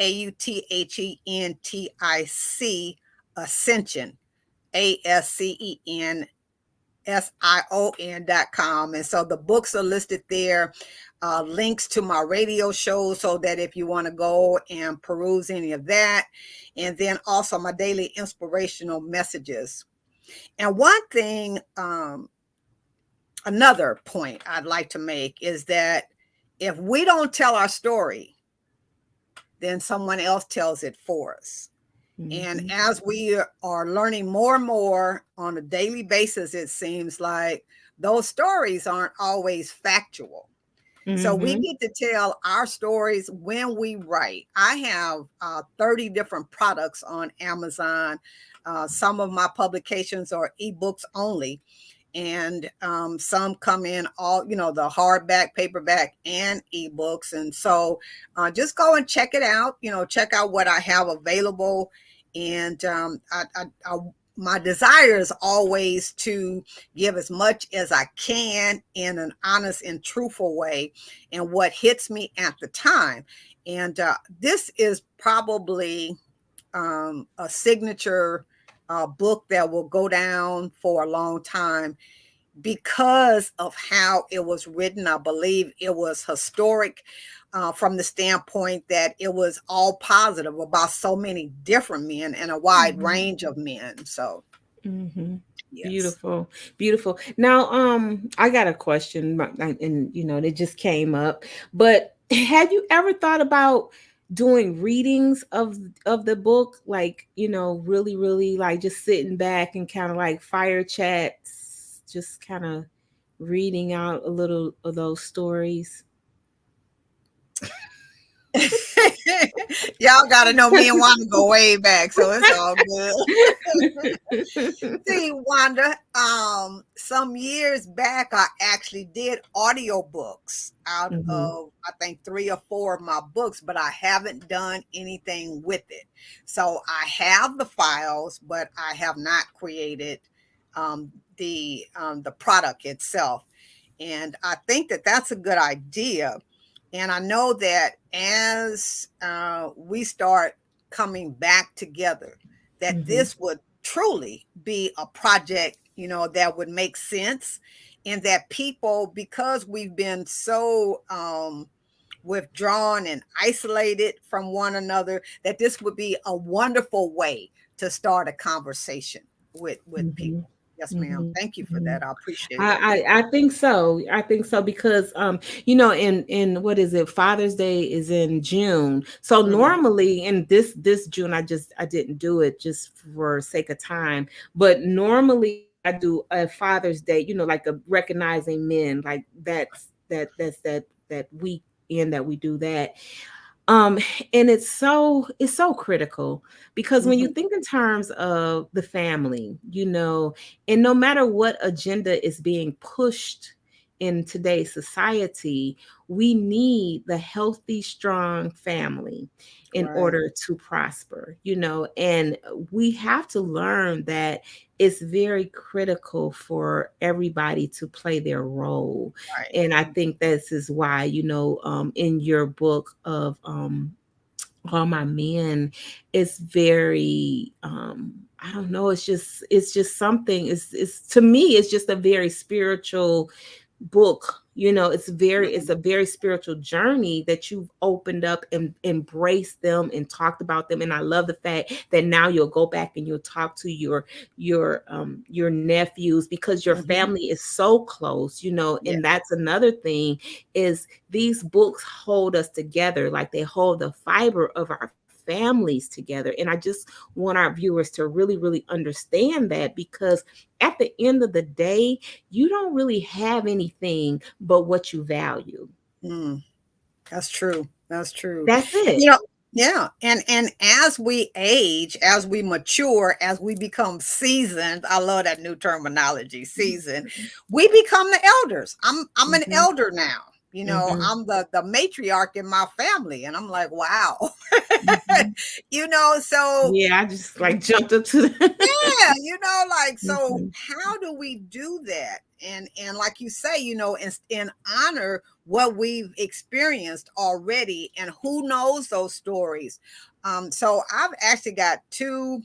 AUTHENTIC, Ascension, ASCENSION.com. And so the books are listed there, links to my radio shows, so that if you want to go and peruse any of that, and then also my daily inspirational messages. And one thing, another point I'd like to make is that if we don't tell our story, then someone else tells it for us. And as we are learning more and more on a daily basis, it seems like those stories aren't always factual. So we get to tell our stories when we write. I have 30 different products on Amazon. Some of my publications are ebooks only. And some come in all, the hardback, paperback, and ebooks. And so just go and check it out, check out what I have available. And my desire is always to give as much as I can in an honest and truthful way, and what hits me at the time. And this is probably a signature book that will go down for a long time, because of how it was written. I believe it was historic from the standpoint that it was all positive about so many different men and a wide range of men. So, yes. Beautiful, beautiful. Now, I got a question, and it just came up. But have you ever thought about doing readings of the book, like, really, really, like, just sitting back and kind of like fire chats, just kind of reading out a little of those stories? Y'all got to know me and Wanda go way back, so it's all good. See, Wanda, some years back, I actually did audiobooks out of, I think, 3 or 4 of my books, but I haven't done anything with it. So I have the files, but I have not created the product itself. And I think that that's a good idea. And I know that as we start coming back together, that this would truly be a project, that would make sense. And that people, because we've been so withdrawn and isolated from one another, that this would be a wonderful way to start a conversation with people. Yes, ma'am. Thank you for that. I appreciate it. I think so. I think so, because in what is it? Father's Day is in June. So normally in this June, I didn't do it just for sake of time. But normally I do a Father's Day, like a recognizing men, like that's that weekend that we do that. And it's so critical, because when you think in terms of the family, and no matter what agenda is being pushed in today's society, we need the healthy, strong family in order to prosper, and we have to learn that it's very critical for everybody to play their role. And I think this is why, in your book of All My Men, it's very I don't know, it's just something, it's to me, it's just a very spiritual book, It's a very spiritual journey that you've opened up and embraced them and talked about them. And I love the fact that now you'll go back and you'll talk to your nephews, because your Mhm. family is so close, Yeah. and that's another thing, is these books hold us together, like they hold the fiber of our families together. And I just want our viewers to really, really understand that, because at the end of the day, you don't really have anything but what you value. Mm. That's true. That's true. That's And it. yeah, and as we age, as we mature, as we become seasoned, I love that new terminology, seasoned, we become the elders. I'm an Mhm, elder now. mhm, I'm the matriarch in my family, and I'm like, wow. mhm. So Yeah, I just like jumped up to the yeah, like, so Mhm, how do we do that? And like you say, in honor what we've experienced already, and who knows those stories. So I've actually got two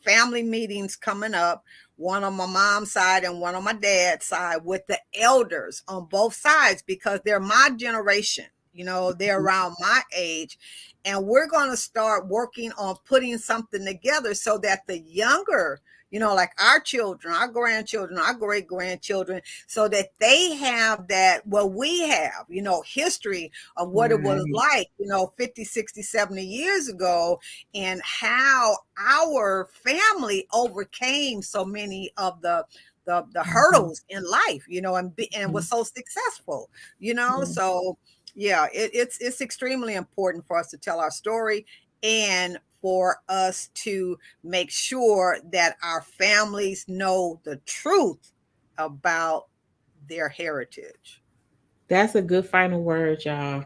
family meetings coming up, one on my mom's side and one on my dad's side, with the elders on both sides, because they're my generation. They're around my age, and we're going to start working on putting something together so that the younger, like our children, our grandchildren, our great grandchildren, so that they have that, what we have, history of what it was right. like, 50, 60, 70 years ago, and how our family overcame so many of the Mhm, hurdles in life, and was mhm, so successful, yeah. so yeah, it's extremely important for us to tell our story, and for us to make sure that our families know the truth about their heritage. That's a good final word, y'all.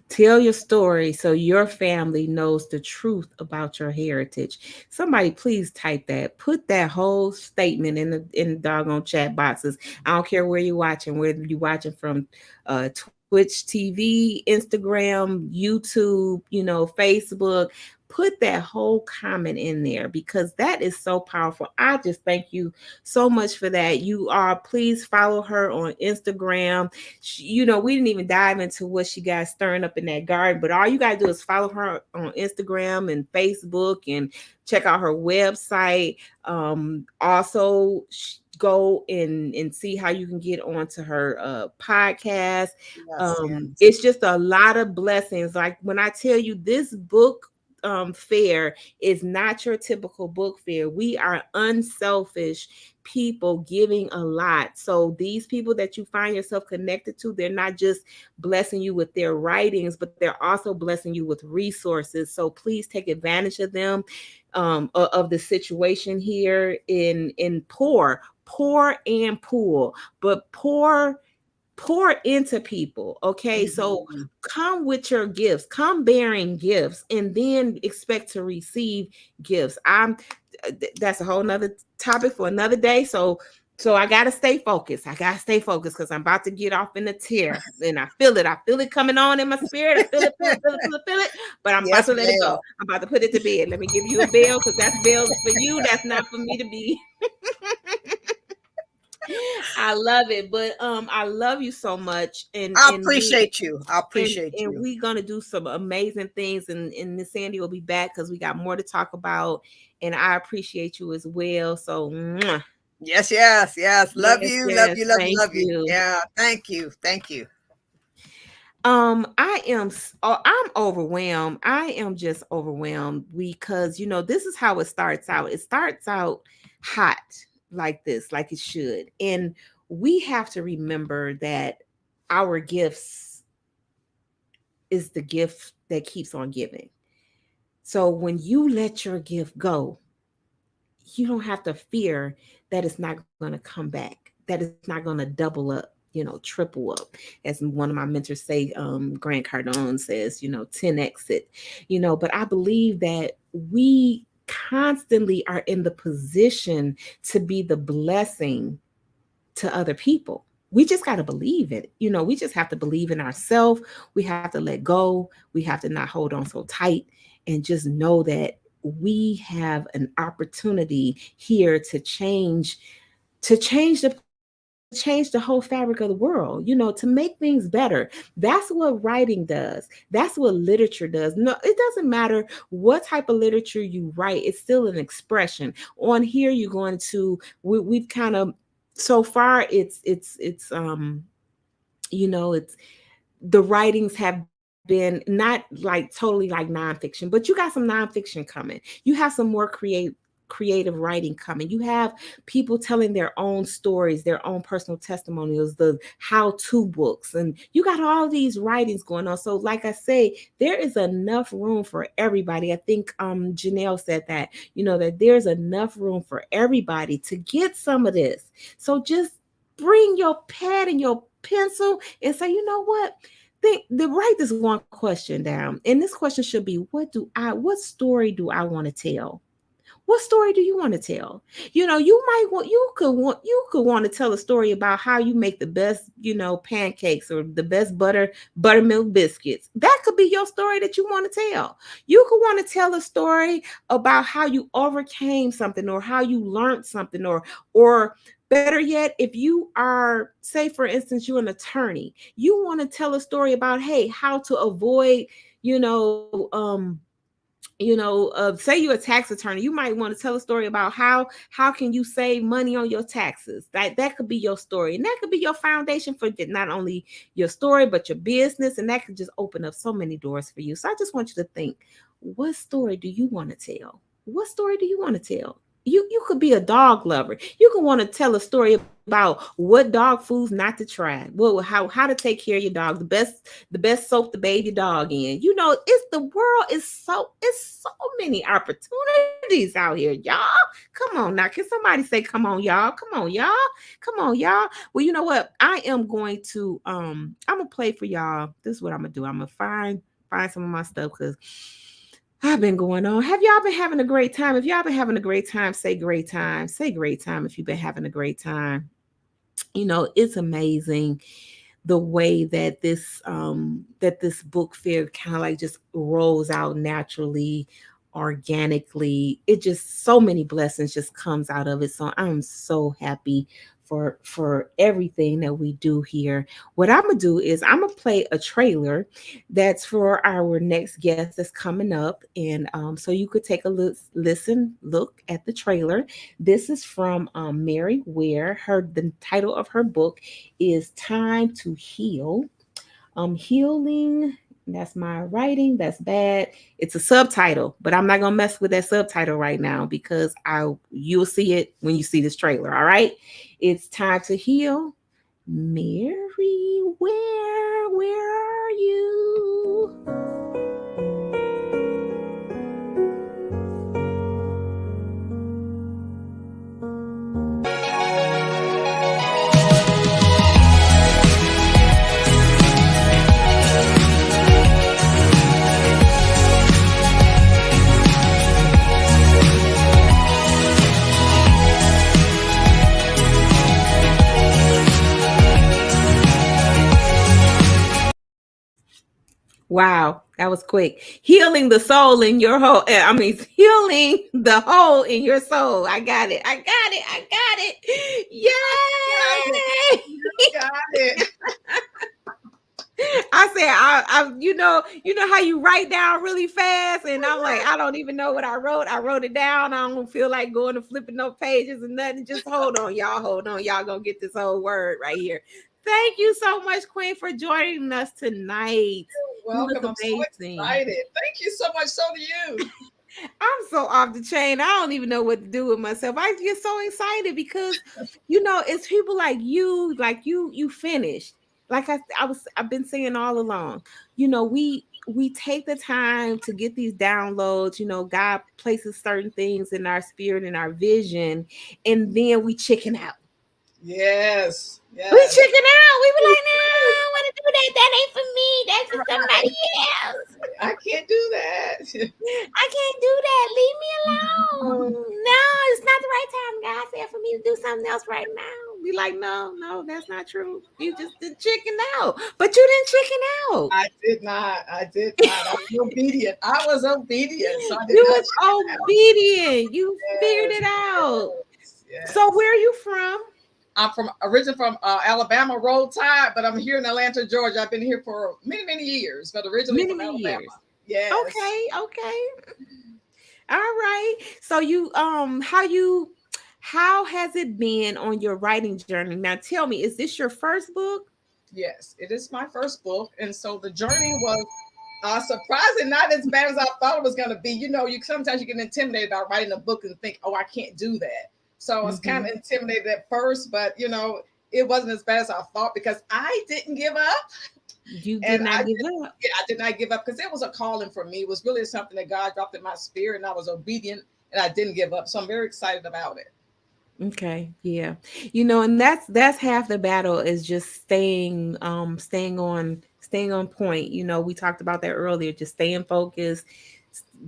Tell your story so your family knows the truth about your heritage. Somebody please type that. Put that whole statement in the doggone chat boxes. I don't care where you're watching, whether you're watching from Twitch TV, Instagram, YouTube, Facebook. Put that whole comment in there, because that is so powerful. I just thank you so much for that. You are, please follow her on Instagram. We didn't even dive into what she got stirring up in that garden, but all you got to do is follow her on Instagram and Facebook, and check out her website. Also, go and see how you can get onto her podcast. Yes, yes. It's just a lot of blessings. Like when I tell you, this book fair is not your typical book fair. We are unselfish people giving a lot. So these people that you find yourself connected to, they're not just blessing you with their writings, but they're also blessing you with resources. So please take advantage of them, of the situation here in poor and pool, but pour into people. Okay, so Mhm. come with your gifts, come bearing gifts, and then expect to receive gifts. That's a whole nother topic for another day. So I gotta stay focused. I gotta stay focused, because I'm about to get off in the tear, and I feel it. I feel it coming on in my spirit. I feel it, feel it, feel it, feel it, feel it. But I'm about Yes, to let it ma'am. go. I'm about to put it to bed. Let me give you a bell, because that's bells for you. That's not for me to be. I love it, but I love you so much, and I and we appreciate you. I and appreciate and you. we're gonna do some amazing things, and Miss Sandy will be back because we got more to talk about, and I appreciate you as well. So, mwah. Yes, yes, yes. Love Yes, you, love yes, you, love you, thank love you. you. Yeah, thank you, thank you. I'm overwhelmed. I am just overwhelmed, because this is how it starts out. It starts out hot like this, like it should. And we have to remember that our gifts is the gift that keeps on giving. So when you let your gift go, you don't have to fear that it's not going to come back, that it's not going to double up, triple up, as one of my mentors say. Grant Cardone says, 10x it, but I believe that we constantly are in the position to be the blessing to other people. We just got to believe it. We just have to believe in ourselves. We have to let go. We have to not hold on so tight, and just know that we have an opportunity here to change the planet. change the whole fabric of the world, you know, to make things better. That's what writing does. That's what literature does. No, it doesn't matter what type of literature you write, it's still an expression. On here, you're going to, we've kind of, so far, you know, it's, the writings have been not like totally like nonfiction, but you got some nonfiction coming. You have some more creative writing coming. You have people telling their own stories, their own personal testimonials, the how-to books, and you got all these writings going on. So like I say, there is enough room for everybody. I think Janelle said that, you know, that there's enough room for everybody to get some of this. So just bring your pad and your pencil and say, you know what? Write this one question down. And this question should be, what story do I want to tell? What story do you want to tell? You know, you could want to tell a story about how you make the best, you know, pancakes or the best buttermilk biscuits. That could be your story that you want to tell. You could want to tell a story about how you overcame something or how you learned something, or better yet, if you are, say for instance, you're an attorney, you want to tell a story about, hey, how to avoid, say you're a tax attorney, you might want to tell a story about how can you save money on your taxes. That could be your story, and that could be your foundation for not only your story but your business, and that could just open up so many doors for you. So I just want you to think, what story do you want to tell? What story do you want to tell? You could be a dog lover. You could want to tell a story about what dog foods not to try. Well, how to take care of your dog. The best soap to bathe your dog in. You know, it's so many opportunities out here, y'all. Come on now. Can somebody say, come on, y'all? Come on, y'all. Come on, y'all. Well, you know what? I am going to I'm gonna play for y'all. This is what I'm gonna do. I'm gonna find some of my stuff because I've been going on. Have y'all been having a great time? If y'all been having a great time, say great time. Say great time if you've been having a great time. You know, it's amazing the way that this book fair kind of like just rolls out naturally, organically. It just, so many blessings just comes out of it. So I'm so happy for everything that we do here. What I'm gonna do is I'm gonna play a trailer that's for our next guest that's coming up, and so you could take a look at the trailer. This is from Mary Ware. The title of her book is Time to Heal. Healing. That's my writing. That's bad. It's a subtitle, but I'm not gonna mess with that subtitle right now because you'll see it when you see this trailer. All right. It's Time to Heal. Mary, where are you? Wow, that was quick. Healing the soul in your hole. Healing the hole in your soul. I got it. Yay! Got it. I said, I you know how you write down really fast, and I'm like, I don't even know what I wrote. I wrote it down. I don't feel like going and flipping no pages and nothing. Just hold on, y'all. Hold on, y'all gonna get this whole word right here. Thank you so much, Queen, for joining us tonight. Welcome. I'm so excited. Thank you so much. So do you. I'm so off the chain. I don't even know what to do with myself. I get so excited because, you know, it's people like you finished. Like I've been saying all along, you know, we take the time to get these downloads. You know, God places certain things in our spirit and our vision, and then we chicken out. Yes. We chicken out. We be like, no, I don't want to do that. That ain't for me. That's for somebody else. I can't do that. I can't do that. Leave me alone. No, it's not the right time. God said for me to do something else right now. Be like, no, that's not true. You just did chicken out. But you didn't chicken out. I did not. I was obedient. So you was obedient. You figured it out. Yes. So where are you from? I'm from originally from Alabama, Roll Tide, but I'm here in Atlanta, Georgia. I've been here for many years, but originally Many, from many Alabama. years. Yes. Okay, okay. All right. So how has it been on your writing journey? Now tell me, is this your first book? Yes, it is my first book, and so the journey was surprising, not as bad as I thought it was going to be. You know, you sometimes you get intimidated about writing a book and think, "Oh, I can't do that." So I was kind of intimidated at first, but you know, it wasn't as bad as I thought because I didn't give up, You did and not give up. yeah, I did not give up because it was a calling for me. It was really something that God dropped in my spirit, and I was obedient, and I didn't give up. So I'm very excited about it. Okay, yeah. And that's half the battle is just staying on point. We talked about that earlier, just staying focused,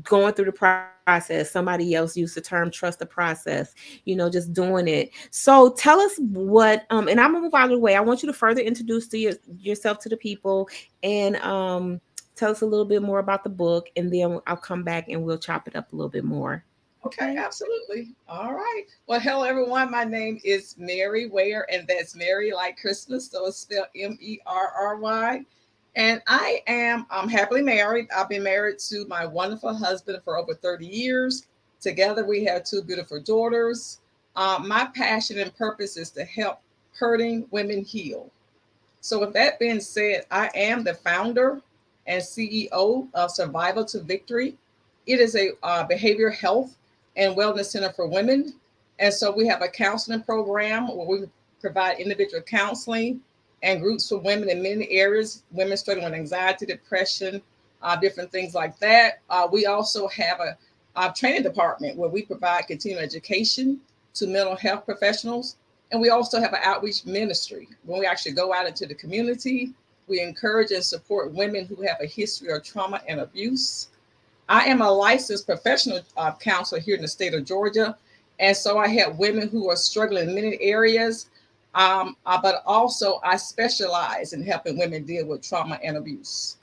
going through the process. Somebody else used the term trust the process, just doing it. So tell us what and I'm gonna move out of the way. I want you to further introduce yourself to the people and tell us a little bit more about the book, and then I'll come back and we'll chop it up a little bit more. Okay, Okay. absolutely. All right. Well, hello everyone. My name is Mary Ware, and that's Mary like Christmas, so it's spelled Merry. And I'm happily married. I've been married to my wonderful husband for over 30 years. Together, we have two beautiful daughters. My passion and purpose is to help hurting women heal. So, with that being said, I am the founder and CEO of Survival to Victory. It is a behavioral health and wellness center for women. And so, we have a counseling program where we provide individual counseling and groups for women in many areas, women struggling with anxiety, depression, different things like that. We also have a training department where we provide continuing education to mental health professionals, and we also have an outreach ministry when we actually go out into the community. We encourage and support women who have a history of trauma and abuse. I am a licensed professional counselor here in the state of Georgia. And so I help women who are struggling in many areas. But also, I specialize in helping women deal with trauma and abuse.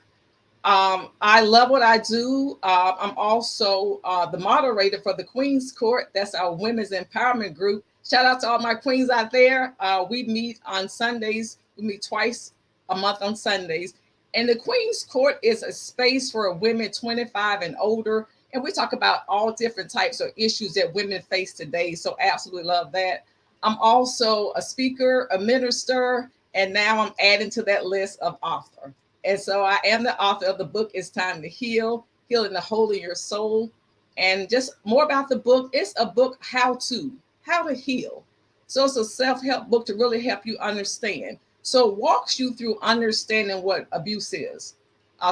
I love what I do. I'm also the moderator for the Queen's Court. That's our women's empowerment group. Shout out to all my queens out there. We meet on Sundays. We meet twice a month on Sundays. And the Queen's Court is a space for women 25 and older. And we talk about all different types of issues that women face today. So absolutely love that. I'm also a speaker, a minister, and now I'm adding to that list of author. And so I am the author of the book, It's Time to Heal, Healing the Hole in Your Soul. And just more about the book, it's a book, how to heal. So it's a self-help book to really help you understand. So it walks you through understanding what abuse is.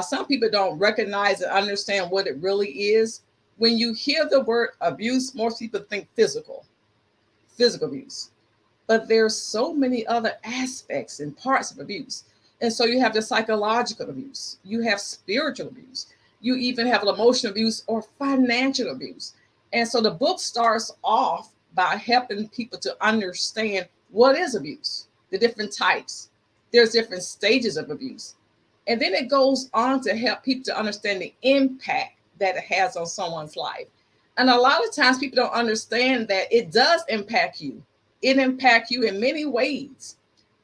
Some people don't recognize and understand what it really is. When you hear the word abuse, most people think physical abuse. But there's so many other aspects and parts of abuse. And so you have the psychological abuse, you have spiritual abuse, you even have emotional abuse or financial abuse. And so the book starts off by helping people to understand what is abuse, the different types. There's different stages of abuse. And then it goes on to help people to understand the impact that it has on someone's life. And a lot of times people don't understand that it does impact you. It impacts you in many ways.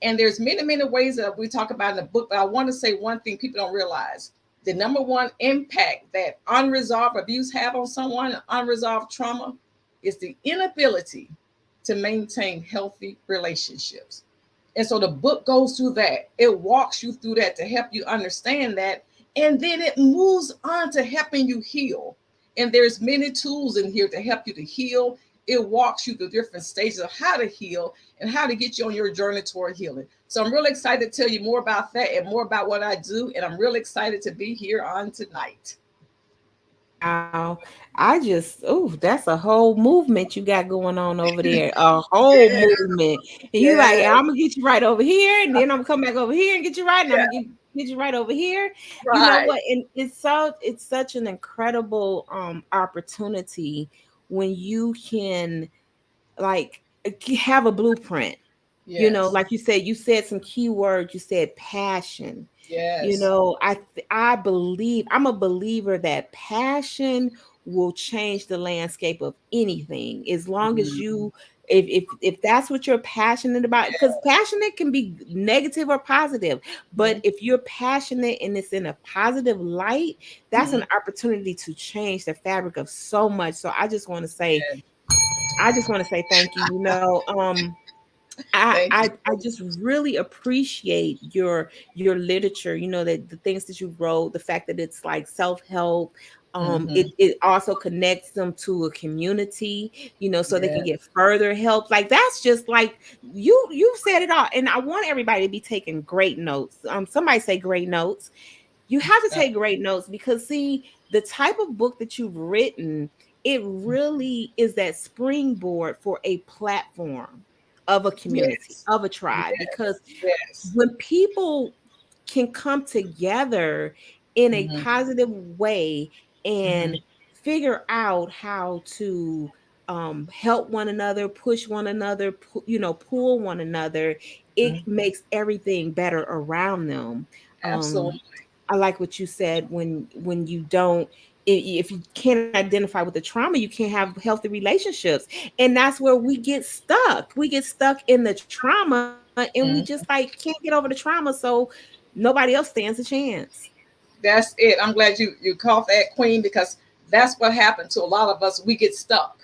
And there's many ways that we talk about in the book, but I want to say one thing people don't realize. The number one impact that unresolved abuse have on someone, unresolved trauma, is the inability to maintain healthy relationships. And so the book goes through that. It walks you through that to help you understand that. And then it moves on to helping you heal. And there's many tools in here to help you to heal. It walks you through different stages of how to heal and how to get you on your journey toward healing. So I'm really excited to tell you more about that and more about what I do. And I'm really excited to be here on tonight. Wow. That's a whole movement you got going on over there. A whole movement. And you like, Yeah, I'm gonna get you right over here, and then I'm gonna come back over here and get you right, and I'm yeah, gonna get you right over here. You know right. what? And it's such an incredible opportunity when you can like have a blueprint. Yes, Like you said some keywords. You said passion. yes. I believe, I'm a believer that passion will change the landscape of anything as long as Mhm. if that's what you're passionate about, because passionate can be negative or positive, but if you're passionate and it's in a positive light, that's an opportunity to change the fabric of so much. So I just want to say thank you. Thank you. I just really appreciate your literature, that the things that you wrote, the fact that it's like self-help. It also connects them to a community, so they Yeah. can get further help. Like that's just like you've said it all. And I want everybody to be taking great notes. Somebody say great notes. You have to take great notes because see, the type of book that you've written, it really is that springboard for a platform of a community, Yes. of a tribe. Because Yes. Yes. when people can come together in a Mm-hmm. positive way Mm-hmm. and figure out how to help one another, push one another, pull one another, it makes everything better around them. um Absolutely. I like what you said, when you don't, if you can't identify with the trauma, you can't have healthy relationships. And that's where we get stuck. We get stuck in the trauma and we just Mhm. like can't get over the trauma. So nobody else stands a chance. That's it. I'm glad you caught that, Queen, because that's what happened to a lot of us. We get stuck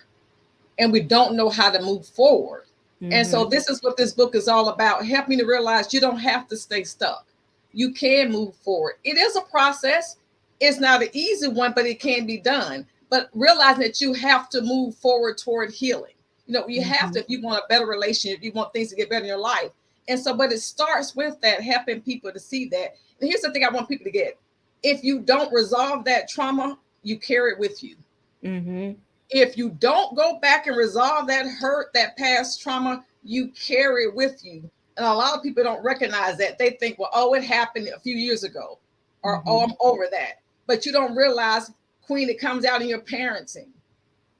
and we don't know how to move forward. And so Mm-hmm. this is what this book is all about. Help me to realize you don't have to stay stuck. You can move forward. It is a process. It's not an easy one, but it can be done. But realizing that you have to move forward toward healing. You have Mm-hmm. to, if you want a better relationship, if you want things to get better in your life. And so, but it starts with that, helping people to see that. And here's the thing I want people to get. If you don't resolve that trauma, you carry it with you. Mm-hmm. If you don't go back and resolve that hurt, that past trauma, you carry it with you. And a lot of people don't recognize that. They think, well, oh, it happened a few years ago, or oh, Mm-hmm. I'm over that. But you don't realize, Queen, it comes out in your parenting,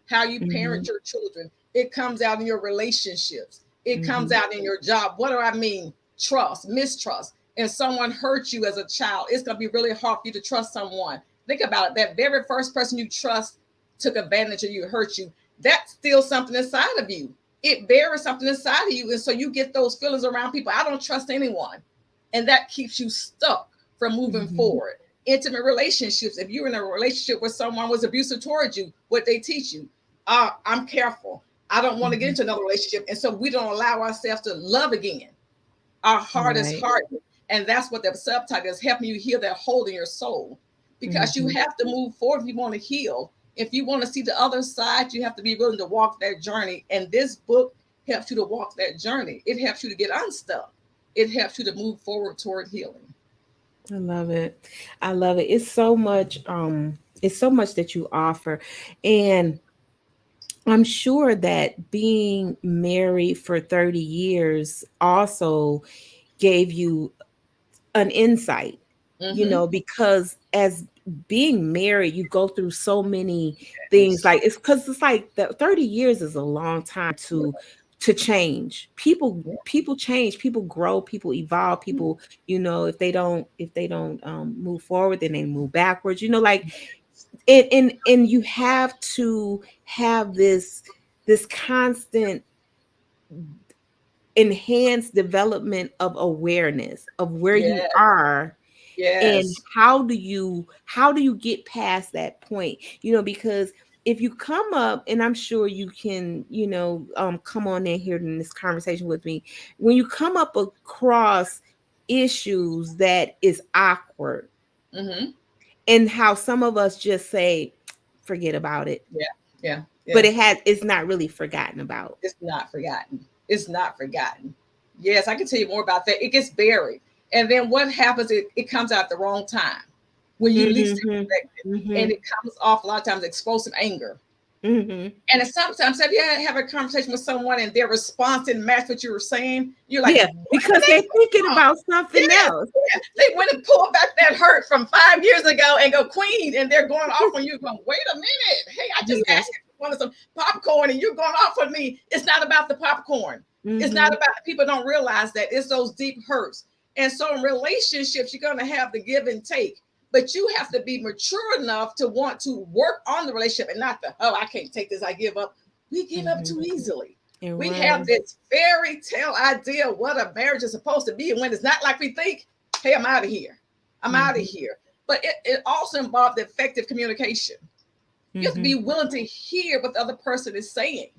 how you Mm-hmm. parent your children. It comes out in your relationships. It comes Mm-hmm. out in your job. What do I mean? Trust, mistrust. And someone hurt you as a child, it's going to be really hard for you to trust someone. Think about it. That very first person you trust took advantage of you, hurt you. That's still something inside of you. It bears something inside of you. And so you get those feelings around people. I don't trust anyone. And that keeps you stuck from moving Mm-hmm. forward. Intimate relationships. If you're in a relationship where someone was abusive towards you, what they teach you, I'm careful. I don't want to get Mm-hmm. into another relationship. And so we don't allow ourselves to love again. Our heart is Right. hardened. And that's what the subtitle is, helping you heal that hole in your soul. Because you Mm-hmm. have to move forward if you want to heal. If you want to see the other side, you have to be willing to walk that journey. And this book helps you to walk that journey. It helps you to get unstuck. It helps you to move forward toward healing. I love it. I love it. It's so much that you offer. And I'm sure that being married for 30 years also gave you an insight, Mm-hmm. because as being married, you go through so many things. Yes. Like it's because it's like that 30 years is a long time to change. People change, people grow, people evolve, people, if they don't move forward, then they move backwards, like and you have to have this constant enhanced development of awareness of where you Yes. are, and Yes. how do you get past that point, because if you come up, and I'm sure you can, come on in here in this conversation with me, when you come up across issues that is awkward, Mm-hmm. and how some of us just say forget about it, Yeah. Yeah. but Yeah. it's not really forgotten about. It's not forgotten. It's not forgotten. Yes, I can tell you more about that. It gets buried. And then what happens, it comes out at the wrong time when you least Mhm. expect it. And Mhm. it comes off a lot of times explosive anger. Mhm. And it's sometimes, have you have a conversation with someone and their response didn't match what you were saying? You're like, Yeah, what did because they they're say thinking wrong? about something Yes, else. yes. They went and pulled back that hurt from 5 years ago and go, Queen, and they're going off on you, going, wait a minute. Hey, I just Yeah. asked you if you wanted some popcorn and you're going off on me. It's not about the popcorn. It's not Mhm. about, people don't realize that it's those deep hurts. And so in relationships, you're going to have the give and take. But you have to be mature enough to want to work on the relationship and not the, oh, I can't take this, I give up. We give up Mhm. too easily. It We have was. this fairy tale idea of what a marriage is supposed to be. And when it's not like we think, hey, I'm out of here. I'm out of here. But it also involved effective communication. You have to be willing to hear what the other person is saying.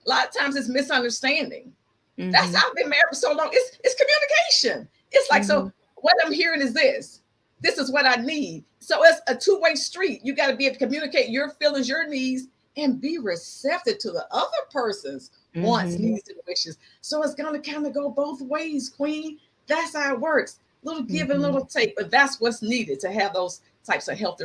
A lot of times it's misunderstanding. That's I've been married for so long. It's communication. It's like, so what I'm hearing is this. This is what I need. So it's a two-way street. You got to be able to communicate your feelings, your needs, and be receptive to the other person's wants, needs, and wishes. So it's going to kind of go both ways, Queen. That's how it works. Little give and little take, but that's what's needed to have those types of healthy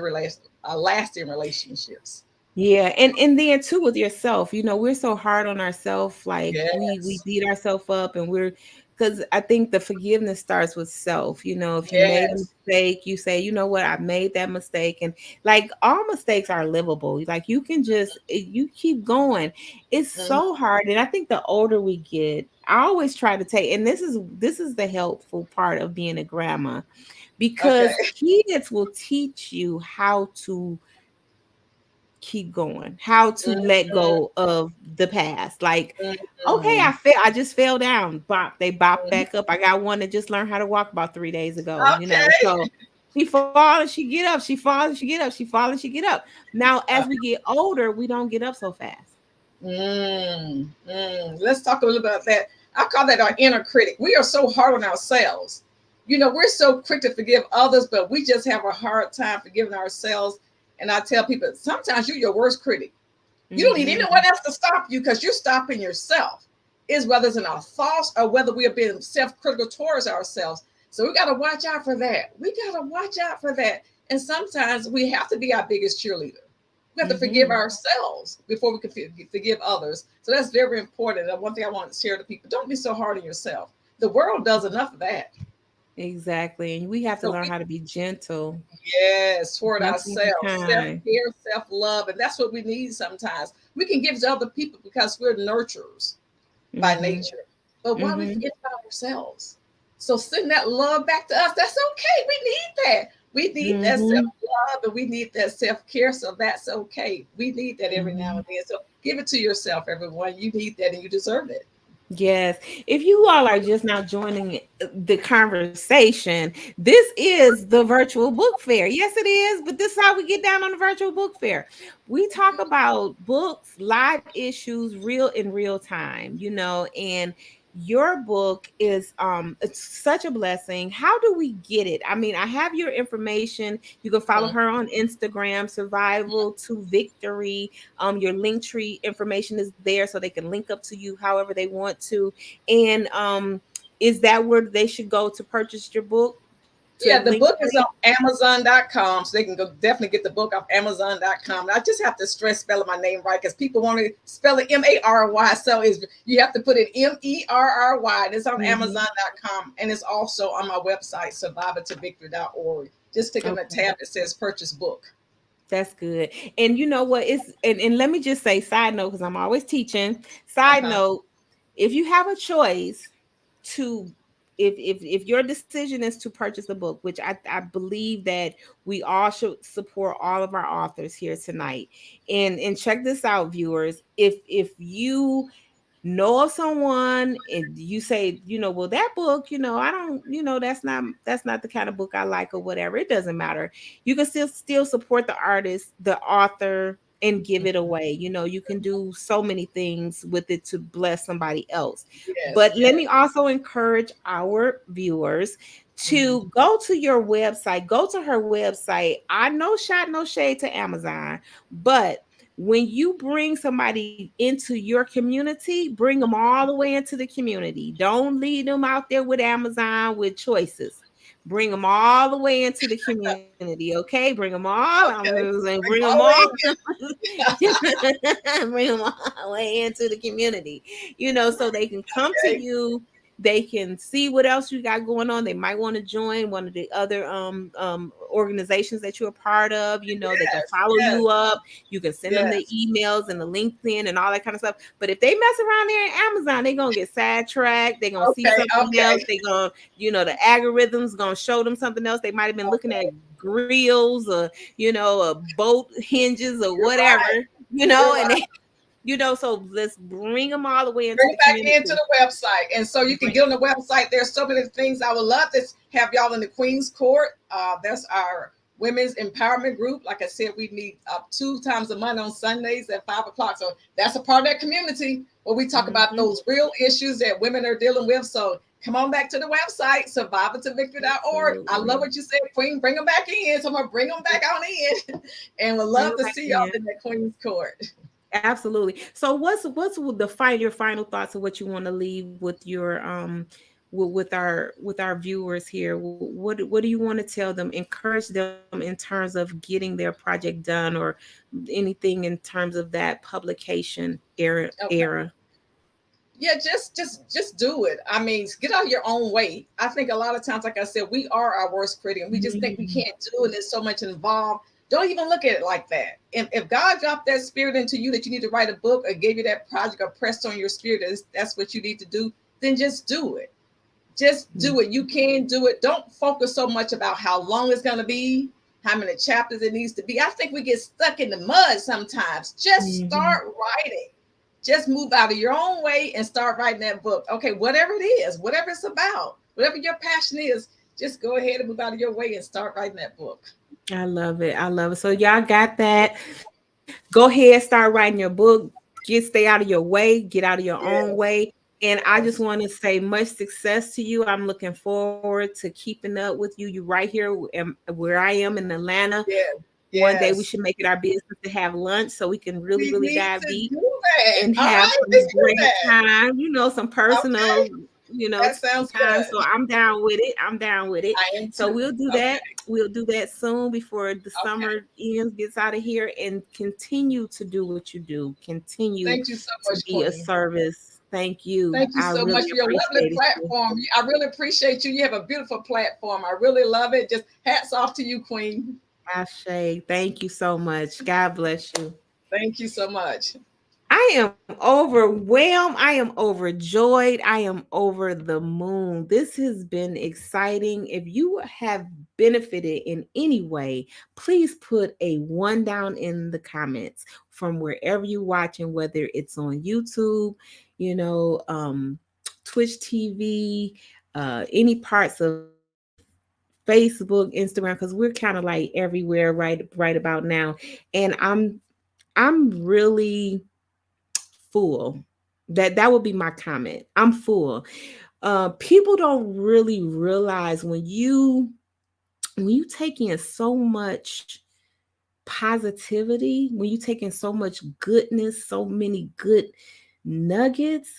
lasting relationships. Yeah, and then too with yourself, we're so hard on ourselves, like we Yes. beat ourselves up, and because I think the forgiveness starts with self. If you made a Yes. mistake, you say, you know what, I made that mistake, and like all mistakes are livable. Like you can just you keep going. It's so hard, and I think the older we get, I always try to take, and this is the helpful part of being a grandma, Okay. because kids will teach you how to keep going, how to let go of the past. Like, okay, I just fell down. Bop, they bop back up. I got one that just learned how to walk about 3 days ago. Okay. So she fall and she get up, she fall and she get up, she fall and she get up. Now, as we get older, we don't get up so fast. Let's talk a little about that. I call that our inner critic. We are so hard on ourselves. We're so quick to forgive others, but we just have a hard time forgiving ourselves. And I tell people, sometimes you're your worst critic. You don't need anyone else to stop you because you're stopping yourself. Is whether it's in our thoughts or whether we are being self-critical towards ourselves. So we got to watch out for that. We got to watch out for that. And sometimes we have to be our biggest cheerleader. We have to forgive ourselves before we can forgive others. So that's very important. And one thing I want to share to people, don't be so hard on yourself. The world does enough of that. Exactly. And we have to So learn how to be gentle. yes, toward Gentle and ourselves, kind. self-care, self-love. And that's what we need sometimes. We can give to other people because we're nurturers by nature. But why we forget about ourselves? So send that love back to us. That's okay. We need that. We need that self-love and we need that self-care. So that's okay. We need that every now and then. So give it to yourself, everyone. You need that and you deserve it. Yes. If you all are just now joining the conversation, this is the virtual book fair. Yes, it is, but this is how we get down on the virtual book fair. We talk about books, live issues, real in real time, and your book is it's such a blessing. How do we get it? I mean, I have your information. You can follow her on Instagram, Survival to Victory. Your link tree information is there so they can link up to you however they want to. And is that where they should go to purchase your book? Yeah, the book is on Amazon.com, so they can go definitely get the book off Amazon.com. I just have to stress spelling my name right because people want to spell it Mary. So you have to put it Merry. It's on Amazon.com, and it's also on my website, survivortovictory.org. Just click on the tab that says purchase book. That's good. And you know what? And let me just say, side note, because I'm always teaching. Side note, if you have a choice to if your decision is to purchase a book, which I believe that we all should support all of our authors here tonight. And check this out, viewers. If you know of someone and you say, well, that book, I don't, that's not the kind of book I like or whatever, it doesn't matter. You can still support the artist, the author, and give it away. You can do so many things with it to bless somebody else. But let me also encourage our viewers to go to your website, go to her website. I know shot no shade to Amazon, but when you bring somebody into your community, bring them all the way into the community. Don't leave them out there with Amazon with choices. Bring them all the way into the community, okay? Bring them all. Bring them all. Bring them all the way into the community, so they can come to you. They can see what else you got going on. They might want to join one of the other organizations that you're a part of. They can follow you up. You can send them the emails and the LinkedIn and all that kind of stuff. But if they mess around there in Amazon, they're gonna get sidetracked. They're gonna see something else. They're gonna, the algorithm's gonna show them something else. They might have been looking at grills or boat hinges or whatever, and So let's bring them all the way into Bring the it back into community. the website. And so you can get on the website. There's so many things I would love to have y'all in the Queen's Court. That's our women's empowerment group. Like I said, we meet up 2 times a month on Sundays at 5 o'clock. So that's a part of that community where we talk about those real issues that women are dealing with. So come on back to the website, survivortovictory.org. I love what you said, Queen. Bring them back in. So I'm going to bring them back on in. And we'd love to see y'all in the Queen's Court. Absolutely. So what's your final thoughts of what you want to leave with your with our viewers here? What do you want to tell them? Encourage them in terms of getting their project done, or anything in terms of that publication era. Yeah, just do it. I mean, get out of your own way. I think a lot of times, like I said, we are our worst critic, and we just think we can't do it. There's so much involved. Don't even look at it like that. If God dropped that spirit into you that you need to write a book, or gave you that project, or pressed on your spirit that's what you need to do, then just do it. Just do it. You can do it. Don't focus so much about how long it's going to be, how many chapters it needs to be. I think we get stuck in the mud sometimes. Just start writing. Just move out of your own way and start writing that book. Okay, whatever it is, whatever it's about, whatever your passion is, just go ahead and move out of your way and start writing that book. I love it. I love it. So y'all got that. Go ahead, start writing your book. Stay out of your way. Get out of your own way. And I just want to say much success to you. I'm looking forward to keeping up with you. You right here where I am in Atlanta. One day we should make it our business to have lunch so we can really dive deep and have some great time. Some personal, that sounds time. good. So I'm down with it. So we'll do that. We'll do that soon before the summer ends, gets out of here, and continue to do what you do. Continue Thank you so much, to be a Queen. service. Thank you. Thank you so much for your lovely platform. I really appreciate you. You have a beautiful platform. I really love it. Just hats off to you, Queen. Ashe. Thank you so much. God bless you. Thank you so much. I am overwhelmed. I am overjoyed. I am over the moon. This has been exciting. If you have benefited in any way, please put a 1 down in the comments from wherever you're watching, whether it's on YouTube, Twitch TV, any parts of Facebook, Instagram, because we're kind of like everywhere right about now. And I'm really full. That would be my comment. I'm full. People don't really realize when you take in so much positivity, when you take in so much goodness, so many good nuggets,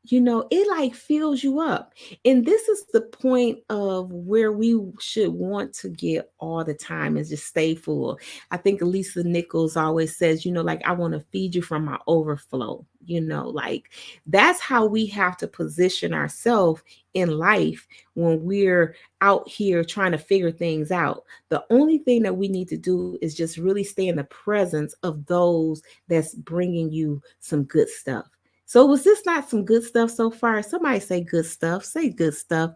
it like fills you up. And this is the point of where we should want to get all the time, is just stay full. I think Lisa Nichols always says, like, I want to feed you from my overflow. Like, that's how we have to position ourselves in life when we're out here trying to figure things out. The only thing that we need to do is just really stay in the presence of those that's bringing you some good stuff. So was this not some good stuff so far? Somebody say good stuff. Say good stuff.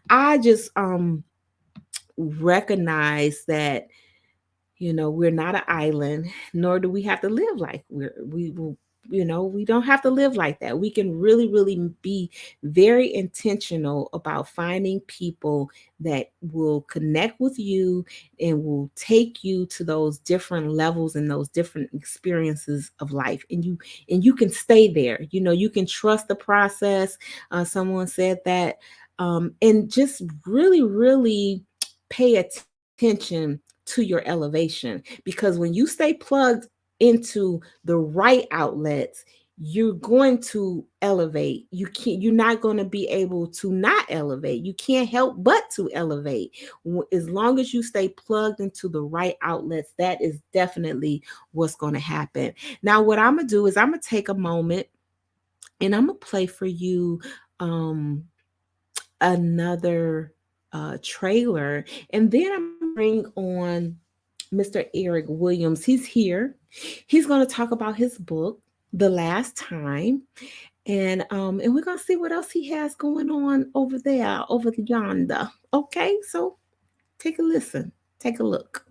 I just recognize that we're not an island, nor do we have to live like we don't have to live like that. We can really be very intentional about finding people that will connect with you and will take you to those different levels and those different experiences of life. And you can stay there. You can trust the process. Someone said that. And just really pay attention to your elevation, because when you stay plugged into the right outlets, you're going to elevate. You're not going to be able to not elevate. You can't help but to elevate. As long as you stay plugged into the right outlets, that is definitely what's going to happen. Now, what I'm going to do is I'm going to take a moment and I'm going to play for you another trailer, and then I'm going to bring on Mr. Eric Williams. He's here. He's going to talk about his book, The Last Time, and we're going to see what else he has going on over there, over yonder. Okay, so take a listen, take a look.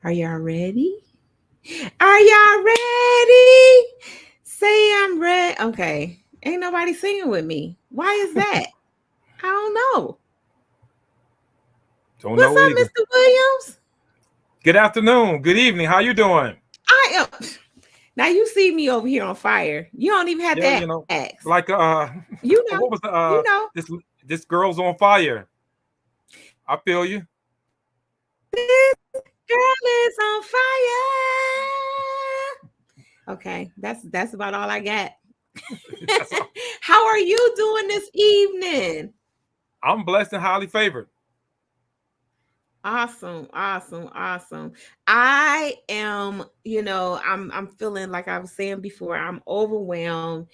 Are y'all ready? Are y'all ready? Say I'm ready. Okay. Ain't nobody singing with me. Why is that? I don't know. Don't What's know up, either. Mr. Williams? Good afternoon. Good evening. How you doing? I am. Now you see me over here on fire. You don't even have Yeah, to you know, ask. like You know. what was the You know. this girl's on fire. I feel you. This girl is on fire. Okay, that's about all I got. That's all. How are you doing this evening? I'm blessed and highly favored. Awesome, awesome, awesome. I am, I'm feeling like I was saying before, I'm overwhelmed,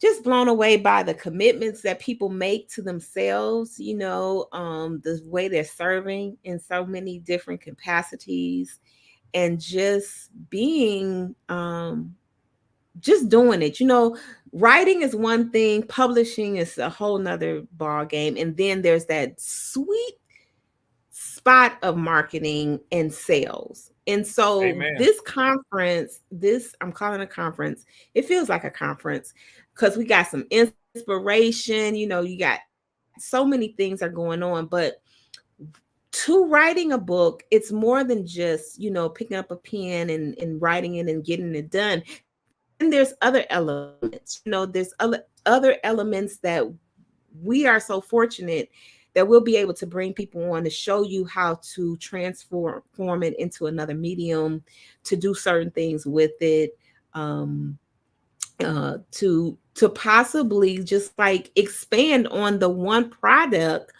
just blown away by the commitments that people make to themselves, the way they're serving in so many different capacities and just being just doing it. Writing is one thing, publishing is a whole nother ball game. And then there's that sweet spot of marketing and sales. And so Amen. this conference, I'm calling a conference, it feels like a conference because we got some inspiration, you got so many things are going on, but to writing a book, it's more than just, picking up a pen and writing it and getting it done. And there's other elements, there's other elements that we are so fortunate that we'll be able to bring people on to show you how to transform it into another medium, to do certain things with it, to possibly just like expand on the one product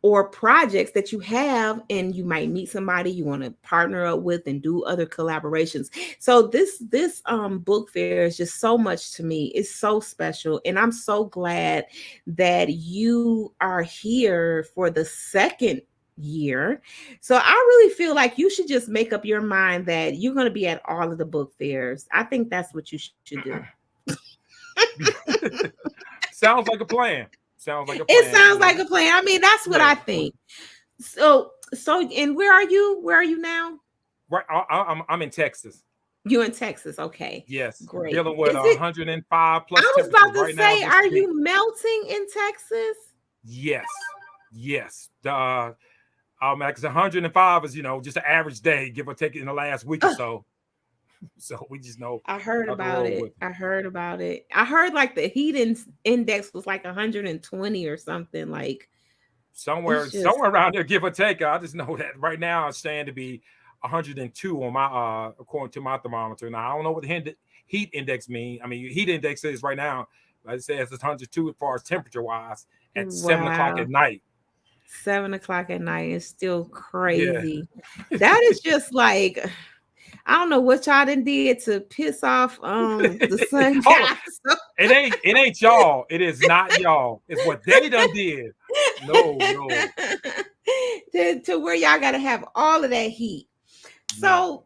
or projects that you have, and you might meet somebody you want to partner up with and do other collaborations. So this book fair is just so much to me. It's so special, and I'm so glad that you are here for the second year. So I really feel like you should just make up your mind that you're going to be at all of the book fairs. I think that's what you should do. Sounds like a plan. Sounds like a It plan. sounds like a plan. I mean, that's what Yeah. I think. So, and where are you? Where are you now? Right. I'm in Texas. You in Texas? Okay, Yes. great. Dealing with Is it? 105 plus I was temperatures about to right now say, this are week. you melting in Texas? Yes. Yes. It's 105 is just an average day, give or take, in the last week or so. So we just know. I heard how to about roll it. with I heard about it. I heard like the heat index was like 120 or something. Like somewhere it's just around there, give or take. I just know that right now it's saying to be 102 on my according to my thermometer. Now I don't know what the heat index mean. I mean, heat index is right now, like it says, it's 102 as far as temperature wise at 7 o'clock wow. at night. 7 o'clock at night is still Yeah. crazy. That is just like, I don't know what y'all done did to piss off the sun Oh, guys. it ain't y'all. It is not y'all. It's what they done did. No. to where y'all gotta have all of that heat. So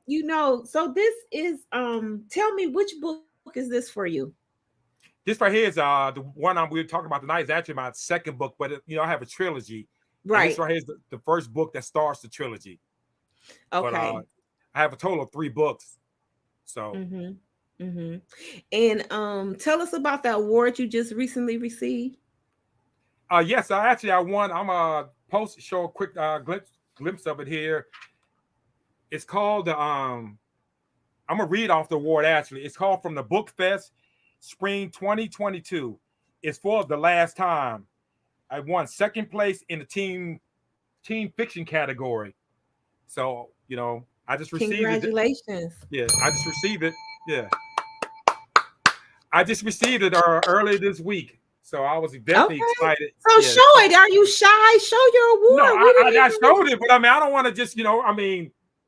so this is tell me, which book is this for you? This right here is the one we were talking about tonight is actually my second book, but I have a trilogy. And Right. this right here is the first book that starts the trilogy. Okay. But I have a total of 3 books. So and tell us about the award you just recently received. yes, I won. I'm post show a quick glimpse of it here. It's called I'm gonna read off the award actually. It's called From the Book Fest Spring 2022. It's for the last time. I won second place in the teen fiction category. So, I just received it. Congratulations. Yeah, I just received it. Yeah. I just received it earlier this week. So I was definitely excited. So Yeah. show it. Are you shy? Show your award. No, I showed it, but I mean, I don't want to just,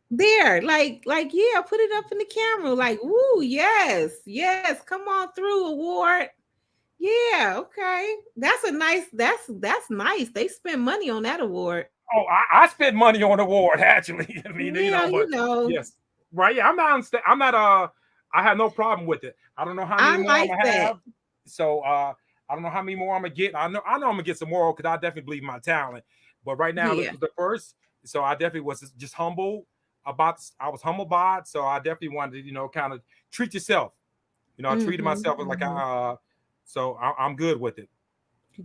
there, like, yeah, put it up in the camera. Like, woo, yes. Come on through, award. Yeah, okay. That's nice. They spend money on that award. Oh, I spent money on the award, actually. I mean, Yeah, yes. Right. Yeah, I'm not I have no problem with it. I don't know how many more I'm gonna have. So I don't know how many more I'm gonna get. I know I'm gonna get some more because I definitely believe in my talent. But right now, this was the first. So I definitely was just humble I was humbled by it, so I definitely wanted to, kind of treat yourself. I treated myself as like so I'm good with it.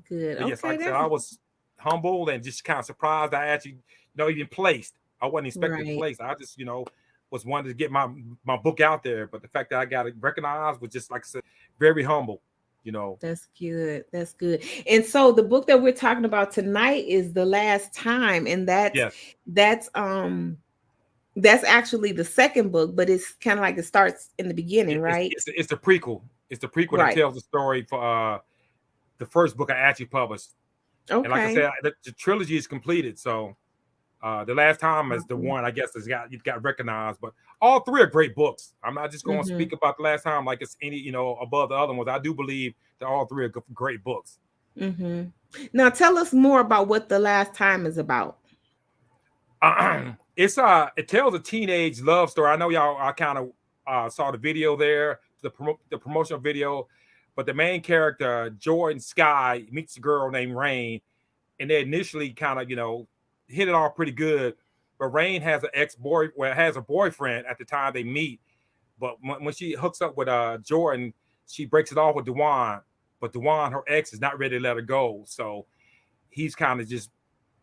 Good. But yes, Okay, like I said, that's I was humbled and just kind of surprised I actually, even placed. I wasn't expecting right. place. I just, was wanted to get my book out there. But the fact that I got it recognized was just, like I said, very humble. That's good. That's good. And so the book that we're talking about tonight is The Last Time, and Yes, that's that's actually the second book, but it's kind of like it starts in the beginning, right? it's the prequel. It's the prequel that Right. tells the story for the first book I actually published. And like I Okay. said, the trilogy is completed. So the last time is the one I guess it got recognized. But all three are great books. I'm not just going to speak about the last time like it's any above the other ones. I do believe that all three are great books. Now tell us more about what The Last Time is about. It tells a teenage love story. I know y'all I kind of saw the video there, the promotional video, but the main character Jordan Sky meets a girl named Rain, and they initially kind of hit it off pretty good. But Rain has has a boyfriend at the time they meet. But when she hooks up with Jordan, she breaks it off with Dewan. But Dewan, her ex, is not ready to let her go. So he's kind of just,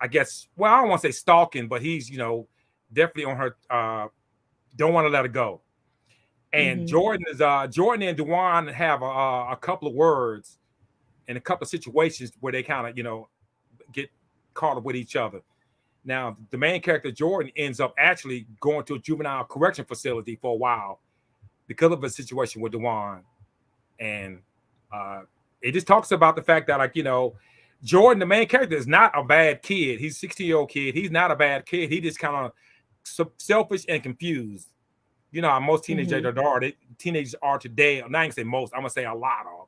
I guess, well, I don't want to say stalking, but he's definitely on her. Don't want to let her go. And Jordan and Dewan have a couple of words and a couple of situations where they kind of get caught up with each other. Now, the main character, Jordan, ends up actually going to a juvenile correction facility for a while because of a situation with Dewan. And it just talks about the fact that, Jordan, the main character, is not a bad kid. He's a 16-year-old kid. He's not a bad kid. He just kind of selfish and confused. How most teenagers teenagers are today. I'm not going to say most. I'm going to say a lot of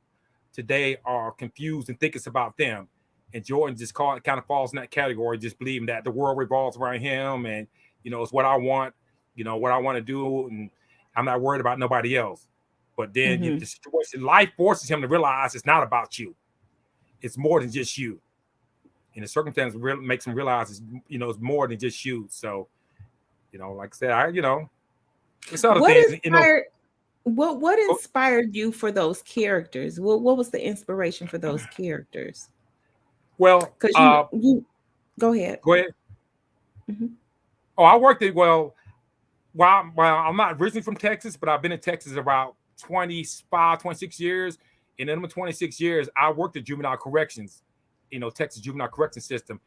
today are confused and think it's about them. And Jordan just kind of falls in that category, just believing that the world revolves around him and, it's what I want, what I want to do. And I'm not worried about nobody else. But then the situation, life forces him to realize it's not about you. It's more than just you. And the circumstance makes him realize it's more than just you. So, like I said, it's other What things. inspired what inspired you for those characters? What was the inspiration for those characters? Well, Because you go ahead. Go ahead. Oh, I worked at well, I'm not originally from Texas, but I've been in Texas about 25, 26 years. And in them 26 years, I worked at juvenile corrections, Texas juvenile correction system.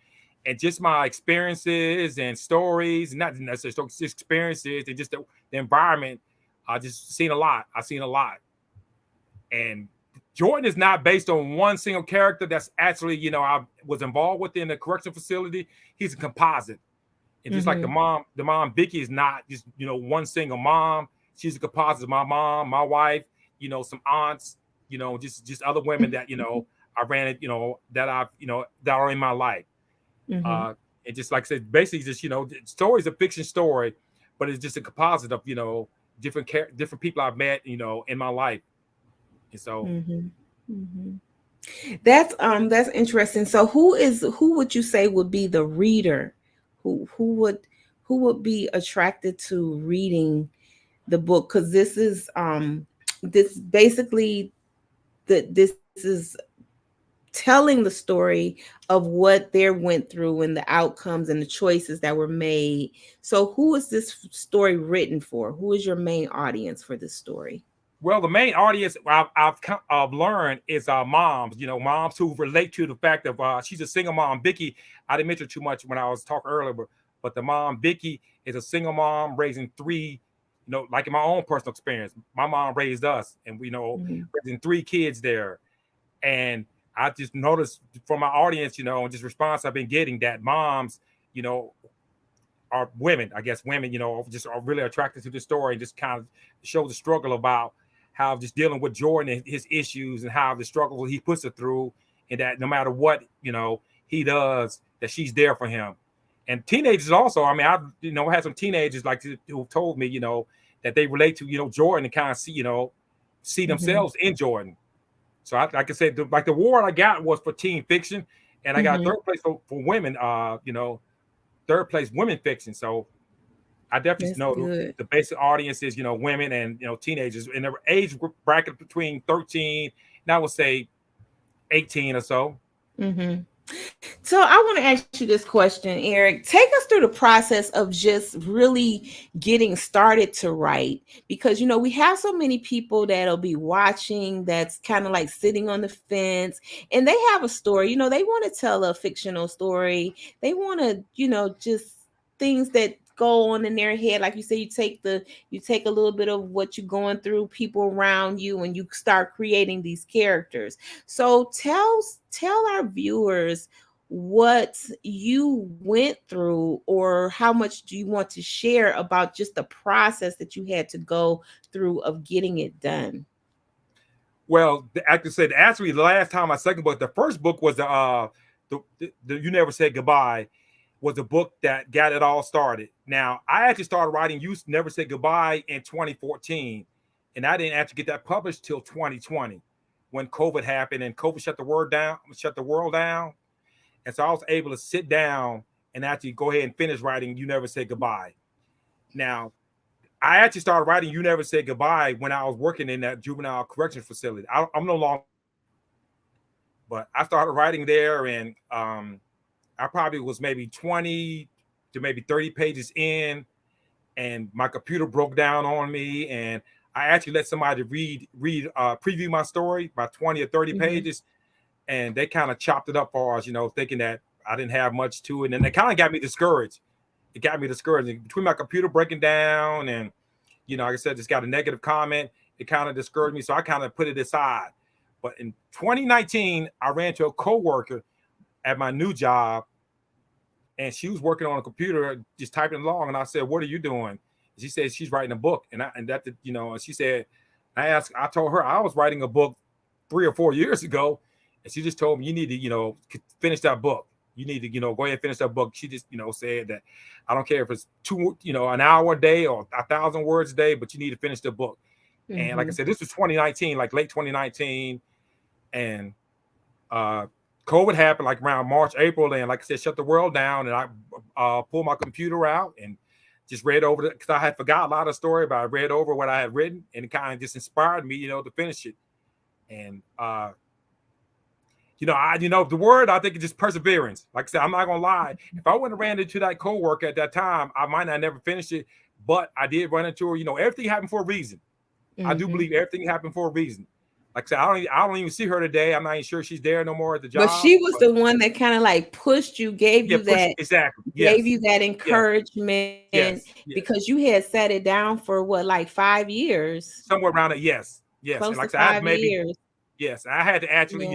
And just my experiences and stories, not necessarily stories, just experiences and just the environment, I just seen a lot. I've seen a lot. And Jordan is not based on one single character that's actually, I was involved with in the correction facility. He's a composite. And just like the mom Vicky is not just, one single mom. She's a composite of my mom, my wife, some aunts, just other women that, I ran it, that I've, that are in my life. And just like I said, basically just, the story is a fiction story, but it's just a composite of, different people I've met, in my life. And so that's interesting. So who would you say would be the reader? Who would be attracted to reading the book? Because this is this basically this is telling the story of what they went through and the outcomes and the choices that were made. So who is this story written for? Who is your main audience for this story? Well, the main audience I've learned is moms, moms who relate to the fact of she's a single mom. Vicky, I didn't mention too much when I was talking earlier, but the mom, Vicky, is a single mom raising three, like in my own personal experience, my mom raised us and raising three kids there. And I just noticed from my audience, just response I've been getting that moms, are women, I guess women, just are really attracted to the story and just kind of show the struggle about how just dealing with Jordan and his issues and how the struggle he puts her through, and that no matter what, he does, that she's there for him. And teenagers also, I mean, I've, had some teenagers like who told me, that they relate to, Jordan and kind of see themselves in Jordan. So like I said, the award I got was for teen fiction, and I got third place for women, third place women fiction. So I definitely That's know good. the basic audience is, women and, teenagers in the age bracket between 13 and I would say 18 or so. Mm-hmm. So I want to ask you this question, Eric. Take us through the process of just really getting started to write, because we have so many people that'll be watching that's kind of like sitting on the fence, and they have a story. They want to tell a fictional story. They want to, just things that go on in their head. Like you say, you take a little bit of what you're going through, people around you, and you start creating these characters. So tell our viewers what you went through, or how much do you want to share about just the process that you had to go through of getting it done. Well, I said actually the last time my second book, the first book was the You Never Said Goodbye, was the book that got it all started. Now I actually started writing You Never Said Goodbye in 2014, and I didn't actually get that published till 2020 when COVID happened and COVID shut the world down. And so I was able to sit down and actually go ahead and finish writing You Never Said Goodbye. Now, I actually started writing You Never Said Goodbye when I was working in that juvenile corrections facility. I'm no longer, but I started writing there, and I probably was maybe 20 to maybe 30 pages in, and my computer broke down on me, and I actually let somebody preview my story by 20 or 30 pages, and they kind of chopped it up for us, thinking that I didn't have much to it, and it kind of got me discouraged. It got me discouraged between my computer breaking down and, like I said, just got a negative comment. It kind of discouraged me, so I kind of put it aside. But in 2019, I ran to a coworker at my new job, and she was working on a computer, just typing along. And I said, "What are you doing?" And she said she's writing a book, and and she said, I told her I was writing a book 3 or 4 years ago, and she just told me, you need to, finish that book. You need to, go ahead and finish that book. She just, said that I don't care if it's an hour a day or 1,000 words a day, but you need to finish the book. Mm-hmm. And like I said, this was 2019, like late 2019, and COVID happened like around March, April, and like I said, shut the world down. And I pulled my computer out and just read over it, because I had forgot a lot of the story, but I read over what I had written, and it kind of just inspired me, to finish it. And the word, I think, is just perseverance. Like I said, I'm not gonna lie. If I wouldn't have ran into that coworker at that time, I might not never finish it. But I did run into her. Everything happened for a reason. Mm-hmm. I do believe everything happened for a reason. Like I said, I don't even see her today. I'm not even sure she's there no more at the job. But she was the one that kind of like pushed you, gave you that encouragement. Yes. Because you had set it down for what, like 5 years? Somewhere around it, yes. Close and like to 5 years. Yes, I had to actually,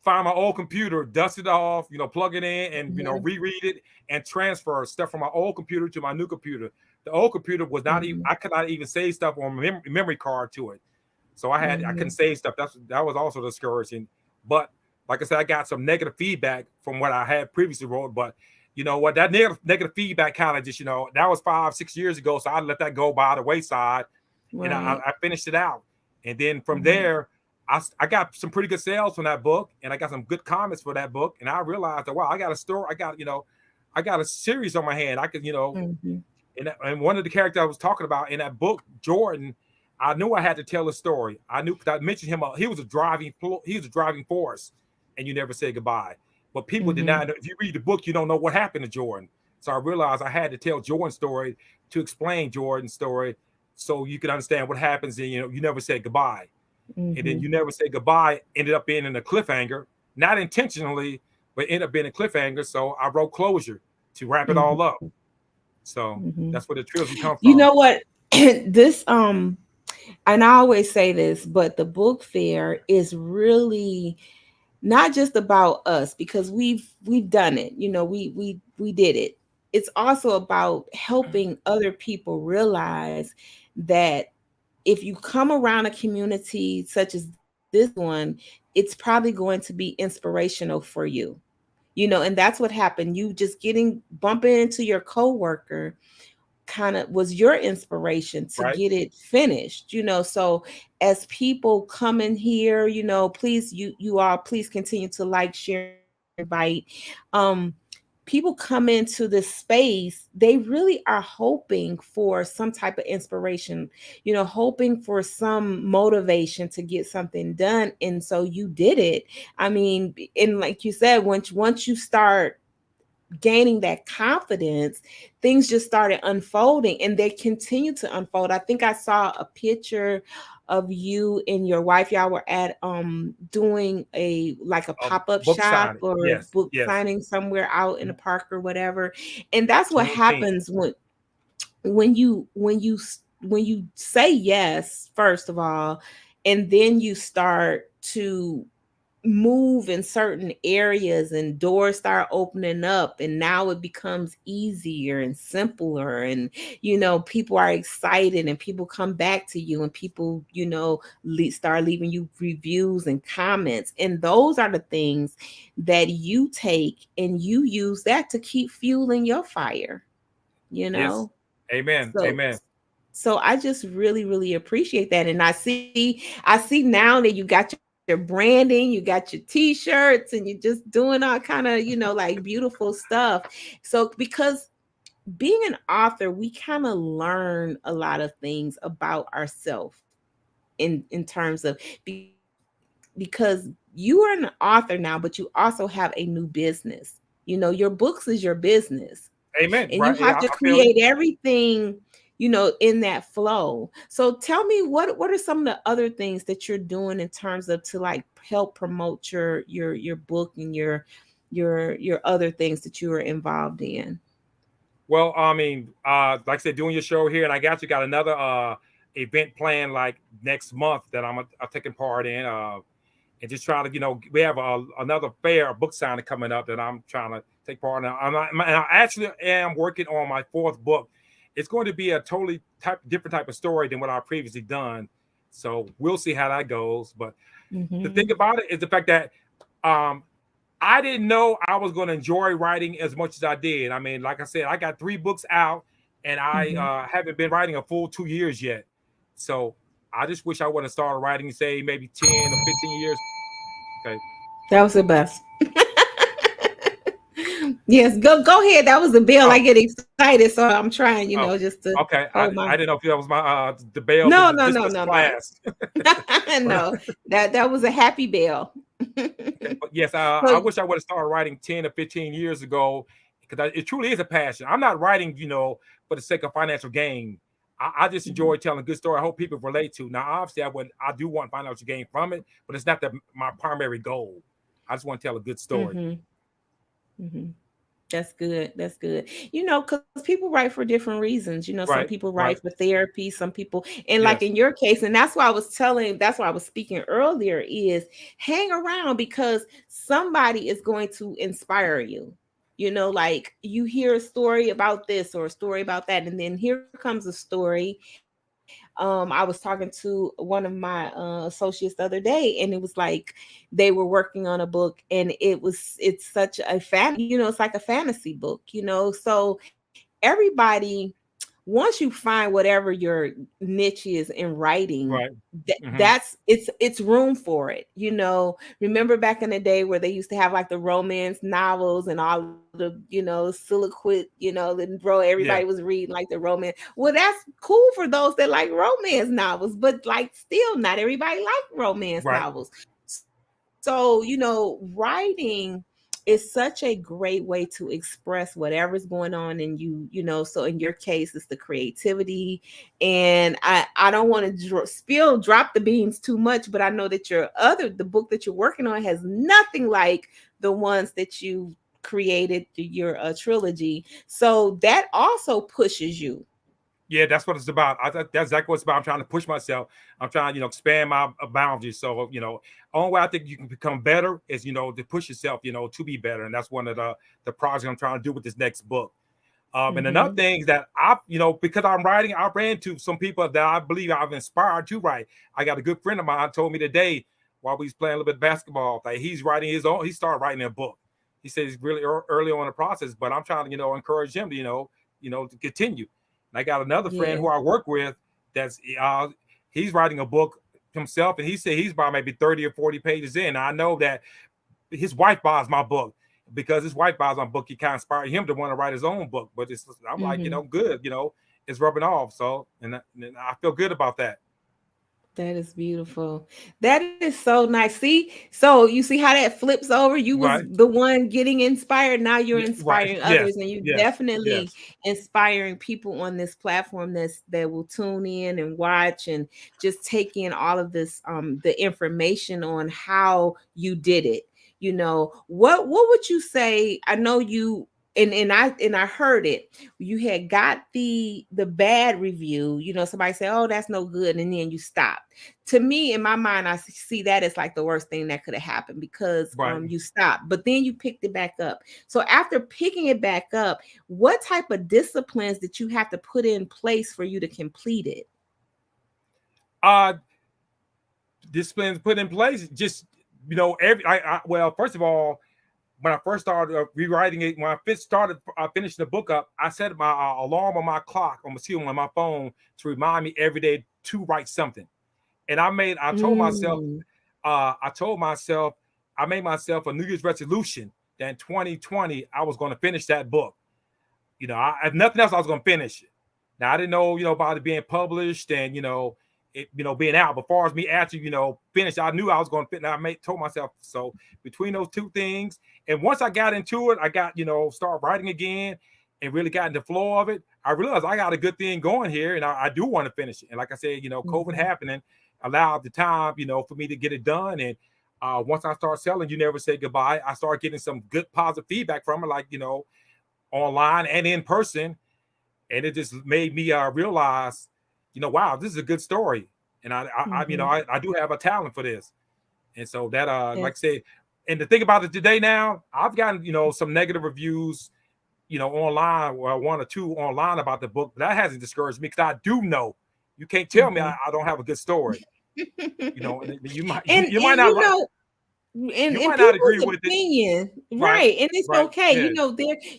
find my old computer, dust it off, plug it in, and reread it and transfer stuff from my old computer to my new computer. The old computer was not even, I could not even save stuff on memory card to it. So I couldn't save stuff. That was also discouraging. But like I said, I got some negative feedback from what I had previously wrote. But you know what, that negative feedback kind of just, that was 5-6 years ago. So I let that go by the wayside. Right. And I finished it out. And then from there, I got some pretty good sales from that book, and I got some good comments for that book. And I realized that, wow, I got a story. I got a series on my hand. I could, and one of the characters I was talking about in that book, Jordan, I knew I had to tell a story. I knew, because I mentioned him. He was a driving force, and You Never Say Goodbye. But people did not know. If you read the book, you don't know what happened to Jordan. So I realized I had to tell Jordan's story to explain Jordan's story, so you could understand what happens in, You Never Said Goodbye. And then You Never Say Goodbye ended up being in a cliffhanger, not intentionally, but ended up being a cliffhanger. So I wrote closure to wrap it all up. So that's where the trilogy comes from. You know what? This and I always say this, but the book fair is really not just about us, because we've done it. We did it. It's also about helping other people realize that if you come around a community such as this one, it's probably going to be inspirational for you. And that's what happened. You just bumping into your coworker kind of was your inspiration to get it finished. So as people come in here, please, you all please continue to like, share, invite. people come into this space, they really are hoping for some type of inspiration, hoping for some motivation to get something done. And so you did it. I mean, and like you said, once you start gaining that confidence, things just started unfolding, and they continue to unfold. I think I saw a picture of you and your wife. Y'all were at doing a pop-up Book shop signing. or Yes, book yes. signing somewhere out in the park or whatever. And that's what 2018. happens when you say yes, first of all, and then you start to move in certain areas and doors start opening up, and now it becomes easier and simpler, and people are excited and people come back to you, and people start leaving you reviews and comments, and those are the things that you take and you use that to keep fueling your fire you Yes. know Amen. so Amen. so I just really, really appreciate that. And I see now that you got your branding, you got your t-shirts, and you're just doing all kind of, like beautiful stuff. So because being an author, we kind of learn a lot of things about ourselves in terms of because you are an author now, but you also have a new business. Your books is your business, Amen. and you Right. Yeah, have to I feel you. create everything in that flow. So tell me, what are some of the other things that you're doing in terms of to like help promote your book and your other things that you are involved in? Well, I mean, like I said, doing your show here, and I got another event planned like next month that I'm taking part in. And just trying to, we have another fair, a book signing coming up that I'm trying to take part in. And I actually am working on my fourth book. It's going to be a totally different type of story than what I've previously done. So we'll see how that goes. But the thing Mm-hmm. about it is the fact that um, I didn't know I was going to enjoy writing as much as I did. I mean, like I said, I got 3 books out, and I Mm-hmm. haven't been writing a full 2 years yet. So I just wish I would have started writing, say, maybe 10 or 15 years. Okay. That was the best. Yes, go ahead. That was the bell. I Oh, get excited, so I'm trying, oh, just to okay. hold my. I didn't know if that was my the bell to No, the no, no, dismiss no, no. class. No, that was a happy bell. Okay, but yes, I So, wish I would have started writing 10 or 15 years ago because it truly is a passion. I'm not writing, for the sake of financial gain. I just enjoy telling a good story. I hope people relate to. Now, obviously, I do want financial gain from it, but it's not my primary goal. I just want to tell a good story. hmm hmm that's good. That's good. Because people write for different reasons. Some Right, people write right. for therapy, some people, and like Yes, in your case, and that's why I was speaking earlier, is hang around because somebody is going to inspire you. Like you hear a story about this or a story about that, and then here comes a story. I was talking to one of my associates the other day, and it was like they were working on a book, and it's such a it's like a fantasy book. So everybody, once you find whatever your niche is in writing, right. Hmm. it's room for it. Remember back in the day where they used to have like the romance novels and all the soliloquy, and bro, everybody Yeah, was reading like the romance. Well, that's cool for those that like romance novels, but like still not everybody like romance right. novels. So, writing is such a great way to express whatever's going on in you. So in your case, it's the creativity. And I don't want to drop the beans too much, but I know that the book that you're working on has nothing like the ones that you created, your trilogy. So that also pushes you. Yeah, that's what it's about. That's exactly what it's about. I'm trying to push myself. I'm trying, expand my boundaries. So, only way I think you can become better is, to push yourself, to be better. And that's one of the projects I'm trying to do with this next book. And another Mm-hmm. thing is that because I'm writing, I ran to some people that I believe I've inspired to write. I got a good friend of mine told me today while we was playing a little bit of basketball that he's writing his own. He started writing a book. He said he's really early on in the process, but I'm trying to, encourage him to, to continue. And I got another friend Yeah. who I work with that's he's writing a book himself, and he said he's about maybe 30 or 40 pages in. I know that his wife buys my book, because this white buys on book, he kind of inspired him to want to write his own book. But I'm like, good, it's rubbing off. So, and I feel good about that. That is beautiful. That is so nice. See, so you see how that flips over. You was Right. the one getting inspired. Now you're Yeah, right. inspiring Yes. others, and you Yes. definitely Yes. inspiring people on this platform that will tune in and watch and just take in all of this the information on how you did it. What would you say? I know you and I heard it. You had got the bad review. Somebody say, "Oh, that's no good," and then you stop. To me, in my mind, I see that as like the worst thing that could have happened because Right. you stopped, but then you picked it back up. So after picking it back up, what type of disciplines did you have to put in place for you to complete it? Disciplines put in place. Just well, first of all, when I first started rewriting it, when I started finishing the book up, I set my alarm on my clock on my phone to remind me every day to write something. And I told myself, I made myself a New Year's resolution that in 2020 I was going to finish that book. If nothing else, I was going to finish it. Now I didn't know, about it being published and it being out. But as far as me actually, finish, I knew I was going to finish. I told myself so. Between those two things, and once I got into it, I got start writing again, and really got in the flow of it. I realized I got a good thing going here, and I do want to finish it. And like I said, COVID happening allowed the time, for me to get it done. And once I start selling, You Never Say Goodbye, I started getting some good positive feedback from it, like online and in person, and it just made me realize, wow, this is a good story, and I do have a talent for this, and so that like I said, and the thing about it today now, I've gotten some negative reviews, online, or one or two online about the book, but that hasn't discouraged me because I do know you can't tell me I don't have a good story. You might not like. And might not agree people's with it. opinion, Right, right? And it's right, okay. yeah.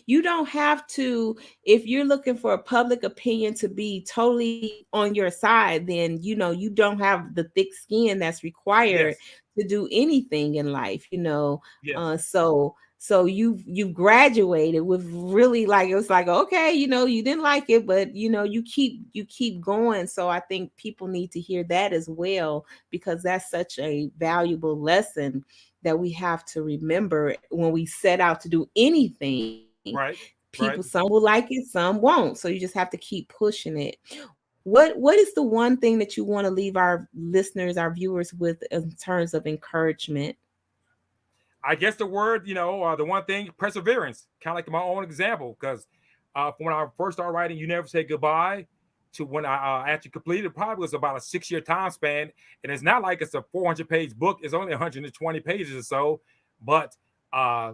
You don't have to, if you're looking for a public opinion to be totally on your side, then you don't have the thick skin that's required Yes. to do anything in life. Yes. So you've graduated with really, like, it was like, okay, you didn't like it, but you keep going. So I think people need to hear that as well, because that's such a valuable lesson that we have to remember when we set out to do anything. Right. People, Right. some will like it, some won't. So you just have to keep pushing it. What is the one thing that you want to leave our listeners, our viewers, with in terms of encouragement? I guess the word, the one thing, perseverance, kind of like my own example, because when I first started writing You Never Say Goodbye to when I actually completed, it probably was about a 6-year time span. And it's not like it's a 400-page book. It's only 120 pages or so. But, I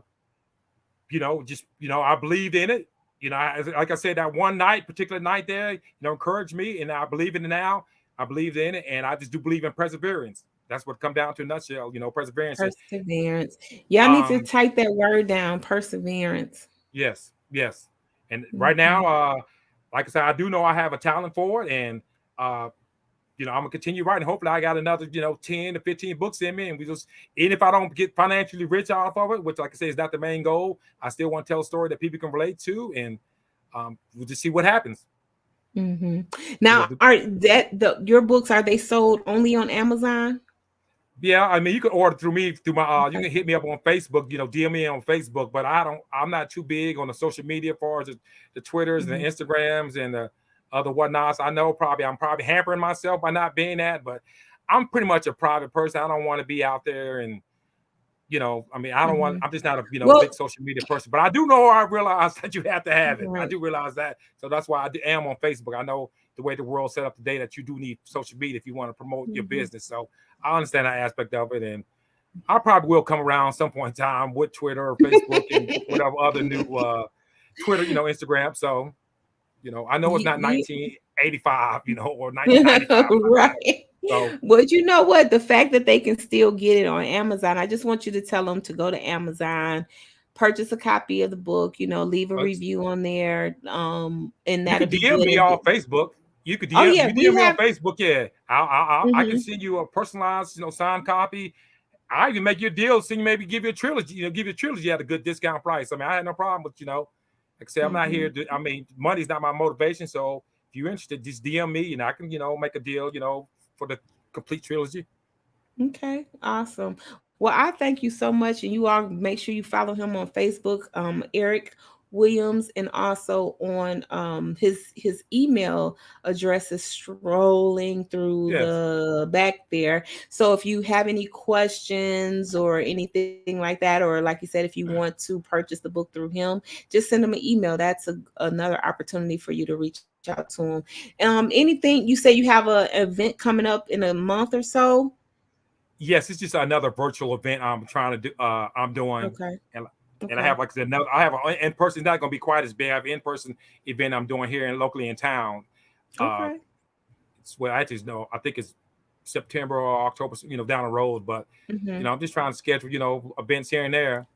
believed in it. Like I said, that one particular night there, encouraged me. And I believe in it now. I believed in it. And I just do believe in perseverance. That's what it come down to in a nutshell, perseverance. Perseverance. Y'all need to type that word down, perseverance. Yes, yes. And right now, like I said, I do know I have a talent for it, and I'm gonna continue writing. Hopefully, I got another 10 to 15 books in me, and even if I don't get financially rich off of it, which, like I say, is not the main goal, I still want to tell a story that people can relate to, and we'll just see what happens. Now, your books, are they sold only on Amazon? Yeah, I mean, you can order through me through my you can hit me up on Facebook, DM me on Facebook, but I'm not too big on the social media as far as the Twitters and the Instagrams and the other whatnots. I know I'm probably hampering myself by not being that, but I'm pretty much a private person. I don't want to be out there and I don't want, I'm just not a big social media person, but I do know, I realize that you have to have it. Right. I do realize that. So that's why I am on Facebook. I know the way the world's set up today that you do need social media if you want to promote your business. So I understand that aspect of it, and I probably will come around some point in time with Twitter or Facebook and whatever other new Twitter, Instagram. So, I know it's not 1985, or 1995. Right. So, but you know what? The fact that they can still get it on Amazon, I just want you to tell them to go to Amazon, purchase a copy of the book, leave a review on there. And that'll be DM good. me on Facebook. You could DM, DM me on Facebook. Yeah, I can send you a personalized, signed copy. I even make you a deal, so you maybe give you a trilogy, give you a trilogy at a good discount price. I mean, I had no problem with, like I said, I'm not here to, I mean, money's not my motivation. So if you're interested, just DM me and I can, make a deal, for the complete trilogy. Okay, awesome. Well, I thank you so much, and you all make sure you follow him on Facebook, Eric Williams, and also on his email address is strolling through Yes. the back there. So if you have any questions or anything like that, or like you said, if you want to purchase the book through him, just send him an email. That's another opportunity for you to reach out to him. Anything you say, you have a event coming up in a month or so? Yes, it's just another virtual event I'm trying to do. I'm doing, Okay. and I have, like I said, another. I have an in person. Not going to be quite as big. I have an in person event I'm doing here and locally in town. Uh, Okay. it's well, I just know. I think it's September or October. Down the road. But Mm-hmm. I'm just trying to schedule. Events here and there.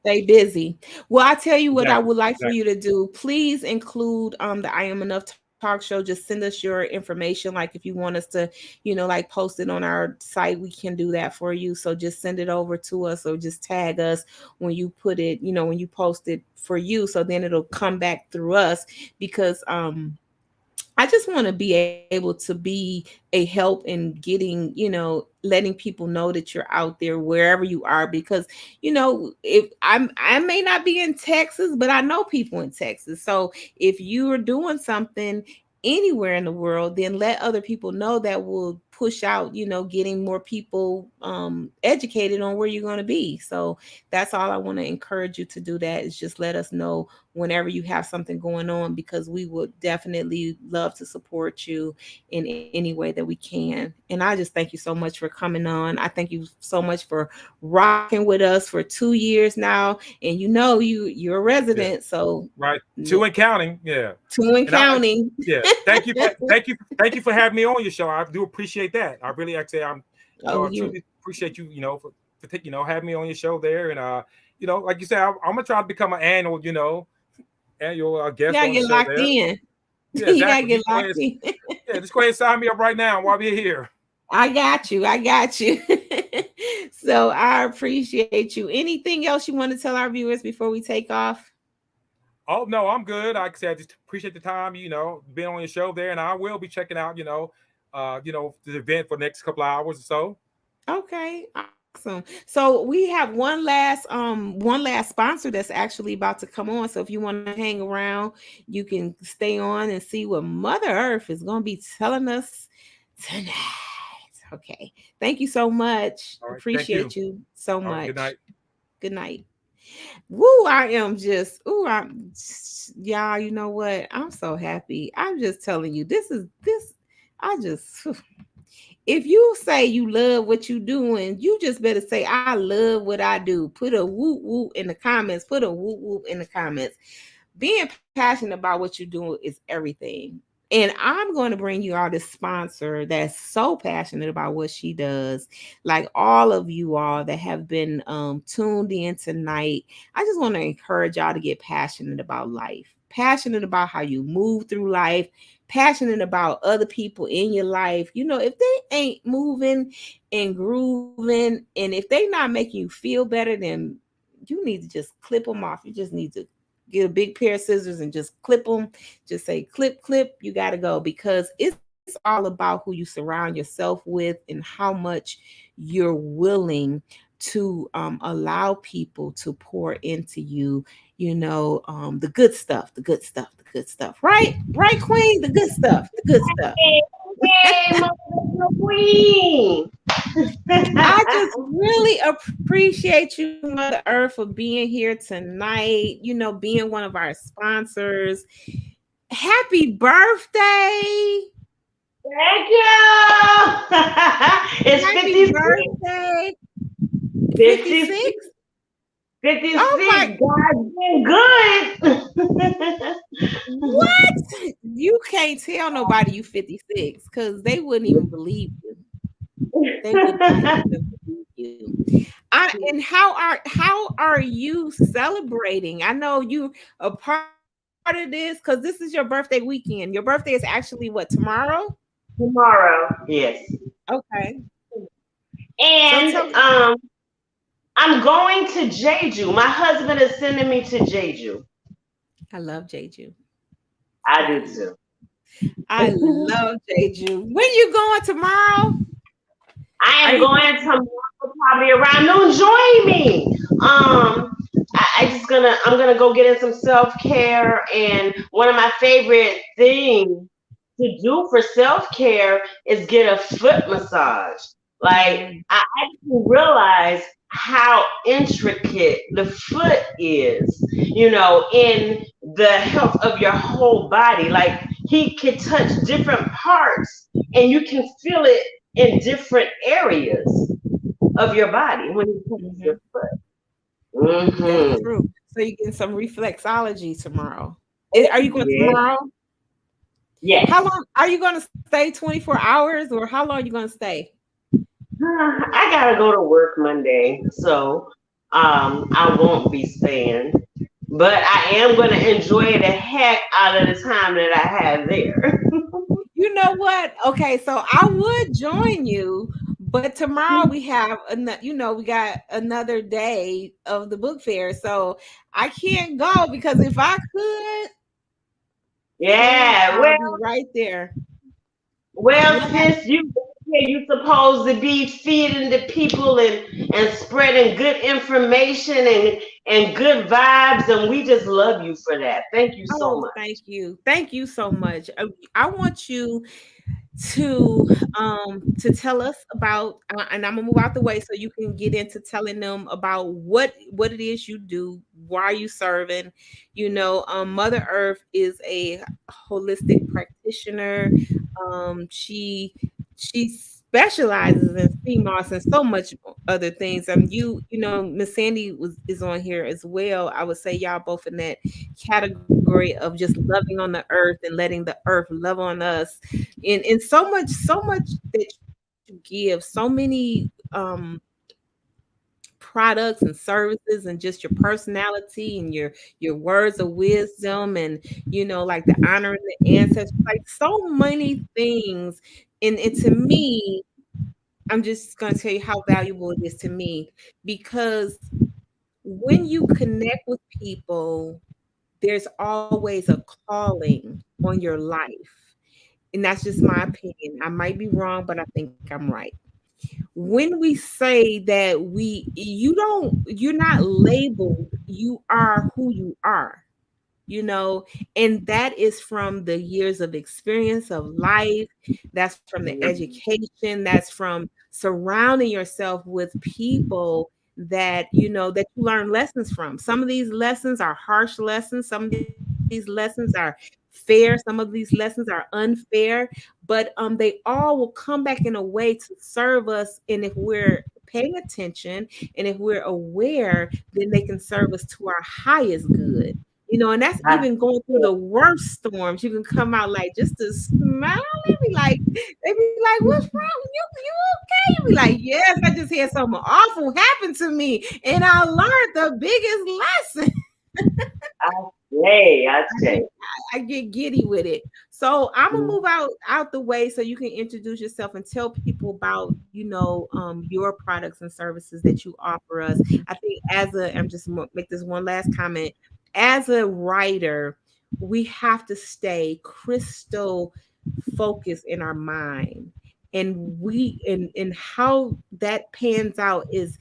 Stay busy. Well, I tell you what I Exactly. would like for Exactly. you to do. Please include the I Am Enough talk show. Just send us your information. Like if you want us to, like post it on our site, we can do that for you. So just send it over to us or just tag us when you put it, when you post it for you. So then it'll come back through us because I just want to be able to be a help in getting, letting people know that you're out there wherever you are because, if I may not be in Texas, but I know people in Texas. So if you are doing something anywhere in the world, then let other people know that will push out, getting more people educated on where you're going to be. So that's all I want to encourage you to do. That is just let us know whenever you have something going on because we would definitely love to support you in any way that we can. And I just thank you so much for coming on. I thank you so much for rocking with us for 2 years now. And you're a Yeah. resident, so Right. Two and counting. Yeah. two and And I, counting. yeah. Thank you for having me on your show. I do appreciate that. I really, actually, Oh, I truly appreciate you, for having me on your show there. And, like you said, I'm gonna try to become an annual you guest gotta on the get show locked there. in. Yeah, You gotta exactly. get locked in. Yeah, just go ahead and sign me up right now while we're here. I got you. I got you. So I appreciate you. Anything else you want to tell our viewers before we take off? Oh no, I'm good. Like I said, I just appreciate the time, being on your show there, and I will be checking out, the event for the next couple of hours or so. Okay, awesome. So we have one last sponsor that's actually about to come on. So if you want to hang around, you can stay on and see what Mother Earth is going to be telling us tonight. Okay. Thank you so much. All right, thank you. Appreciate you so All right, good much. night. Good night. Woo, I am just, y'all, you know what? I'm so happy. I'm just telling you, I just, if you say you love what you doing, you just better say, I love what I do. Put a whoop whoop in the comments. Put a whoop whoop in the comments. Being passionate about what you're doing is everything. And I'm going to bring you all this sponsor that's so passionate about what she does. Like all of you all that have been tuned in tonight, I just want to encourage y'all to get passionate about life, passionate about how you move through life, passionate about other people in your life. If they ain't moving and grooving, and if they not making you feel better, then you need to just clip them off. You just need to get a big pair of scissors and just clip them. Just say clip, clip. You got to go because it's all about who you surround yourself with and how much you're willing to allow people to pour into you. The good stuff, the good stuff, the good stuff. Right, Queen. The good stuff, the good stuff. Hey, motivational queen. I just really appreciate you, Mother Earth, for being here tonight, being one of our sponsors. Happy birthday. Thank you. It's Happy 56. birthday. 56. 56? 56. Oh my God's been good. What? You can't tell nobody you 56 because they wouldn't even believe you. They would not even believe you. And how are you celebrating? I know you a part of this because this is your birthday weekend. Your birthday is actually what, tomorrow? Tomorrow, yes. Okay. So And tell me. I'm going to Jeju. My husband is sending me to Jeju. I love Jeju. I I do too. I love Jeju. When you going tomorrow? I Are am you going going? tomorrow, probably around noon. Join me. I'm gonna go get in some self care, and one of my favorite things to do for self care is get a foot massage. Like Mhm. I didn't realize how intricate the foot is, in the health of your whole body. Like he can touch different parts and you can feel it in different areas of your body when he touches your Mhm. foot. That's Hmm. true. So you getting some reflexology tomorrow. Are you going Yeah. tomorrow? How Yes. long are you going to stay? 24 hours, or how long are you going to stay? I gotta go to work Monday, so I won't be staying. But I am gonna enjoy the heck out of the time that I have there. You know what? Okay, so I would join you, but tomorrow we have we got another day of the book fair. So I can't go because if I could, friend, Yeah. I'll be right there. Well, What hap- sis, you supposed to be feeding the people and spreading good information and good vibes, and we just love you for that. Thank you so Oh, much. thank you. Thank you so much. I want you to tell us about and I'm gonna move out the way so you can get into telling them about what it is you do, why you serving. Mother Earth is a holistic practitioner. She specializes in sea moss and so much other things. Miss Sandy is on here as well. I would say y'all both in that category of just loving on the earth and letting the earth love on us, and so much that you give, so many products and services, and just your personality and your words of wisdom, and like the honoring the ancestors, like so many things. And to me, I'm just going to tell you how valuable it is to me, because when you connect with people, there's always a calling on your life. And that's just my opinion. I might be wrong, but I think I'm right. When we say that you're not labeled, you are who you are, and that is from the years of experience of life. That's from the education. That's from surrounding yourself with people that you learn lessons from. Some of these lessons are harsh lessons. Some of these lessons are fair. Some of these lessons are unfair, but they all will come back in a way to serve us. And if we're paying attention and if we're aware, then they can serve us to our highest good. And that's even going through the worst storms. You can come out like just a smile. They be like, what's wrong? You okay? You be like, yes, I just had something awful happen to me, and I learned the biggest lesson. I I say. get I get giddy with it. So I'm gonna move out the way so you can introduce yourself and tell people about your products and services that you offer us. I think I'm just make this one last comment. As a writer, we have to stay crystal focused in our mind, and how that pans out is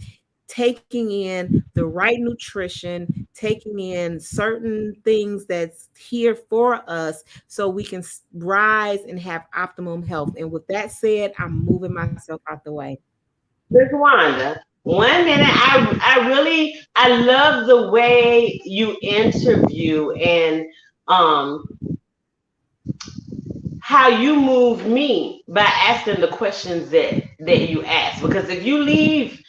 taking in the right nutrition, taking in certain things that's here for us so we can rise and have optimum health. And with that said, I'm moving myself out the way. Miss Wanda, 1 minute. I love the way you interview and um how you move me by asking the questions that you ask. Because if you leave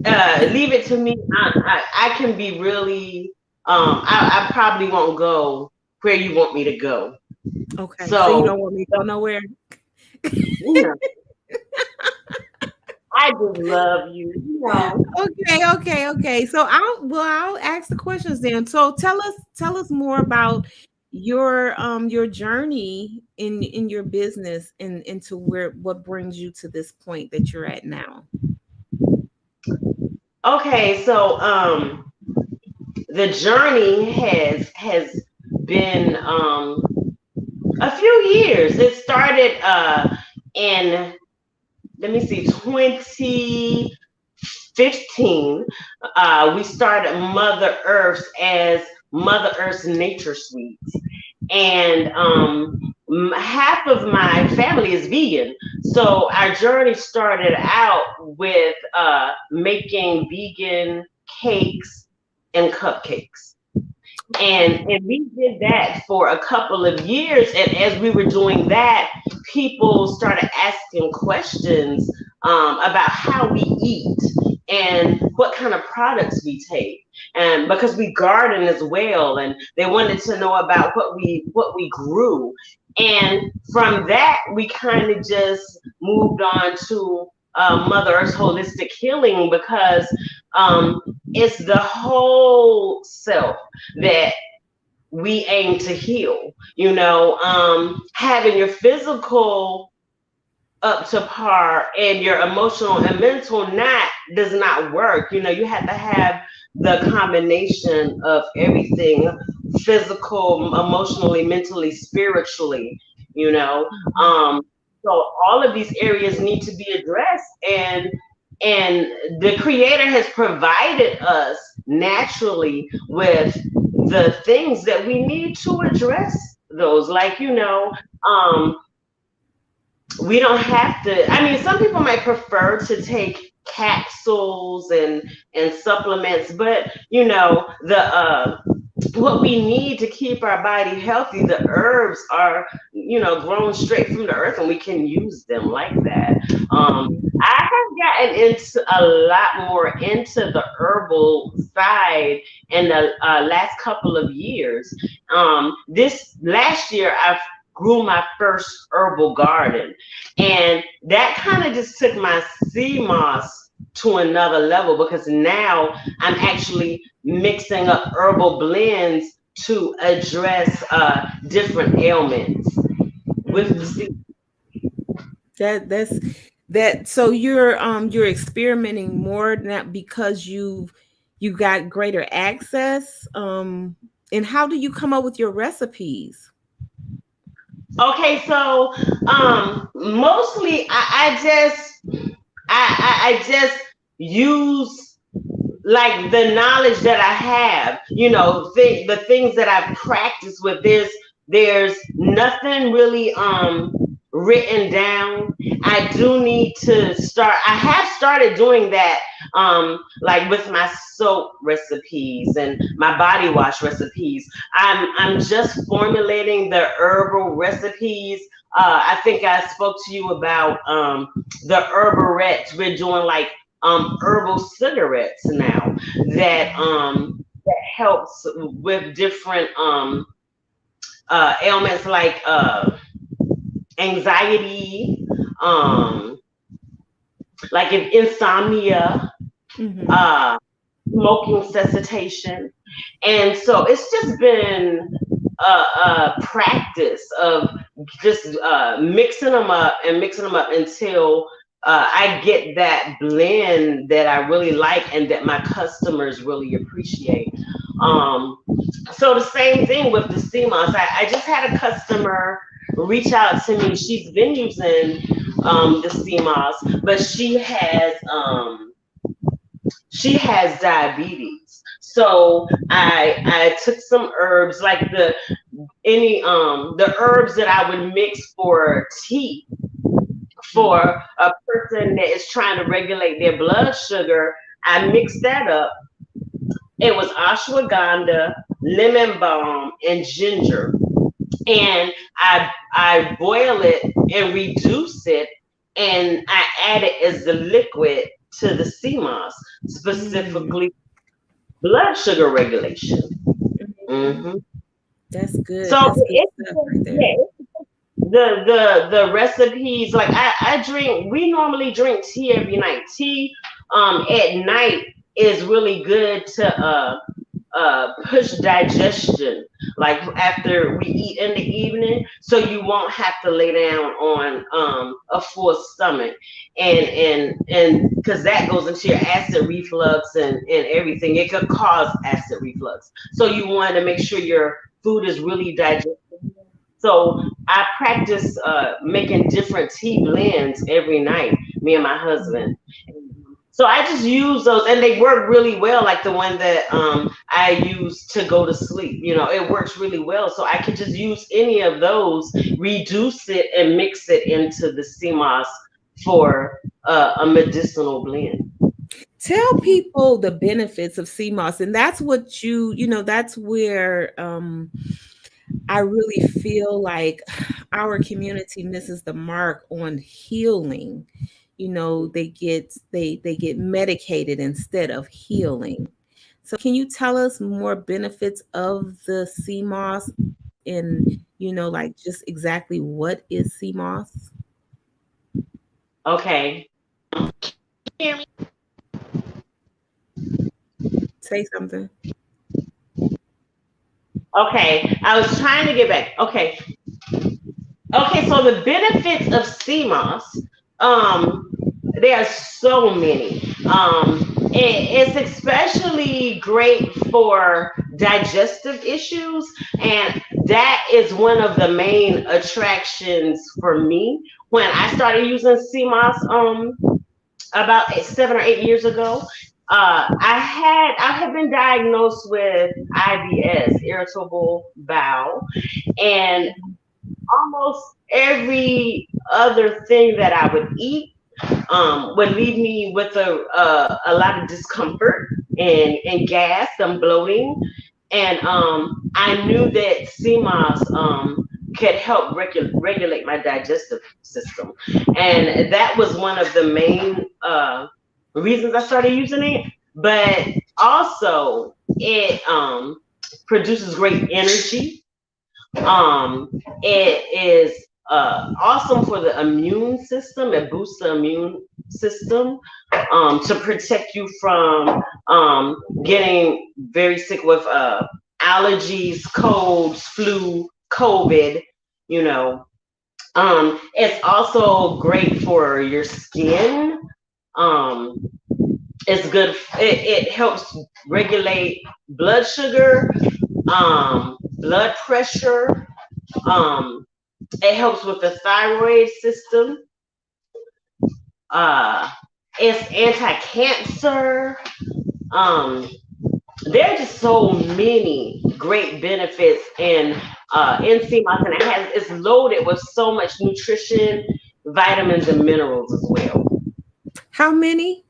it to me, I can be really I probably won't go where you want me to go. Okay, so you So don't want me to go nowhere? you know, I just love you. Okay. So I'll ask the questions then. So tell us more about your journey in your business and into what brings you to this point that you're at now. Okay, so the journey has been a few years. It started in, let me see, 2015. We started Mother Earth's as Mother Earth's Nature Suites. And half of my family is vegan. So our journey started out with making vegan cakes and cupcakes. And we did that for a couple of years. And as we were doing that, people started asking questions about how we eat and what kind of products we take. And because we garden as well, and they wanted to know about what we grew. And from that, we kind of just moved on to Mother Earth's holistic healing, because it's the whole self that we aim to heal. Having your physical up to par and your emotional and mental does not work. You have to have the combination of everything: physical, emotionally, mentally, spiritually. So all of these areas need to be addressed, and the creator has provided us naturally with the things that we need to address those. We don't have to. I mean, some people might prefer to take capsules and supplements, but the what we need to keep our body healthy, the herbs are grown straight from the earth, and we can use them like that. I have gotten into a lot more into the herbal side in the last couple of years. This last year, I grew my first herbal garden, and that kind of just took my sea moss to another level, because now I'm actually mixing up herbal blends to address different ailments with the sea. That so you're experimenting more now because you got greater access, and how do you come up with your recipes? Okay, so mostly I just use like the knowledge that I have, the things that I've practiced with. There's nothing really written down. I do need to start. I have started doing that, like with my soap recipes and my body wash recipes. I'm just formulating the herbal recipes. I think I spoke to you about the herbarettes. We're doing like herbal cigarettes now that helps with different ailments like anxiety, like insomnia, smoking cessation. And so it's just been a practice of just mixing them up until I get that blend that I really like and that my customers really appreciate. So the same thing with the sea moss. I just had a customer reach out to me. She's been using the sea moss, but she has diabetes. So I took some herbs, like the herbs that I would mix for tea for a person that is trying to regulate their blood sugar. I mixed that up. It was ashwagandha, lemon balm, and ginger. And I boil it and reduce it, and I add it as the liquid to the sea moss, specifically blood sugar regulation. Mm-hmm. That's good. So That's good stuff right there. The recipes, like we normally drink tea every night. Tea at night is really good to push digestion, like after we eat in the evening, so you won't have to lay down on a full stomach, and because that goes into your acid reflux and everything. It could cause acid reflux, so you want to make sure your food is really digestible. So I practice making different tea blends every night, me and my husband. So I just use those, and they work really well. Like the one that I use to go to sleep, it works really well. So I could just use any of those, reduce it, and mix it into the CMOS for a medicinal blend. Tell people the benefits of CMOS, and that's what that's where I really feel like our community misses the mark on healing. They get medicated instead of healing. So can you tell us more benefits of the CMOS and like just exactly what is CMOS? Okay. Hear me? Say something. Okay, I was trying to get back. Okay. Okay, so the benefits of CMOS, there are so many. It's especially great for digestive issues, and that is one of the main attractions for me when I started using CMOS about 7 or 8 years ago. I had been diagnosed with IBS, irritable bowel, and almost every other thing that I would eat would leave me with a lot of discomfort and gas and bloating. And I knew that CMOS could help regulate my digestive system. And that was one of the main reasons I started using it. But also, it produces great energy. It is awesome for the immune system. It boosts the immune system to protect you from getting very sick with allergies, colds, flu, COVID. You know, it's also great for your skin. Um, it's good. It helps regulate blood sugar, blood pressure. Um, it helps with the thyroid system. Uh, it's anti-cancer. Um, there are just so many great benefits in CMOS, and it's loaded with so much nutrition, vitamins, and minerals as well. How many?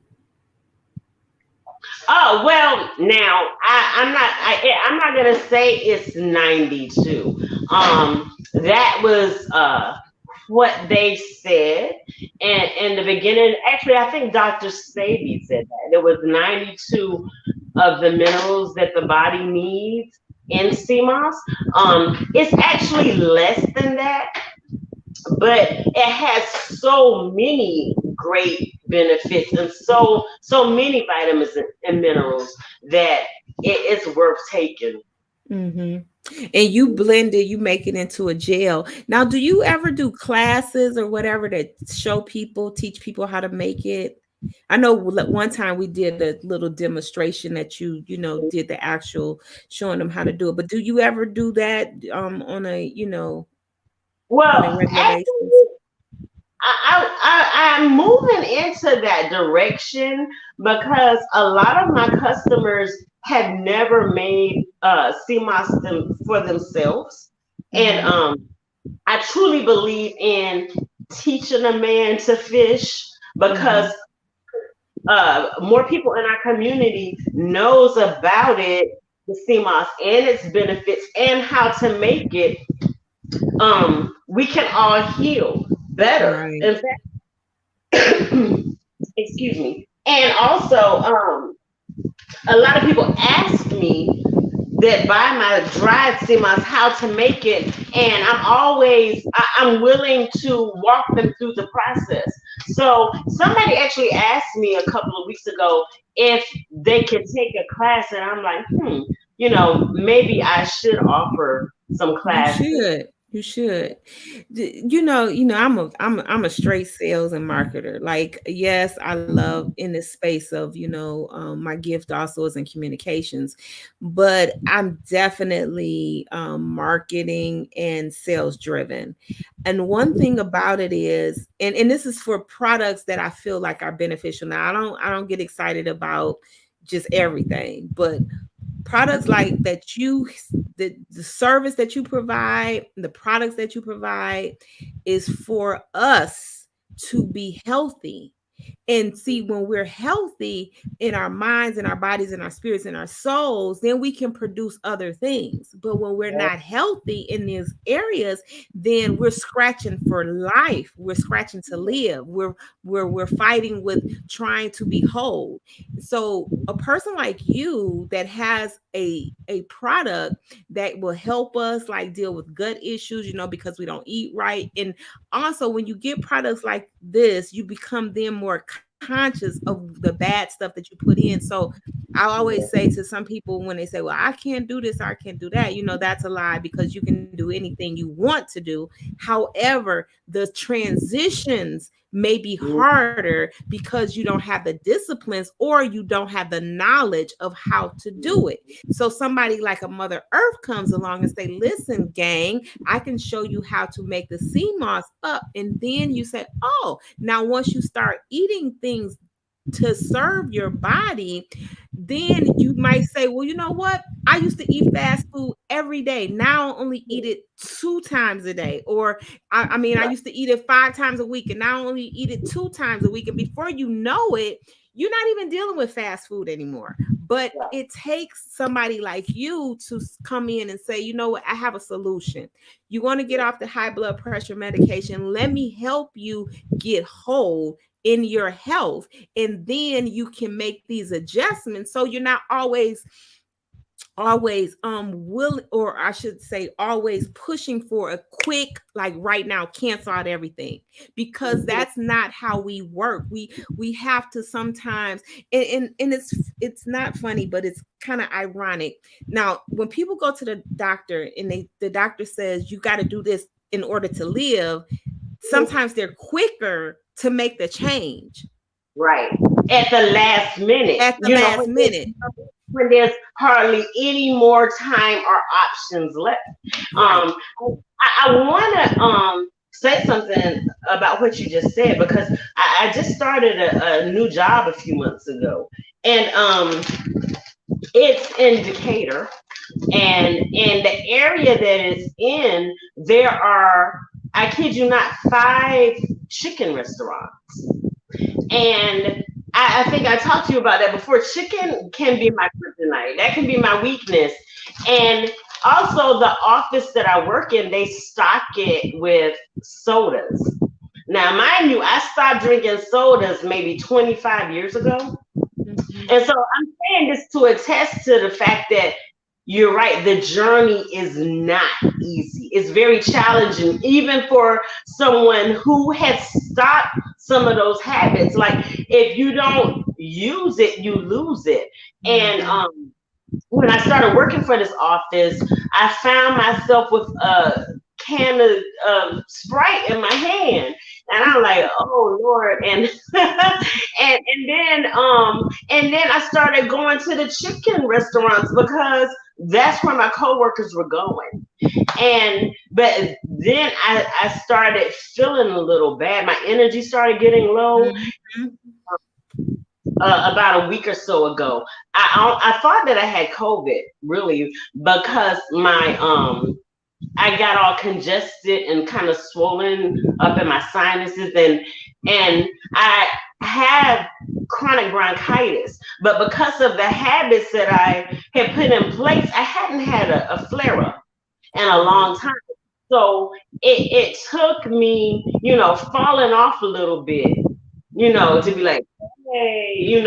Oh well, now I'm not gonna say it's 92. That was what they said in the beginning. Actually, I think Dr. Staby said that there was 92 of the minerals that the body needs in CMOS. It's actually less than that, but it has so many great benefits and so many vitamins and minerals that it's worth taking. Mm-hmm. And you blend it, you make it into a gel. Now, do you ever do classes or whatever to teach people how to make it? I know one time we did a little demonstration that you did the actual showing them how to do it. But do you ever do that on a on a Well, regular basis? actually, I'm moving into that direction because a lot of my customers have never made CMOS for themselves, and I truly believe in teaching a man to fish because more people in our community knows about it, the CMOS and its benefits and how to make it. We can all heal better. Right. In fact, excuse me. And also, a lot of people ask me that buy my dried CMOS how to make it, and I'm willing to walk them through the process. So somebody actually asked me a couple of weeks ago if they could take a class, and I'm like, maybe I should offer some You classes. should. You should. I'm a straight sales and marketer. Like, yes, I love in this space of, my gift also is in communications, but I'm definitely marketing and sales driven. And one thing about it is, and this is for products that I feel like are beneficial. Now, I don't get excited about just everything, but products like that the service that you provide, the products that you provide is for us to be healthy. And see, when we're healthy in our minds and our bodies and our spirits and our souls, then we can produce other things. But when we're not healthy in these areas, then we're scratching for life. We're scratching to live. We're fighting with trying to be whole. So a person like you that has a product that will help us like deal with gut issues, because we don't eat right. And also when you get products like this, you become then more conscious of the bad stuff that you put in. So I always say to some people when they say, well, I can't do this, I can't do that, that's a lie, because you can do anything you want to do. However, the transitions may be harder because you don't have the disciplines or you don't have the knowledge of how to do it. So somebody like a Mother Earth comes along and say, listen, gang, I can show you how to make the sea moss up. And then you say, oh, now once you start eating things to serve your body, then you might say, well, you know what? I used to eat fast food every day. Now I only eat it 2 times a day. Or I used to eat it 5 times a week and now I only eat it 2 times a week. And before you know it, you're not even dealing with fast food anymore. But it takes somebody like you to come in and say, you know what, I have a solution. You want to get off the high blood pressure medication. Let me help you get whole in your health. And then you can make these adjustments. So you're not always will, or I should say always pushing for a quick, like right now, cancel out everything, because that's not how we work. We have to sometimes, and it's not funny, but it's kind of ironic. Now, when people go to the doctor and the doctor says you got to do this in order to live, sometimes they're quicker to make the change. Right. At the last minute. At the last minute. When there's hardly any more time or options left. Right. I want to say something about what you just said, because I just started a new job a few months ago, and it's in Decatur, and in the area that it's in, there are, I kid you not, 5 chicken restaurants. And I think I talked to you about that before. Chicken can be my kryptonite. That can be my weakness. And also the office that I work in, they stock it with sodas. Now, mind you, I stopped drinking sodas maybe 25 years ago. Mm-hmm. And so I'm saying this to attest to the fact that you're right. The journey is not easy. It's very challenging, even for someone who has stopped some of those habits. Like, if you don't use it, you lose it. And when I started working for this office, I found myself with a can of Sprite in my hand. And I'm like, oh Lord. And and then I started going to the chicken restaurants because that's where my coworkers were going. But then I started feeling a little bad. My energy started getting low. Mm-hmm. About a week or so ago. I thought that I had COVID, really, because I got all congested and kind of swollen up in my sinuses, and I have chronic bronchitis. But because of the habits that I had put in place, I hadn't had a flare up in a long time. So it took me, falling off a little bit, to be like, hey,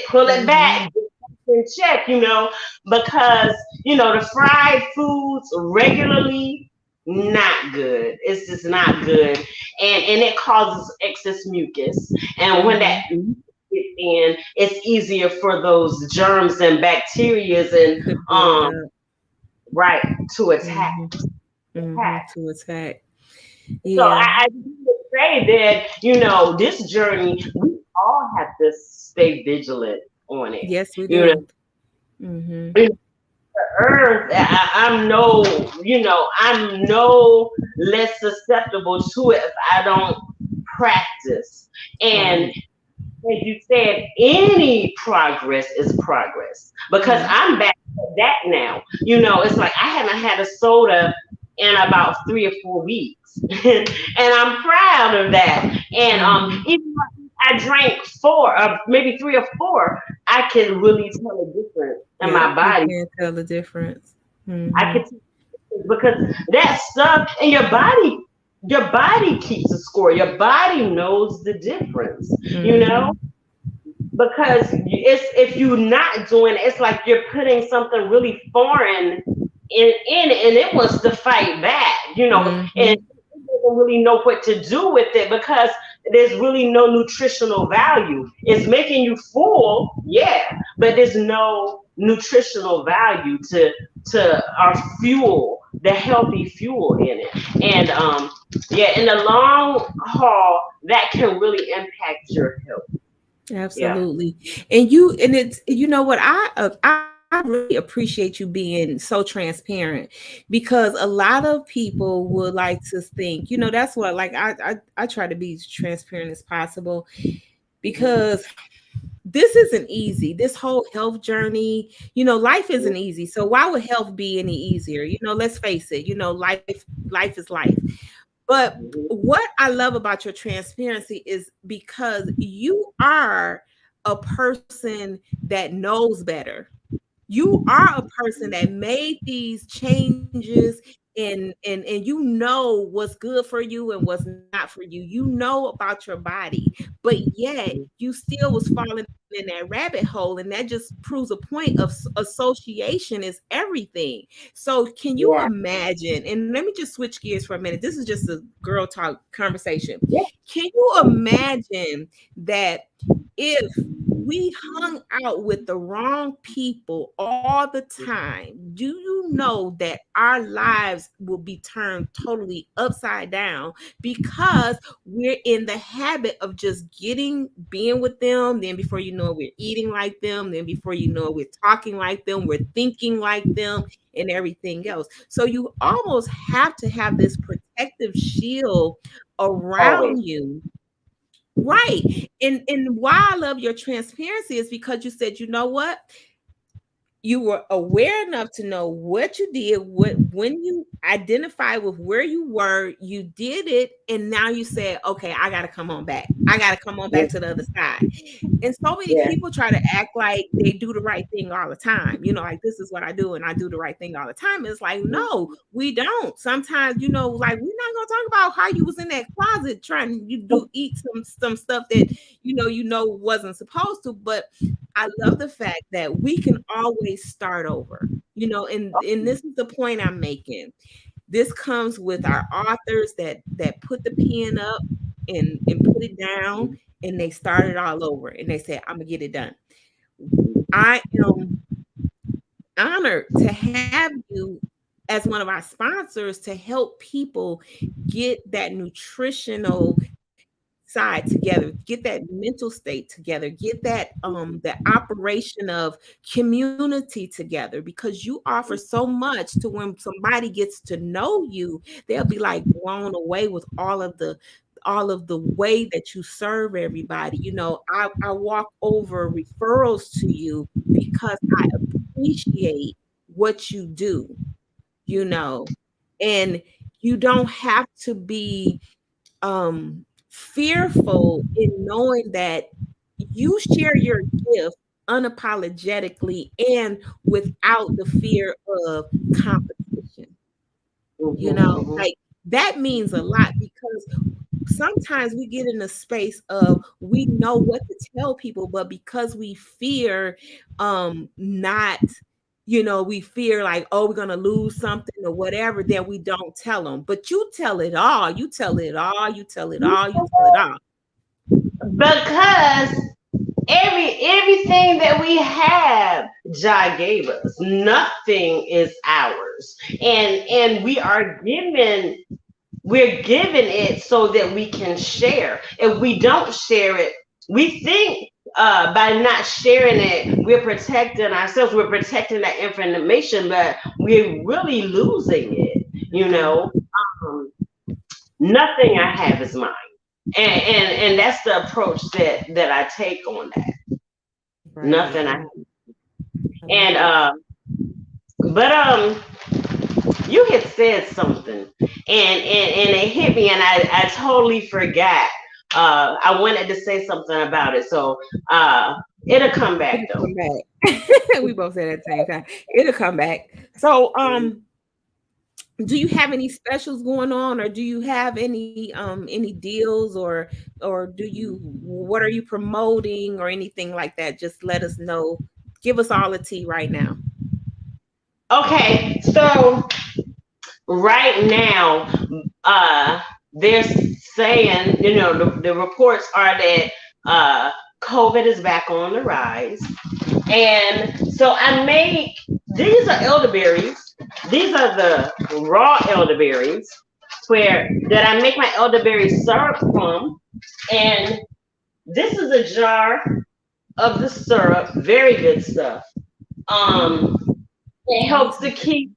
pull it back, get in check, because, the fried foods regularly, not good. It's just not good. And it causes excess mucus. And when that mucus gets in, it's easier for those germs and bacterias and To build up. right to attack. To attack. So Yeah. I would say that, this journey, we all have to stay vigilant on it. Yes, we You know, do. Mm-hmm. the earth, I'm no less susceptible to it if I don't practice. And Right. as you said, any progress is progress because Mm-hmm. I'm back to that now. It's like I haven't had a soda in about 3 or 4 weeks, and I'm proud of that. And even though I drank four, maybe 3 or 4, I can really tell a difference in Yep, my you body. can tell the difference. I Mm-hmm. can because that stuff in your body keeps a score. Your body knows the difference. You know Mm-hmm. because it's if you're not doing it, it's like you're putting something really foreign in it, and it wants to fight back, and Mm-hmm. it doesn't really know what to do with it because there's really no nutritional value. It's making you full, yeah, but there's no nutritional value to our fuel, the healthy fuel in it. And yeah, in the long haul, that can really impact your health. Yeah. Absolutely. And it's what I really appreciate you being so transparent because a lot of people would like to think, that's what like I try to be as transparent as possible because this isn't easy. This whole health journey, life isn't easy. So why would health be any easier? Let's face it, life is life. But what I love about your transparency is because you are a person that knows better. You are a person that made these changes and you know what's good for you and what's not for you. You know about your body, but yet you still was falling in that rabbit hole, and that just proves a point of association is everything. So can you Yeah. imagine, and let me just switch gears for a minute, this is just a girl talk conversation. Yeah. Can you imagine that if we hung out with the wrong people all the time, do you know that our lives will be turned totally upside down because we're in the habit of just being with them? Then before you know it, we're eating like them. Then before you know it, we're talking like them. We're thinking like them and everything else. So you almost have to have this protective shield Always. around you. Right. And why I love your transparency is because you said, you know what? You were aware enough to know what you did, when you identified with where you were, you did it, and now you said, okay, I gotta come on back. I gotta come on Yeah. back to the other side. And so many Yeah. people try to act like they do the right thing all the time. Like this is what I do, and I do the right thing all the time. It's like, no, we don't. Sometimes, like we're not gonna talk about how you was in that closet trying you do eat some stuff that wasn't supposed to, but I love the fact that we can always start over, and this is the point I'm making. This comes with our authors that put the pen up and put it down and they started all over and they said, I'm gonna get it done. I am honored to have you as one of our sponsors to help people get that nutritional side together, get that mental state together, get that the operation of community together, because you offer so much to when somebody gets to know you, they'll be like blown away with all of the way that you serve everybody. I walk over referrals to you because I appreciate what you do, you know, and you don't have to be fearful in knowing that you share your gift unapologetically and without the fear of competition. Mhm. Like that means a lot because sometimes we get in a space of we know what to tell people, but because we fear not we fear like, oh, we're gonna lose something or whatever, then we don't tell them. But you tell it all, you tell it all, you tell it all, you tell it all. Because everything that we have, Jah gave us. Nothing is ours, and we're given it so that we can share. If we don't share it, we think by not sharing it, we're protecting ourselves, we're protecting that information, but we're really losing it, you know. Um, Nothing I have is mine. And that's the approach that I take on that. Right. Nothing I I, have. I And love it. but you had said something and it hit me and I totally forgot. I wanted to say something about it. So it'll come back It'll though. come back. We both said at the same time. It'll come back. So, do you have any specials going on, or do you have any deals, or do you what are you promoting or anything like that? Just let us know. Give us all the tea right now. Okay, so right now, they're saying, you know, the reports are that uh, COVID is back on the rise. And so I make, these are elderberries. These are the raw elderberries where that I make my elderberry syrup from. And this is a jar of the syrup, very good stuff. Um, it Let me helps to see. keep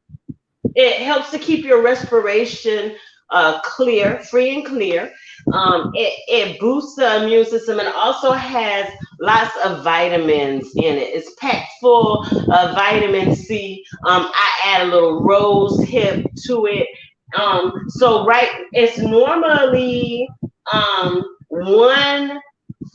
it helps to keep your respiration clear, free and clear. It boosts the immune system and also has lots of vitamins in it. It's packed full of vitamin C. I add a little rose hip to it. So right, it's normally one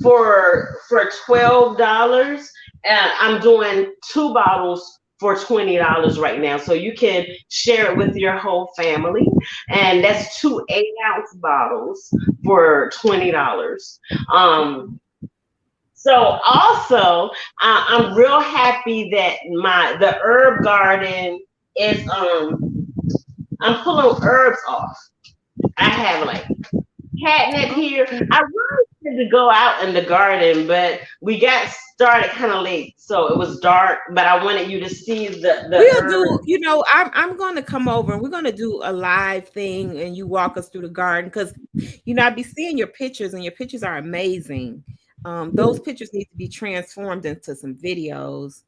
for $12. I'm doing two bottles for $20 right now. So you can share it with your whole family. And that's two 8-ounce bottles for $20. Um, so also, I'm real happy that the herb garden is I'm pulling herbs off. I have like catnip here. I really wanted to go out in the garden, but we got started kind of late, so it was dark. But I wanted you to see the We'll herb. do, I'm gonna come over and we're gonna do a live thing and you walk us through the garden because I'd be seeing your pictures and your pictures are amazing. Those pictures need to be transformed into some videos,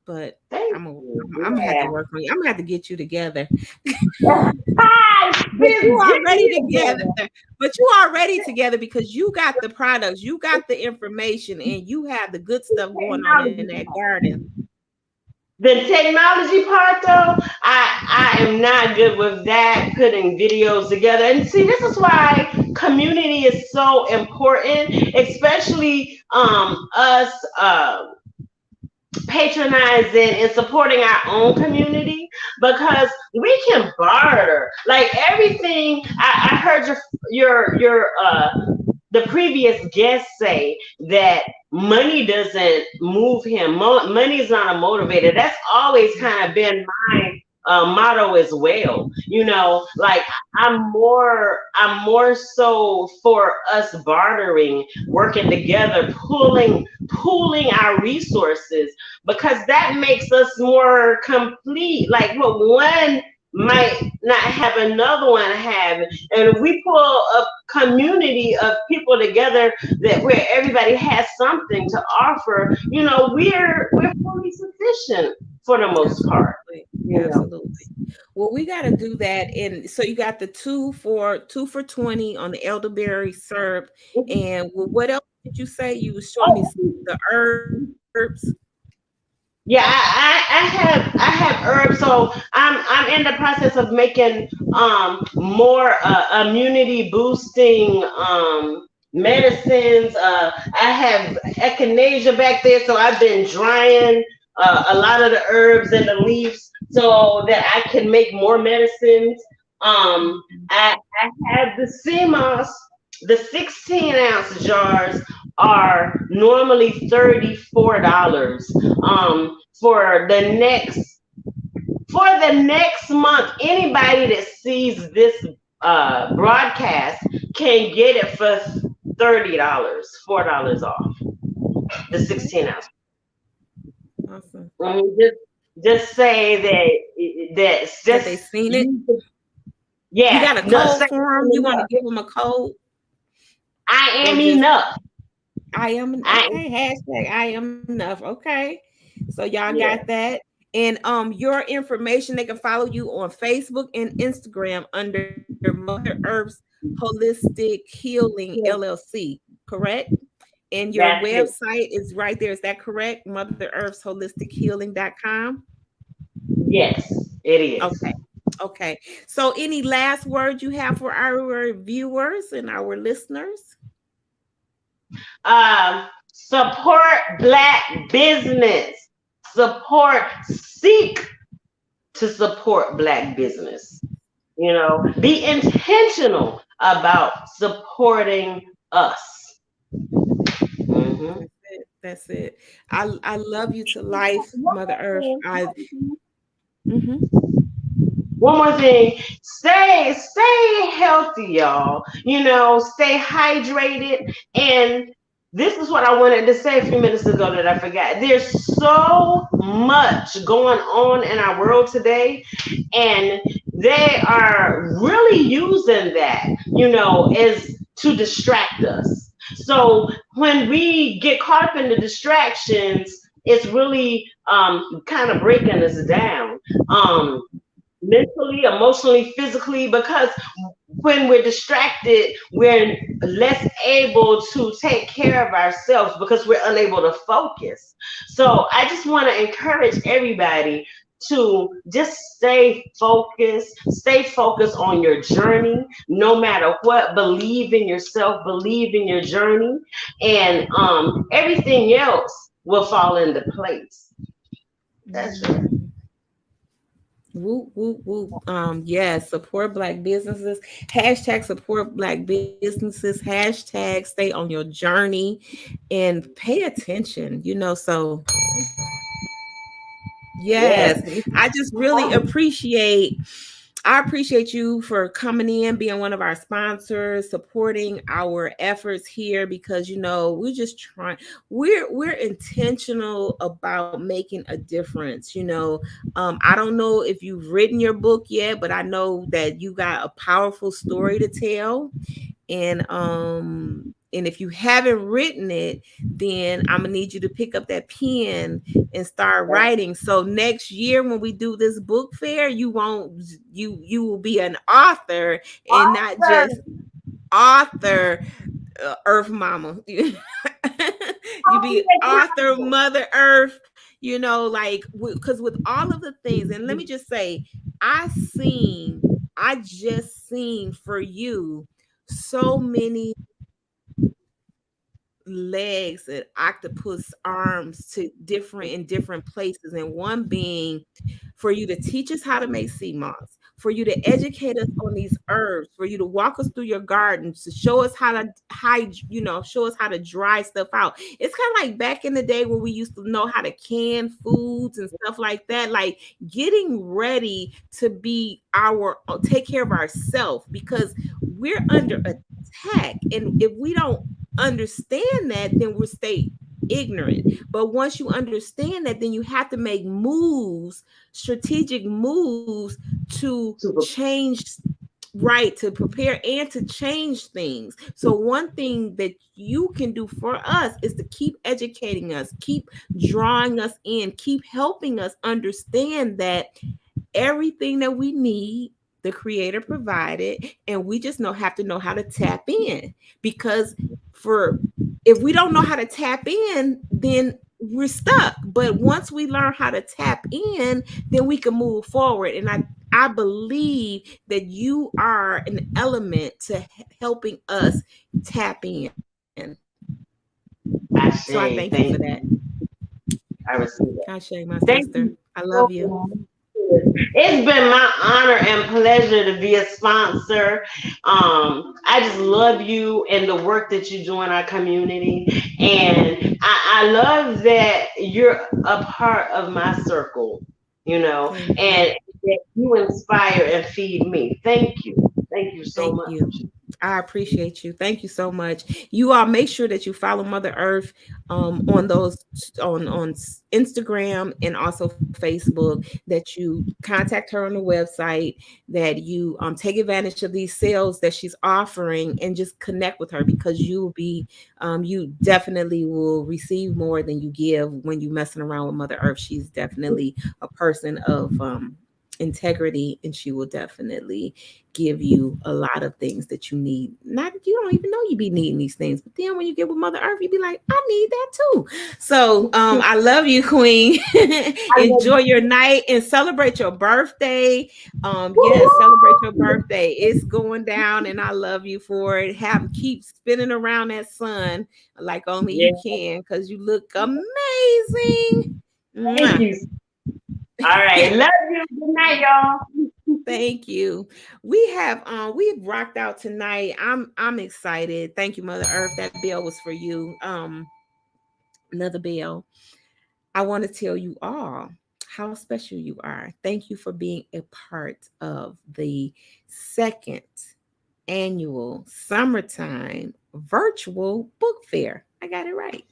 but Thank you. I'm gonna have to Yeah. work on you. I'm gonna have to get you together. Hi, But you sis, get already me together. together. But you already together because you got the products, you got the information, and you have the good stuff going on in that garden. The technology part, though, I am not good with that. Putting videos together, and see, this is why community is so important, especially us. Patronizing and supporting our own community because we can barter like everything. I heard your the previous guest say that money doesn't move him. Money is not a motivator. That's always kind of been my motto as well. You know, like I'm more so for us bartering, working together, pooling our resources because that makes us more complete. Like what one might not have, another one have, and if we pull a community of people together that where everybody has something to offer, we're fully sufficient for the most part. Absolutely. You know. Absolutely. Well, we got to do that. And so you got the two for 20 on the elderberry syrup. And what else did you say? You was showing me the herbs. Yeah, I have herbs, so I'm in the process of making more immunity boosting medicines. I have echinacea back there, so I've been drying a lot of the herbs and the leaves so that I can make more medicines. I have the CMOS. The 16-ounce jars are normally $34. For the next month, anybody that sees this broadcast can get it for $30, $4 off. the 16 ounce. Awesome. Just say that's That they just seen it. You yeah. got a No, code for them? You want to give them a code? I Or am just enough. I am okay. Hashtag I am enough. Okay. So y'all Yeah. got that. And your information, they can follow you on Facebook and Instagram under Mother Earth's Holistic Healing LLC, correct? And your That's it. website is right there. Is that correct? Mother Earth's Holistic Healing.com. Yes, it is. Okay. Okay. So any last words you have for our viewers and our listeners? Support Black business. Seek to support Black business. Be intentional about supporting us. Mm-hmm. That's it. I love you to life, Mother Earth. Mm-hmm. One more thing, stay healthy, y'all. Stay hydrated. And this is what I wanted to say a few minutes ago that I forgot. There's so much going on in our world today, and they are really using that, as to distract us. So when we get caught up in the distractions, it's really kind of breaking us down. Mentally, emotionally, physically, because when we're distracted, we're less able to take care of ourselves because we're unable to focus. So I just want to encourage everybody to just stay focused on your journey, no matter what. Believe in yourself, believe in your journey, and everything else will fall into place. That's it. Whoop, whoop, whoop. Yes, support Black businesses. Hashtag support Black businesses. Hashtag stay on your journey and pay attention, so yes, I just really I appreciate you for coming in, being one of our sponsors, supporting our efforts here, because we're just trying, we're intentional about making a difference. I don't know if you've written your book yet, but I know that you got a powerful story to tell. And if you haven't written it, then I'm gonna need you to pick up that pen and start writing. So next year when we do this book fair, you will be an author and not just author, Earth Mama. You be author, Mother Earth. Because with all of the things, and let me just say, I just seen for you so many legs and octopus arms to different places, and one being for you to teach us how to make sea moss, for you to educate us on these herbs, for you to walk us through your gardens, to show us how to show us how to dry stuff out. It's kind of like back in the day where we used to know how to can foods and stuff like that, like getting ready to take care of ourselves, because we're under attack. And if we don't understand that, then we'll stay ignorant. But once you understand that, then you have to make strategic moves to change, right, to prepare and to change things. So one thing that you can do for us is to keep educating us, keep drawing us in, keep helping us understand that everything that we need, the Creator provided, and we just have to know how to tap in. Because if we don't know how to tap in, then we're stuck. But once we learn how to tap in, then we can move forward. And I believe that you are an element to helping us tap in. So I thank you for that. I receive that. Ashe, my sister. I love you. It's been my honor and pleasure to be a sponsor. I just love you and the work that you do in our community. And I love that you're a part of my circle, and that you inspire and feed me. Thank you. Thank you so much. I appreciate you. Thank you so much. You all make sure that you follow Mother Earth on those on Instagram and also Facebook. That you contact her on the website. That you take advantage of these sales that she's offering and just connect with her, because you will be you definitely will receive more than you give when you messing around with Mother Earth. She's definitely a person of integrity, and she will definitely give you a lot of things that you need. Not you don't even know you be needing these things, but then when you get with Mother Earth, you be like, I need that too. So I love you, Queen. Enjoy your night and celebrate your birthday. Yes, celebrate your birthday. It's going down, and I love you for it. Keep spinning around that sun like only Yeah. you can, because you look amazing. Thank Mwah. you. All right. Love you. Good night, y'all. Thank you. We've rocked out tonight. I'm excited. Thank you, Mother Earth. That bell was for you. Another bell. I want to tell you all how special you are. Thank you for being a part of the second annual summertime virtual book fair. I got it right.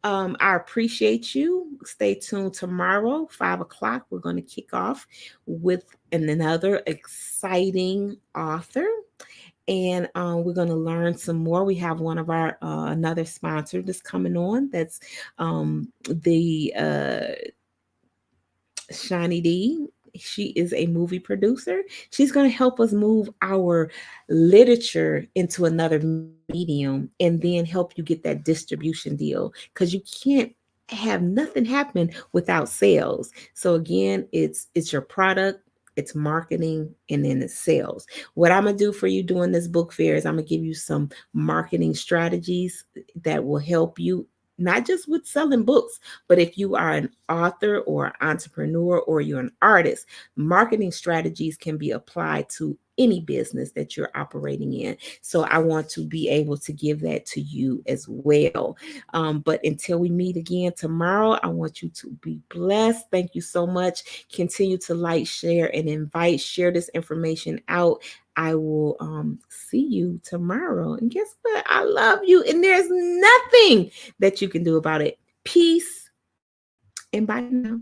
I appreciate you. Stay tuned tomorrow, 5 o'clock. We're going to kick off with another exciting author. And we're going to learn some more. We have one of our another sponsor that's coming on. That's the Shani D. She is a movie producer. She's going to help us move our literature into another medium and then help you get that distribution deal, because you can't have nothing happen without sales. So again, it's your product, it's marketing, and then it's sales. What I'm going to do for you during this book fair is I'm going to give you some marketing strategies that will help you not just with selling books, but if you are an author or entrepreneur or you're an artist, marketing strategies can be applied to any business that you're operating in. So I want to be able to give that to you as well. But until we meet again tomorrow, I want you to be blessed. Thank you so much. Continue to like, share, and share this information out. I will see you tomorrow. And guess what? I love you. And there's nothing that you can do about it. Peace and bye now.